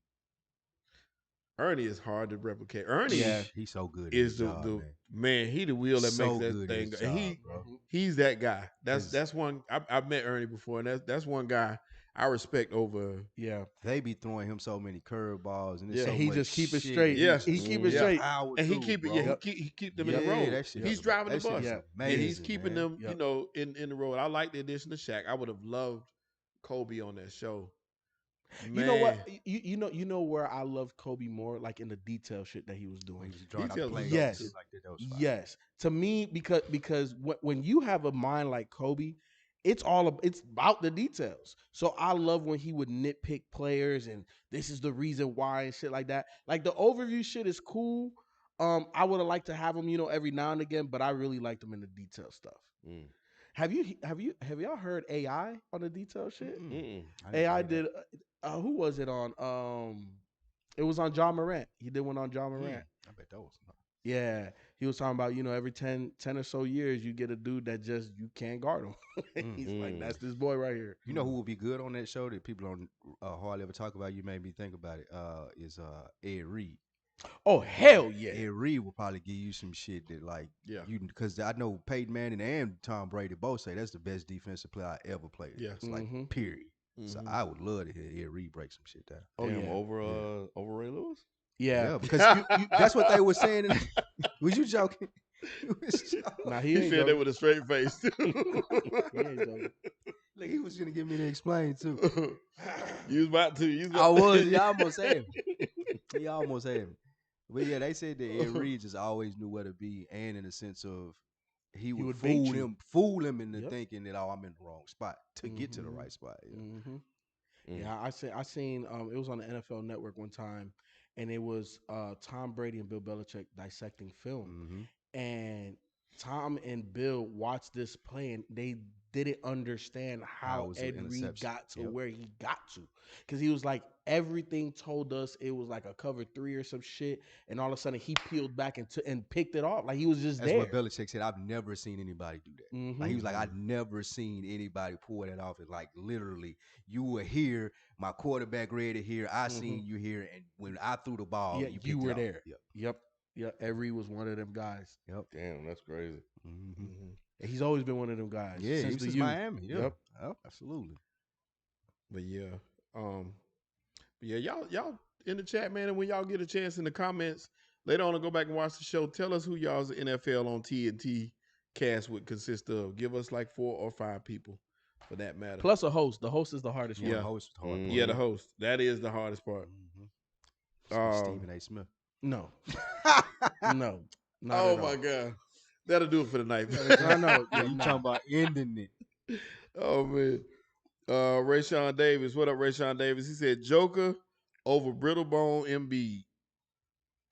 [SPEAKER 2] Ernie is hard to replicate. Ernie
[SPEAKER 5] Yeah.
[SPEAKER 4] He's so good. at
[SPEAKER 2] is
[SPEAKER 4] his
[SPEAKER 2] the
[SPEAKER 4] job,
[SPEAKER 2] the
[SPEAKER 4] man.
[SPEAKER 2] man. He the wheel that
[SPEAKER 4] So
[SPEAKER 2] makes that
[SPEAKER 4] good at
[SPEAKER 2] thing.
[SPEAKER 4] his
[SPEAKER 2] go. And
[SPEAKER 4] job, bro.
[SPEAKER 2] he's that guy.
[SPEAKER 4] His-
[SPEAKER 2] That's one. I've met Ernie before, and that's one guy I respect over.
[SPEAKER 5] Yeah.
[SPEAKER 4] They be throwing him so many curveballs, and
[SPEAKER 2] Yeah.
[SPEAKER 4] it's so
[SPEAKER 5] He
[SPEAKER 4] much
[SPEAKER 5] just keep it
[SPEAKER 4] shit
[SPEAKER 5] straight.
[SPEAKER 4] that
[SPEAKER 2] Yeah.
[SPEAKER 5] He keep it
[SPEAKER 2] Yeah.
[SPEAKER 5] straight.
[SPEAKER 4] power
[SPEAKER 2] And he
[SPEAKER 4] too,
[SPEAKER 2] keep it.
[SPEAKER 4] bro.
[SPEAKER 2] Yeah,
[SPEAKER 5] Yep.
[SPEAKER 2] he keep them in
[SPEAKER 4] Yeah,
[SPEAKER 2] the road.
[SPEAKER 4] that shit
[SPEAKER 2] He's
[SPEAKER 4] is-
[SPEAKER 2] driving the
[SPEAKER 4] that shit
[SPEAKER 2] bus.
[SPEAKER 4] is
[SPEAKER 5] Yeah.
[SPEAKER 2] And he's
[SPEAKER 4] amazing,
[SPEAKER 2] keeping
[SPEAKER 4] man.
[SPEAKER 2] them,
[SPEAKER 5] Yep.
[SPEAKER 2] in the road. I like the addition of Shaq. I would have loved Kobe on that show.
[SPEAKER 5] You know what?
[SPEAKER 2] Man.
[SPEAKER 5] You know where I loved Kobe more, like in the detail shit that he was
[SPEAKER 4] When
[SPEAKER 5] doing.
[SPEAKER 4] he was drawing out
[SPEAKER 2] Details
[SPEAKER 4] plays
[SPEAKER 2] was
[SPEAKER 4] and
[SPEAKER 5] Yes.
[SPEAKER 4] shit like that, that was fire.
[SPEAKER 5] Yes, to me, because when you have a mind like Kobe, it's about the details. So I love when he would nitpick players and this is the reason why and shit like that. Like the overview shit is cool. I would have liked to have him, every now and again, but I really liked him in the detail stuff.
[SPEAKER 1] Mm.
[SPEAKER 5] Have y'all heard AI on the detail shit?
[SPEAKER 1] Mm-mm.
[SPEAKER 4] I didn't
[SPEAKER 5] AI
[SPEAKER 4] say that.
[SPEAKER 5] did. Who was it on? It was on John Morant. He did one on John Morant.
[SPEAKER 4] I bet that was.
[SPEAKER 5] Yeah, he was talking about, every 10 or so years, you get a dude that just, you can't guard him. He's like, that's this boy right here.
[SPEAKER 4] You know who would be good on that show that people don't hardly ever talk about? You made me think about it. Is Ed Reed.
[SPEAKER 5] Oh, hell yeah.
[SPEAKER 4] Ed Reed will probably give you some shit that like
[SPEAKER 2] Yeah.
[SPEAKER 4] you because I know Peyton Manning and Tom Brady both say that's the best defensive player I ever played.
[SPEAKER 2] Yeah.
[SPEAKER 4] It's like
[SPEAKER 5] Mhm.
[SPEAKER 4] period. So
[SPEAKER 2] Mhm.
[SPEAKER 4] I would love to hear Ed Reed break some shit down.
[SPEAKER 5] Oh,
[SPEAKER 1] Damn,
[SPEAKER 5] yeah.
[SPEAKER 1] over Ray Lewis?
[SPEAKER 5] Yeah.
[SPEAKER 4] because that's what they were saying. Was you joking? You was joking.
[SPEAKER 5] Nah, he
[SPEAKER 2] He
[SPEAKER 5] ain't
[SPEAKER 2] said that
[SPEAKER 5] joking.
[SPEAKER 2] with a straight face.
[SPEAKER 5] He ain't joking.
[SPEAKER 4] Like he was gonna get me to explain too.
[SPEAKER 2] You was about to. You
[SPEAKER 4] I was. He almost had me. He almost had me. But yeah, they said that Ed Reed just always knew where to be, and in the sense of he would
[SPEAKER 5] bait
[SPEAKER 4] fool
[SPEAKER 5] you.
[SPEAKER 4] him into
[SPEAKER 5] Yep.
[SPEAKER 4] thinking that I'm in the wrong spot to get to the
[SPEAKER 5] Mhm.
[SPEAKER 4] right spot. Yeah.
[SPEAKER 5] Mhm. Yeah, I seen it was on the NFL Network one time, and it was Tom Brady and Bill Belichick dissecting film, and Tom and Bill watched this play, and they didn't understand
[SPEAKER 4] How it
[SPEAKER 5] how
[SPEAKER 4] was an
[SPEAKER 5] Ed Reed
[SPEAKER 4] interception.
[SPEAKER 5] got to
[SPEAKER 4] Yep.
[SPEAKER 5] where he got to, because he was like everything told us it was like a cover 3 or some shit, and all of a sudden he peeled back and picked it off like he was just
[SPEAKER 4] That's
[SPEAKER 5] there.
[SPEAKER 4] what Belichick said. I've never seen anybody do that. Like he was like, I've never seen anybody pull that off. And like literally, you were here, my quarterback read it here, I seen you here, and when I threw the ball,
[SPEAKER 5] Yeah,
[SPEAKER 4] you
[SPEAKER 5] you
[SPEAKER 4] picked
[SPEAKER 5] were
[SPEAKER 4] it off.
[SPEAKER 5] there.
[SPEAKER 4] Yep.
[SPEAKER 5] Yep. Ed Reed was one of them guys.
[SPEAKER 4] Yep.
[SPEAKER 1] Damn, that's crazy.
[SPEAKER 5] And he's always been one of them guys.
[SPEAKER 4] Yeah,
[SPEAKER 5] since
[SPEAKER 4] he was
[SPEAKER 5] the
[SPEAKER 4] since
[SPEAKER 5] youth.
[SPEAKER 4] Miami. Yeah.
[SPEAKER 5] Yep.
[SPEAKER 4] Yep, absolutely.
[SPEAKER 2] But y'all in the chat, man, and when y'all get a chance in the comments later on to go back and watch the show, tell us who y'all's NFL on TNT cast would consist of. Give us like 4 or 5 people, for that matter.
[SPEAKER 5] Plus a host. The host is the hardest
[SPEAKER 4] Yeah,
[SPEAKER 5] one.
[SPEAKER 4] the host was hard.
[SPEAKER 2] Yeah, the host. That is the hardest part.
[SPEAKER 4] Stephen A. Smith.
[SPEAKER 5] No. No. Not
[SPEAKER 2] Oh
[SPEAKER 5] at all.
[SPEAKER 2] my God. That'll do it for the night.
[SPEAKER 5] I know.
[SPEAKER 4] Yeah, you talking about ending it.
[SPEAKER 2] Oh man. Rayshawn Davis. What up, Rayshawn Davis? He said Joker over Brittlebone Embiid.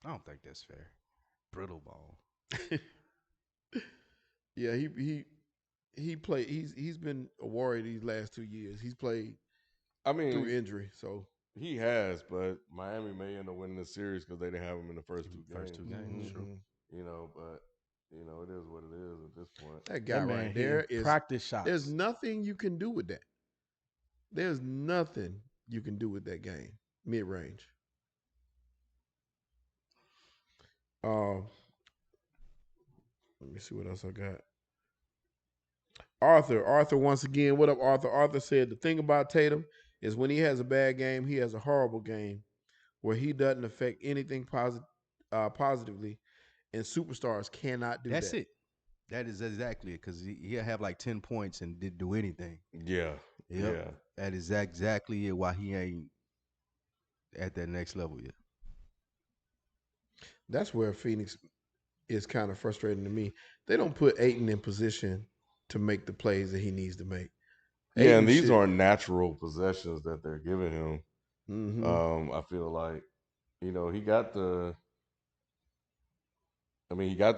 [SPEAKER 4] I don't think that's fair. Brittle ball.
[SPEAKER 2] Yeah, he played. He's been a warrior these last 2 years. He's played
[SPEAKER 1] I mean,
[SPEAKER 2] through injury. So
[SPEAKER 1] he has, but Miami may end up winning the series because they didn't have him in the first two games.
[SPEAKER 4] True.
[SPEAKER 1] You know, but you know it is what it is at this point.
[SPEAKER 2] that guy
[SPEAKER 5] That man
[SPEAKER 2] right there
[SPEAKER 5] hitting
[SPEAKER 2] is
[SPEAKER 5] practice shots.
[SPEAKER 2] There's nothing you can do with that. There's nothing you can do with that game. Mid range. Let me see what else I got. Arthur, once again, what up, Arthur? Arthur said the thing about Tatum is when he has a bad game, he has a horrible game where he doesn't affect anything positively, and superstars cannot do
[SPEAKER 4] That's
[SPEAKER 2] that.
[SPEAKER 4] it. That is exactly it. Because he'll have like 10 points and didn't do anything.
[SPEAKER 1] Yeah,
[SPEAKER 4] Yep.
[SPEAKER 1] yeah.
[SPEAKER 4] That is exactly it. Why he ain't at that next level yet.
[SPEAKER 2] That's where Phoenix is kind of frustrating to me. They don't put Ayton in position to make the plays that he needs to make.
[SPEAKER 1] Yeah, and
[SPEAKER 2] Ayton
[SPEAKER 1] these
[SPEAKER 2] should-
[SPEAKER 1] aren't natural possessions that they're giving him.
[SPEAKER 2] Mhm.
[SPEAKER 1] I feel like, you know, he got the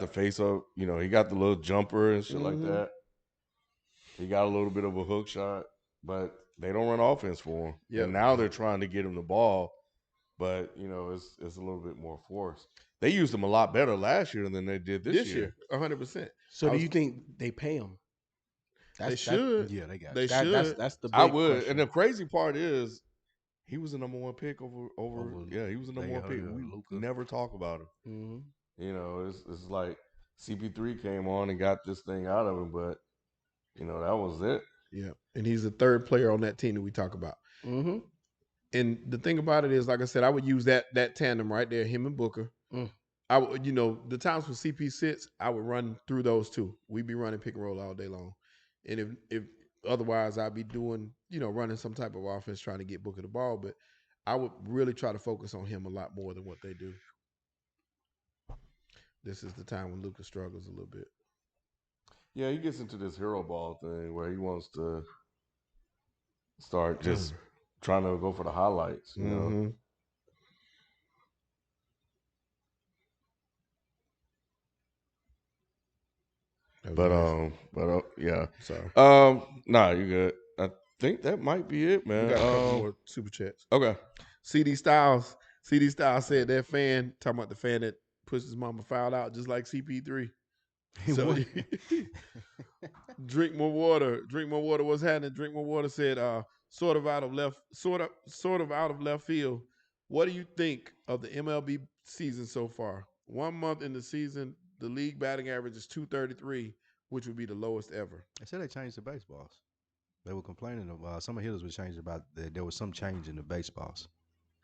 [SPEAKER 1] face up, you know, he got the little jumper and shit like that. He got a little bit of a hook shot, but they don't run offense for him.
[SPEAKER 2] Yep.
[SPEAKER 1] And now they're trying to get him the ball, but you know, it's a little bit more forced. They used him a lot better last year than they did this year.
[SPEAKER 2] 100%.
[SPEAKER 5] So do you think they pay him?
[SPEAKER 2] They should.
[SPEAKER 4] Yeah, they got
[SPEAKER 2] They
[SPEAKER 4] you.
[SPEAKER 2] should.
[SPEAKER 5] That's the big
[SPEAKER 1] I would.
[SPEAKER 5] question.
[SPEAKER 1] And the crazy part is he was the number one pick over he was the number one pick. We
[SPEAKER 4] Luka.
[SPEAKER 1] never talk about him.
[SPEAKER 5] Mm-hmm.
[SPEAKER 1] You know, it's like CP3 came on and got this thing out of him, but you know, that was it.
[SPEAKER 2] Yeah. And he's the third player on that team that we talk about.
[SPEAKER 5] Mm-hmm.
[SPEAKER 2] And the thing about it is, like I said, I would use that tandem right there, him and Booker. I would, the times when CP sits, I would run through those two. We'd be running pick and roll all day long. And if otherwise, I'd be doing, running some type of offense trying to get Booker the ball. But I would really try to focus on him a lot more than what they do. This is the time when Luka struggles a little bit.
[SPEAKER 1] Yeah, he gets into this hero ball thing where he wants to start just trying to go for the highlights, you know. But yeah.
[SPEAKER 2] Sorry.
[SPEAKER 1] Nah, you good. I think that might be it, man.
[SPEAKER 2] We got a couple more super chats.
[SPEAKER 1] Okay.
[SPEAKER 2] CD Styles said that fan, talking about the fan that pushed his mama foul out just like CP3. So drink more water. Drink more water. What's happening? Drink more water said sort of out of left field. What do you think of the MLB season so far? 1 month in the season, the league batting average is 233, which would be the lowest ever.
[SPEAKER 4] They said they changed the baseballs. They were complaining about some of hitters were changing about that there was some change in the baseballs,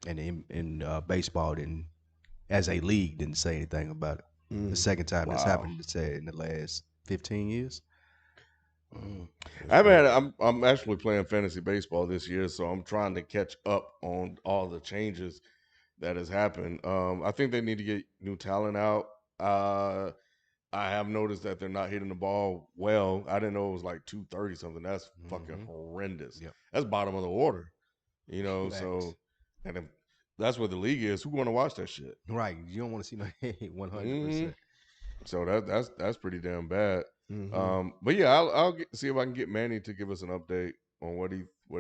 [SPEAKER 4] and in baseball didn't, as a league, didn't say anything about it. The second time this happened, to say in the last 15 years.
[SPEAKER 1] I'm actually playing fantasy baseball this year, so I'm trying to catch up on all the changes that has happened. I think they need to get new talent out. I have noticed that they're not hitting the ball well. I didn't know it was like 230 something. That's fucking horrendous.
[SPEAKER 4] Yep.
[SPEAKER 1] That's bottom of the order. You know,
[SPEAKER 4] Facts.
[SPEAKER 1] so and if that's what the league is, who want to watch that shit?
[SPEAKER 4] Right. You don't want to see no 100%.
[SPEAKER 1] Mhm. So that's pretty damn bad.
[SPEAKER 2] Mhm.
[SPEAKER 1] But yeah, I'll see if I can get Manny to give us an update on what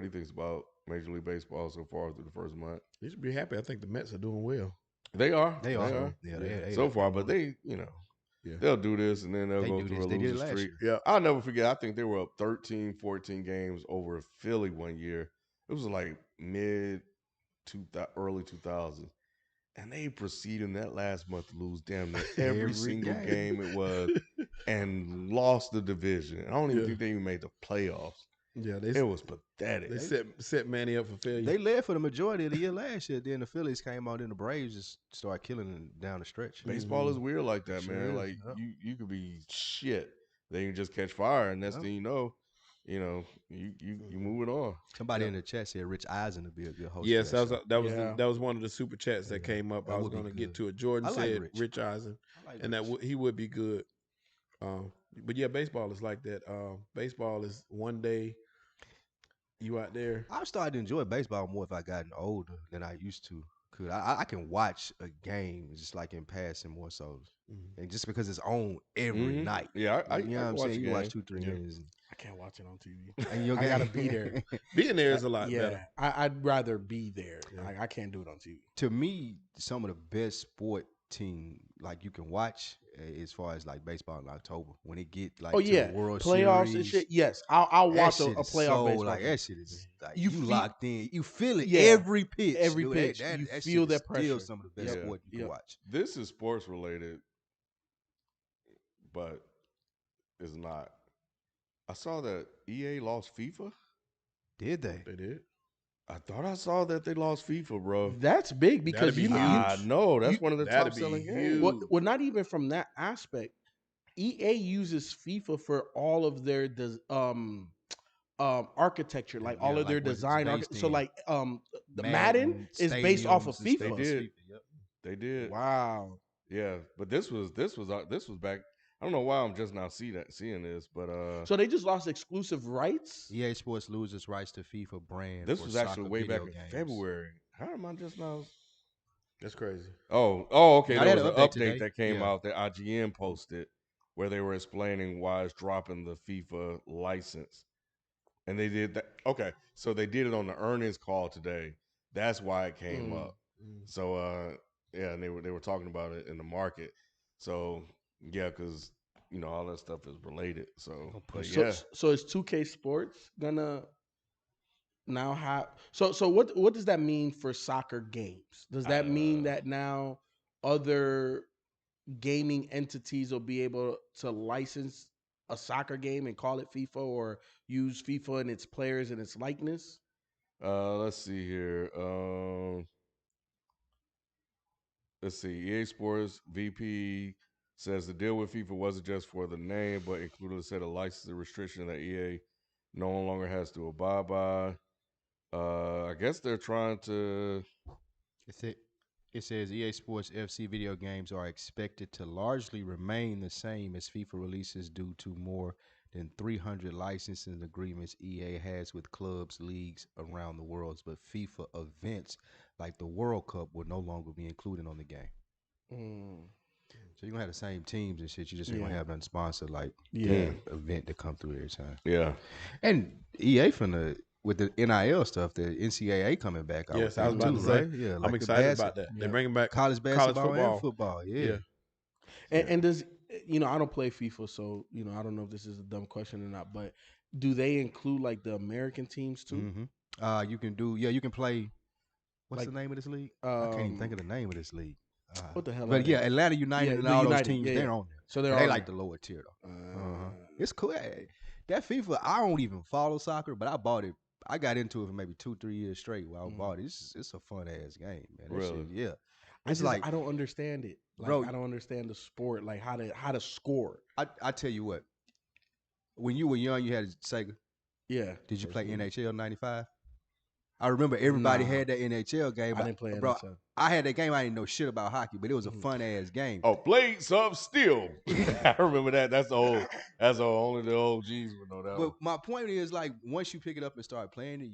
[SPEAKER 1] he thinks about Major League Baseball so far through the first month.
[SPEAKER 2] You should be happy. I think the Mets are doing well.
[SPEAKER 1] They are.
[SPEAKER 4] They are. Yeah, they
[SPEAKER 1] So far,
[SPEAKER 4] they
[SPEAKER 1] but
[SPEAKER 4] on it.
[SPEAKER 2] Yeah.
[SPEAKER 1] they'll do this and then they'll
[SPEAKER 4] They
[SPEAKER 1] go
[SPEAKER 4] do
[SPEAKER 1] through
[SPEAKER 4] this.
[SPEAKER 1] a
[SPEAKER 4] They did it
[SPEAKER 1] losing
[SPEAKER 4] last
[SPEAKER 1] streak.
[SPEAKER 4] year.
[SPEAKER 2] Yeah.
[SPEAKER 1] I'll never forget. I think they were up 13, 14 games over Philly one year. It was like early 2000s. And they proceeded in that last month to lose damn near every
[SPEAKER 4] Every
[SPEAKER 1] single
[SPEAKER 4] game.
[SPEAKER 1] game it was and lost the division. I don't even
[SPEAKER 2] Yeah.
[SPEAKER 1] think they even made the playoffs.
[SPEAKER 2] Yeah,
[SPEAKER 1] It was pathetic.
[SPEAKER 2] they set Manny up for failure.
[SPEAKER 4] They led for the majority of the year last year. Then the Phillies came out and the Braves just started killing them down the stretch.
[SPEAKER 1] Baseball is weird like that,
[SPEAKER 4] Sure
[SPEAKER 1] man.
[SPEAKER 4] is,
[SPEAKER 1] Like
[SPEAKER 4] yeah.
[SPEAKER 1] you could be shit. Then you just catch fire, and next
[SPEAKER 4] Yeah.
[SPEAKER 1] thing you know, you moving on.
[SPEAKER 4] Somebody
[SPEAKER 2] Yeah.
[SPEAKER 4] in the chat said Rich Eisen would be a good host.
[SPEAKER 2] Yes,
[SPEAKER 4] for that show.
[SPEAKER 5] Yeah.
[SPEAKER 2] that was one of the super chats that
[SPEAKER 4] Yeah,
[SPEAKER 2] came up.
[SPEAKER 4] that
[SPEAKER 2] I was
[SPEAKER 4] would be
[SPEAKER 2] going to get
[SPEAKER 4] good.
[SPEAKER 2] to it. Jordan
[SPEAKER 4] I like
[SPEAKER 2] said
[SPEAKER 4] Rich.
[SPEAKER 2] Rich Eisen,
[SPEAKER 4] I like
[SPEAKER 2] and that
[SPEAKER 4] Rich.
[SPEAKER 2] he would be good. But yeah, baseball is like that. Baseball is one day you out there.
[SPEAKER 4] I've started to enjoy baseball more if I gotten older than I used to. Cause I can watch a game just like in passing more so, and just because it's on every
[SPEAKER 1] Mhm.
[SPEAKER 4] night.
[SPEAKER 1] Yeah, I
[SPEAKER 4] you know what I'm
[SPEAKER 1] watch
[SPEAKER 4] saying.
[SPEAKER 1] a
[SPEAKER 4] You watch
[SPEAKER 1] game.
[SPEAKER 4] 2-3
[SPEAKER 1] Yeah.
[SPEAKER 4] innings,
[SPEAKER 5] I can't watch it on TV.
[SPEAKER 4] and you're
[SPEAKER 5] I gotta be there.
[SPEAKER 2] Being there is a lot
[SPEAKER 5] yeah,
[SPEAKER 2] better.
[SPEAKER 5] I'd rather be there.
[SPEAKER 2] Yeah.
[SPEAKER 5] I can't do it on TV.
[SPEAKER 4] To me, some of the best sport team like you can watch as far as like baseball in October when it get like
[SPEAKER 5] Oh
[SPEAKER 4] to
[SPEAKER 5] yeah,
[SPEAKER 4] the World
[SPEAKER 5] playoffs
[SPEAKER 4] Series.
[SPEAKER 5] and shit. Yes, I'll
[SPEAKER 4] That
[SPEAKER 5] watch a
[SPEAKER 4] shit is
[SPEAKER 5] playoff
[SPEAKER 4] so,
[SPEAKER 5] baseball
[SPEAKER 4] like
[SPEAKER 5] game.
[SPEAKER 4] that shit is like
[SPEAKER 5] You
[SPEAKER 4] you,
[SPEAKER 5] feel-
[SPEAKER 4] locked in. You feel it
[SPEAKER 5] Yeah,
[SPEAKER 4] every pitch.
[SPEAKER 5] every
[SPEAKER 4] dude.
[SPEAKER 5] pitch.
[SPEAKER 4] That
[SPEAKER 5] You
[SPEAKER 4] shit
[SPEAKER 5] feel
[SPEAKER 4] is
[SPEAKER 5] that
[SPEAKER 4] still
[SPEAKER 5] pressure.
[SPEAKER 4] some of the best
[SPEAKER 1] Yep.
[SPEAKER 4] sport you can watch.
[SPEAKER 1] This is sports related, but it's not. I saw that EA lost FIFA.
[SPEAKER 4] Did they?
[SPEAKER 2] They did.
[SPEAKER 1] I thought I saw that they lost FIFA, bro.
[SPEAKER 5] That's big because
[SPEAKER 2] be
[SPEAKER 5] you
[SPEAKER 2] huge.
[SPEAKER 1] I know that's
[SPEAKER 5] you-
[SPEAKER 1] one of the
[SPEAKER 2] that'd
[SPEAKER 1] top
[SPEAKER 2] be
[SPEAKER 1] selling games.
[SPEAKER 2] huge.
[SPEAKER 5] well, not even from that aspect. EA uses FIFA for all of their architecture, like all
[SPEAKER 4] Yeah,
[SPEAKER 5] of their
[SPEAKER 4] like what it's
[SPEAKER 5] design.
[SPEAKER 4] based
[SPEAKER 5] So
[SPEAKER 4] in.
[SPEAKER 5] like the Madden is based off of
[SPEAKER 4] stadiums and
[SPEAKER 5] FIFA.
[SPEAKER 4] stuff. Yep.
[SPEAKER 1] They did.
[SPEAKER 5] Wow.
[SPEAKER 1] Yeah, but this was back. I don't know why I'm just now seeing this, but
[SPEAKER 5] So they just lost exclusive rights.
[SPEAKER 4] EA Sports loses rights to FIFA brand.
[SPEAKER 1] this
[SPEAKER 4] for
[SPEAKER 1] was actually
[SPEAKER 4] soccer
[SPEAKER 1] way back
[SPEAKER 4] video
[SPEAKER 1] in
[SPEAKER 4] games.
[SPEAKER 1] February. How am I just now?
[SPEAKER 2] That's crazy.
[SPEAKER 1] Oh, okay.
[SPEAKER 4] Now,
[SPEAKER 1] There
[SPEAKER 4] they
[SPEAKER 1] was
[SPEAKER 4] had
[SPEAKER 1] an
[SPEAKER 4] an update
[SPEAKER 1] update
[SPEAKER 4] today.
[SPEAKER 1] that came
[SPEAKER 4] Yeah.
[SPEAKER 1] out that IGN posted where they were explaining why it's dropping the FIFA license. And they did that. Okay, so they did it on the earnings call today. That's why it came up. So yeah, and they were talking about it in the market. So yeah, because all that stuff is related. So but yeah,
[SPEAKER 5] So is 2K Sports gonna now have so what does that mean for soccer games? Does that mean that now other gaming entities will be able to license a soccer game and call it FIFA or use FIFA and its players and its likeness?
[SPEAKER 1] let's see here. Let's see. EA Sports VP says the deal with FIFA wasn't just for the name, but included a set of licensing restrictions that EA no longer has to abide by. I guess they're trying to.
[SPEAKER 4] It says EA Sports FC video games are expected to largely remain the same as FIFA releases due to more than 300 licensing agreements EA has with clubs, leagues around the world. But FIFA events like the World Cup will no longer be included on the game. So you're going to have the same teams and shit. You just ain't going to have nothing sponsored like the event that come through every time.
[SPEAKER 1] Yeah.
[SPEAKER 4] And EA with the NIL stuff, the NCAA coming back.
[SPEAKER 2] Yes, I was about to say.
[SPEAKER 4] Right? Yeah,
[SPEAKER 2] I'm excited about that. They're bringing back
[SPEAKER 4] college basketball and football. Yeah.
[SPEAKER 5] And does I don't play FIFA, so I don't know if this is a dumb question or not, but do they include like the American teams too?
[SPEAKER 4] Mm-hmm. You can play. What's
[SPEAKER 5] Like,
[SPEAKER 4] the name of this league? I can't even think of the name of this league.
[SPEAKER 5] What the hell?
[SPEAKER 4] But yeah, Atlanta United and
[SPEAKER 5] the
[SPEAKER 4] all
[SPEAKER 5] United,
[SPEAKER 4] those teams, they're on there.
[SPEAKER 5] So
[SPEAKER 4] they
[SPEAKER 5] on
[SPEAKER 4] like
[SPEAKER 5] there.
[SPEAKER 4] the lower tier though. It's cool. That FIFA, I don't even follow soccer, but I bought it. I got into it for maybe 2-3 years straight while I bought it. It's a fun ass game, man. That
[SPEAKER 1] Really?
[SPEAKER 4] shit, yeah.
[SPEAKER 5] It's like I don't understand it,
[SPEAKER 4] bro.
[SPEAKER 5] I don't understand the sport, like how to score.
[SPEAKER 4] I tell you what. When you were young, you had a Sega.
[SPEAKER 5] Yeah.
[SPEAKER 4] Did you play NHL '95? I remember everybody had that NHL game.
[SPEAKER 5] I didn't play it.
[SPEAKER 4] Bro, I had that game. I didn't know shit about hockey, but it was a fun ass game.
[SPEAKER 1] Oh, Blades of Steel. I remember that. That's old. That's old. Only the old G's would know that.
[SPEAKER 4] But my point is, like, once you pick it up and start playing it,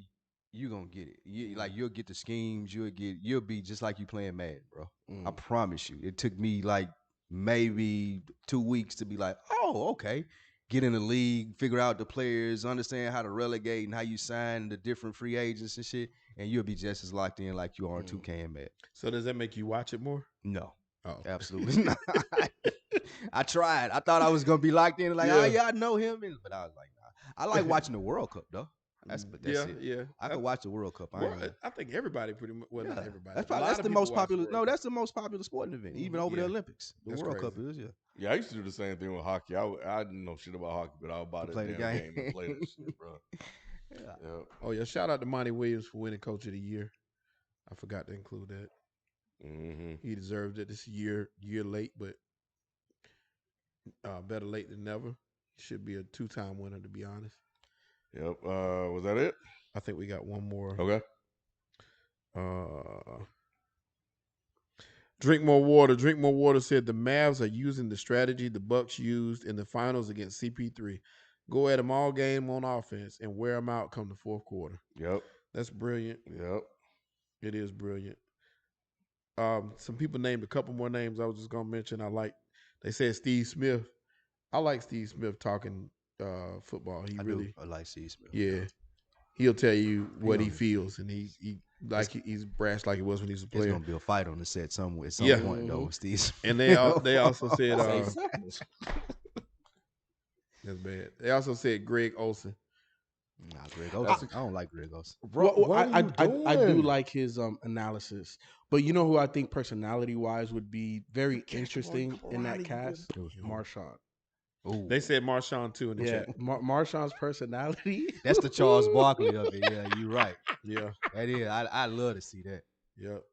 [SPEAKER 4] you gonna get it. You'll get the schemes. You'll be just like you playing Madden, bro. I promise you. It took me like maybe 2 weeks to be like, oh, okay. Get in the league, figure out the players, understand how to relegate and how you sign the different free agents and shit, and you'll be just as locked in like you are on 2K and Madden.
[SPEAKER 2] So does that make you watch it more?
[SPEAKER 4] No.
[SPEAKER 2] Oh,
[SPEAKER 4] absolutely not. I tried. I thought I was gonna be locked in, like, oh yeah, I know him, but I was like, nah. I like watching the World Cup though. That's it.
[SPEAKER 2] Yeah.
[SPEAKER 4] I can watch the World Cup.
[SPEAKER 2] I think everybody pretty much. Well, not everybody.
[SPEAKER 4] That's the most popular. No, that's the most popular sporting event, even over the Olympics. The World Cup is.
[SPEAKER 1] Yeah, I used to do the same thing with hockey. I didn't know shit about hockey, but I would buy the damn game and play that shit, bro.
[SPEAKER 2] Yeah. Oh yeah! Shout out to Monty Williams for winning Coach of the Year. I forgot to include that. He deserved it this year late, but better late than never. Should be a 2-time winner, to be honest.
[SPEAKER 1] Yep. Was that it?
[SPEAKER 2] I think we got one more.
[SPEAKER 1] Okay.
[SPEAKER 2] Drink more water. Drink more water said the Mavs are using the strategy the Bucks used in the finals against CP3. Go at them all game on offense and wear them out come the fourth quarter.
[SPEAKER 1] Yep.
[SPEAKER 2] That's brilliant.
[SPEAKER 1] Yep.
[SPEAKER 2] It is brilliant. Some people named a couple more names I was just going to mention. They said Steve Smith. I like Steve Smith talking football.
[SPEAKER 4] I like Steve Smith.
[SPEAKER 2] Yeah. He'll tell you what he feels, and he's brash like it was when he was a player.
[SPEAKER 4] There's gonna be a fight on the set at some point though, Steve Smith.
[SPEAKER 2] And they also said that's bad. They also said Greg Olsen.
[SPEAKER 4] Nah, Greg Olsen. I don't like Greg Olsen.
[SPEAKER 5] Bro, I do like his analysis, but you know who I think personality wise would be very interesting in that cast? Marshawn.
[SPEAKER 4] Ooh.
[SPEAKER 2] They said Marshawn too in the chat.
[SPEAKER 5] Marshawn's personality.
[SPEAKER 4] That's the Charles Barkley of it. Yeah, you're right.
[SPEAKER 2] Yeah,
[SPEAKER 4] that is. I love to see that.
[SPEAKER 2] Yep.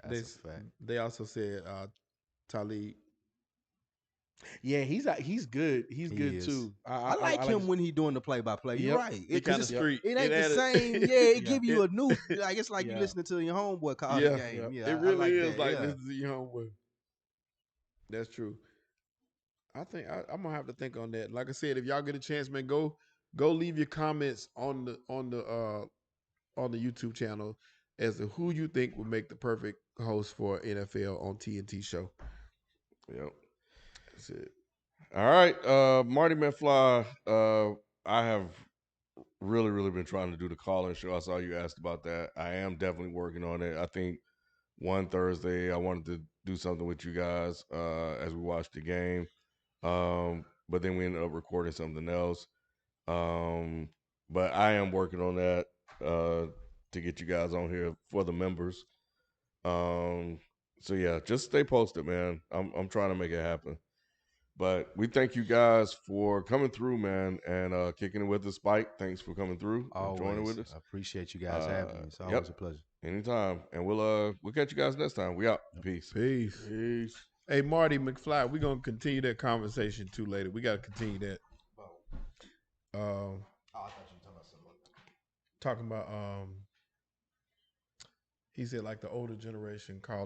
[SPEAKER 4] That's a fact.
[SPEAKER 2] They also said Talib.
[SPEAKER 5] Yeah, he's good. He's good too.
[SPEAKER 4] I like him when he doing the play-by-play. You're right.
[SPEAKER 2] It kind of street.
[SPEAKER 4] It ain't the same. Yeah, it give you a new. Like it's like you listening to your homeboy call the game. Yeah,
[SPEAKER 2] it really is like listening to your homeboy. That's true. I think I'm gonna have to think on that. Like I said, if y'all get a chance, man, go leave your comments on the YouTube channel as to who you think would make the perfect host for NFL on TNT show.
[SPEAKER 1] Yep.
[SPEAKER 2] That's it.
[SPEAKER 1] All right. Marty McFly, I have really, really been trying to do the call-in show. I saw you asked about that. I am definitely working on it. I think one Thursday I wanted to do something with you guys as we watched the game. But then we ended up recording something else. But I am working on that to get you guys on here for the members. So yeah, just stay posted, man. I'm trying to make it happen. But we thank you guys for coming through, man, and kicking it with us. Spike, thanks for coming through and joining with us.
[SPEAKER 4] I appreciate you guys having me. It's always a pleasure.
[SPEAKER 1] Anytime. And we'll catch you guys next time. We out. Peace.
[SPEAKER 2] Hey, Marty McFly, we're going to continue that conversation too later. We got to continue that.
[SPEAKER 4] I thought you were
[SPEAKER 2] talking about he said like the older generation calling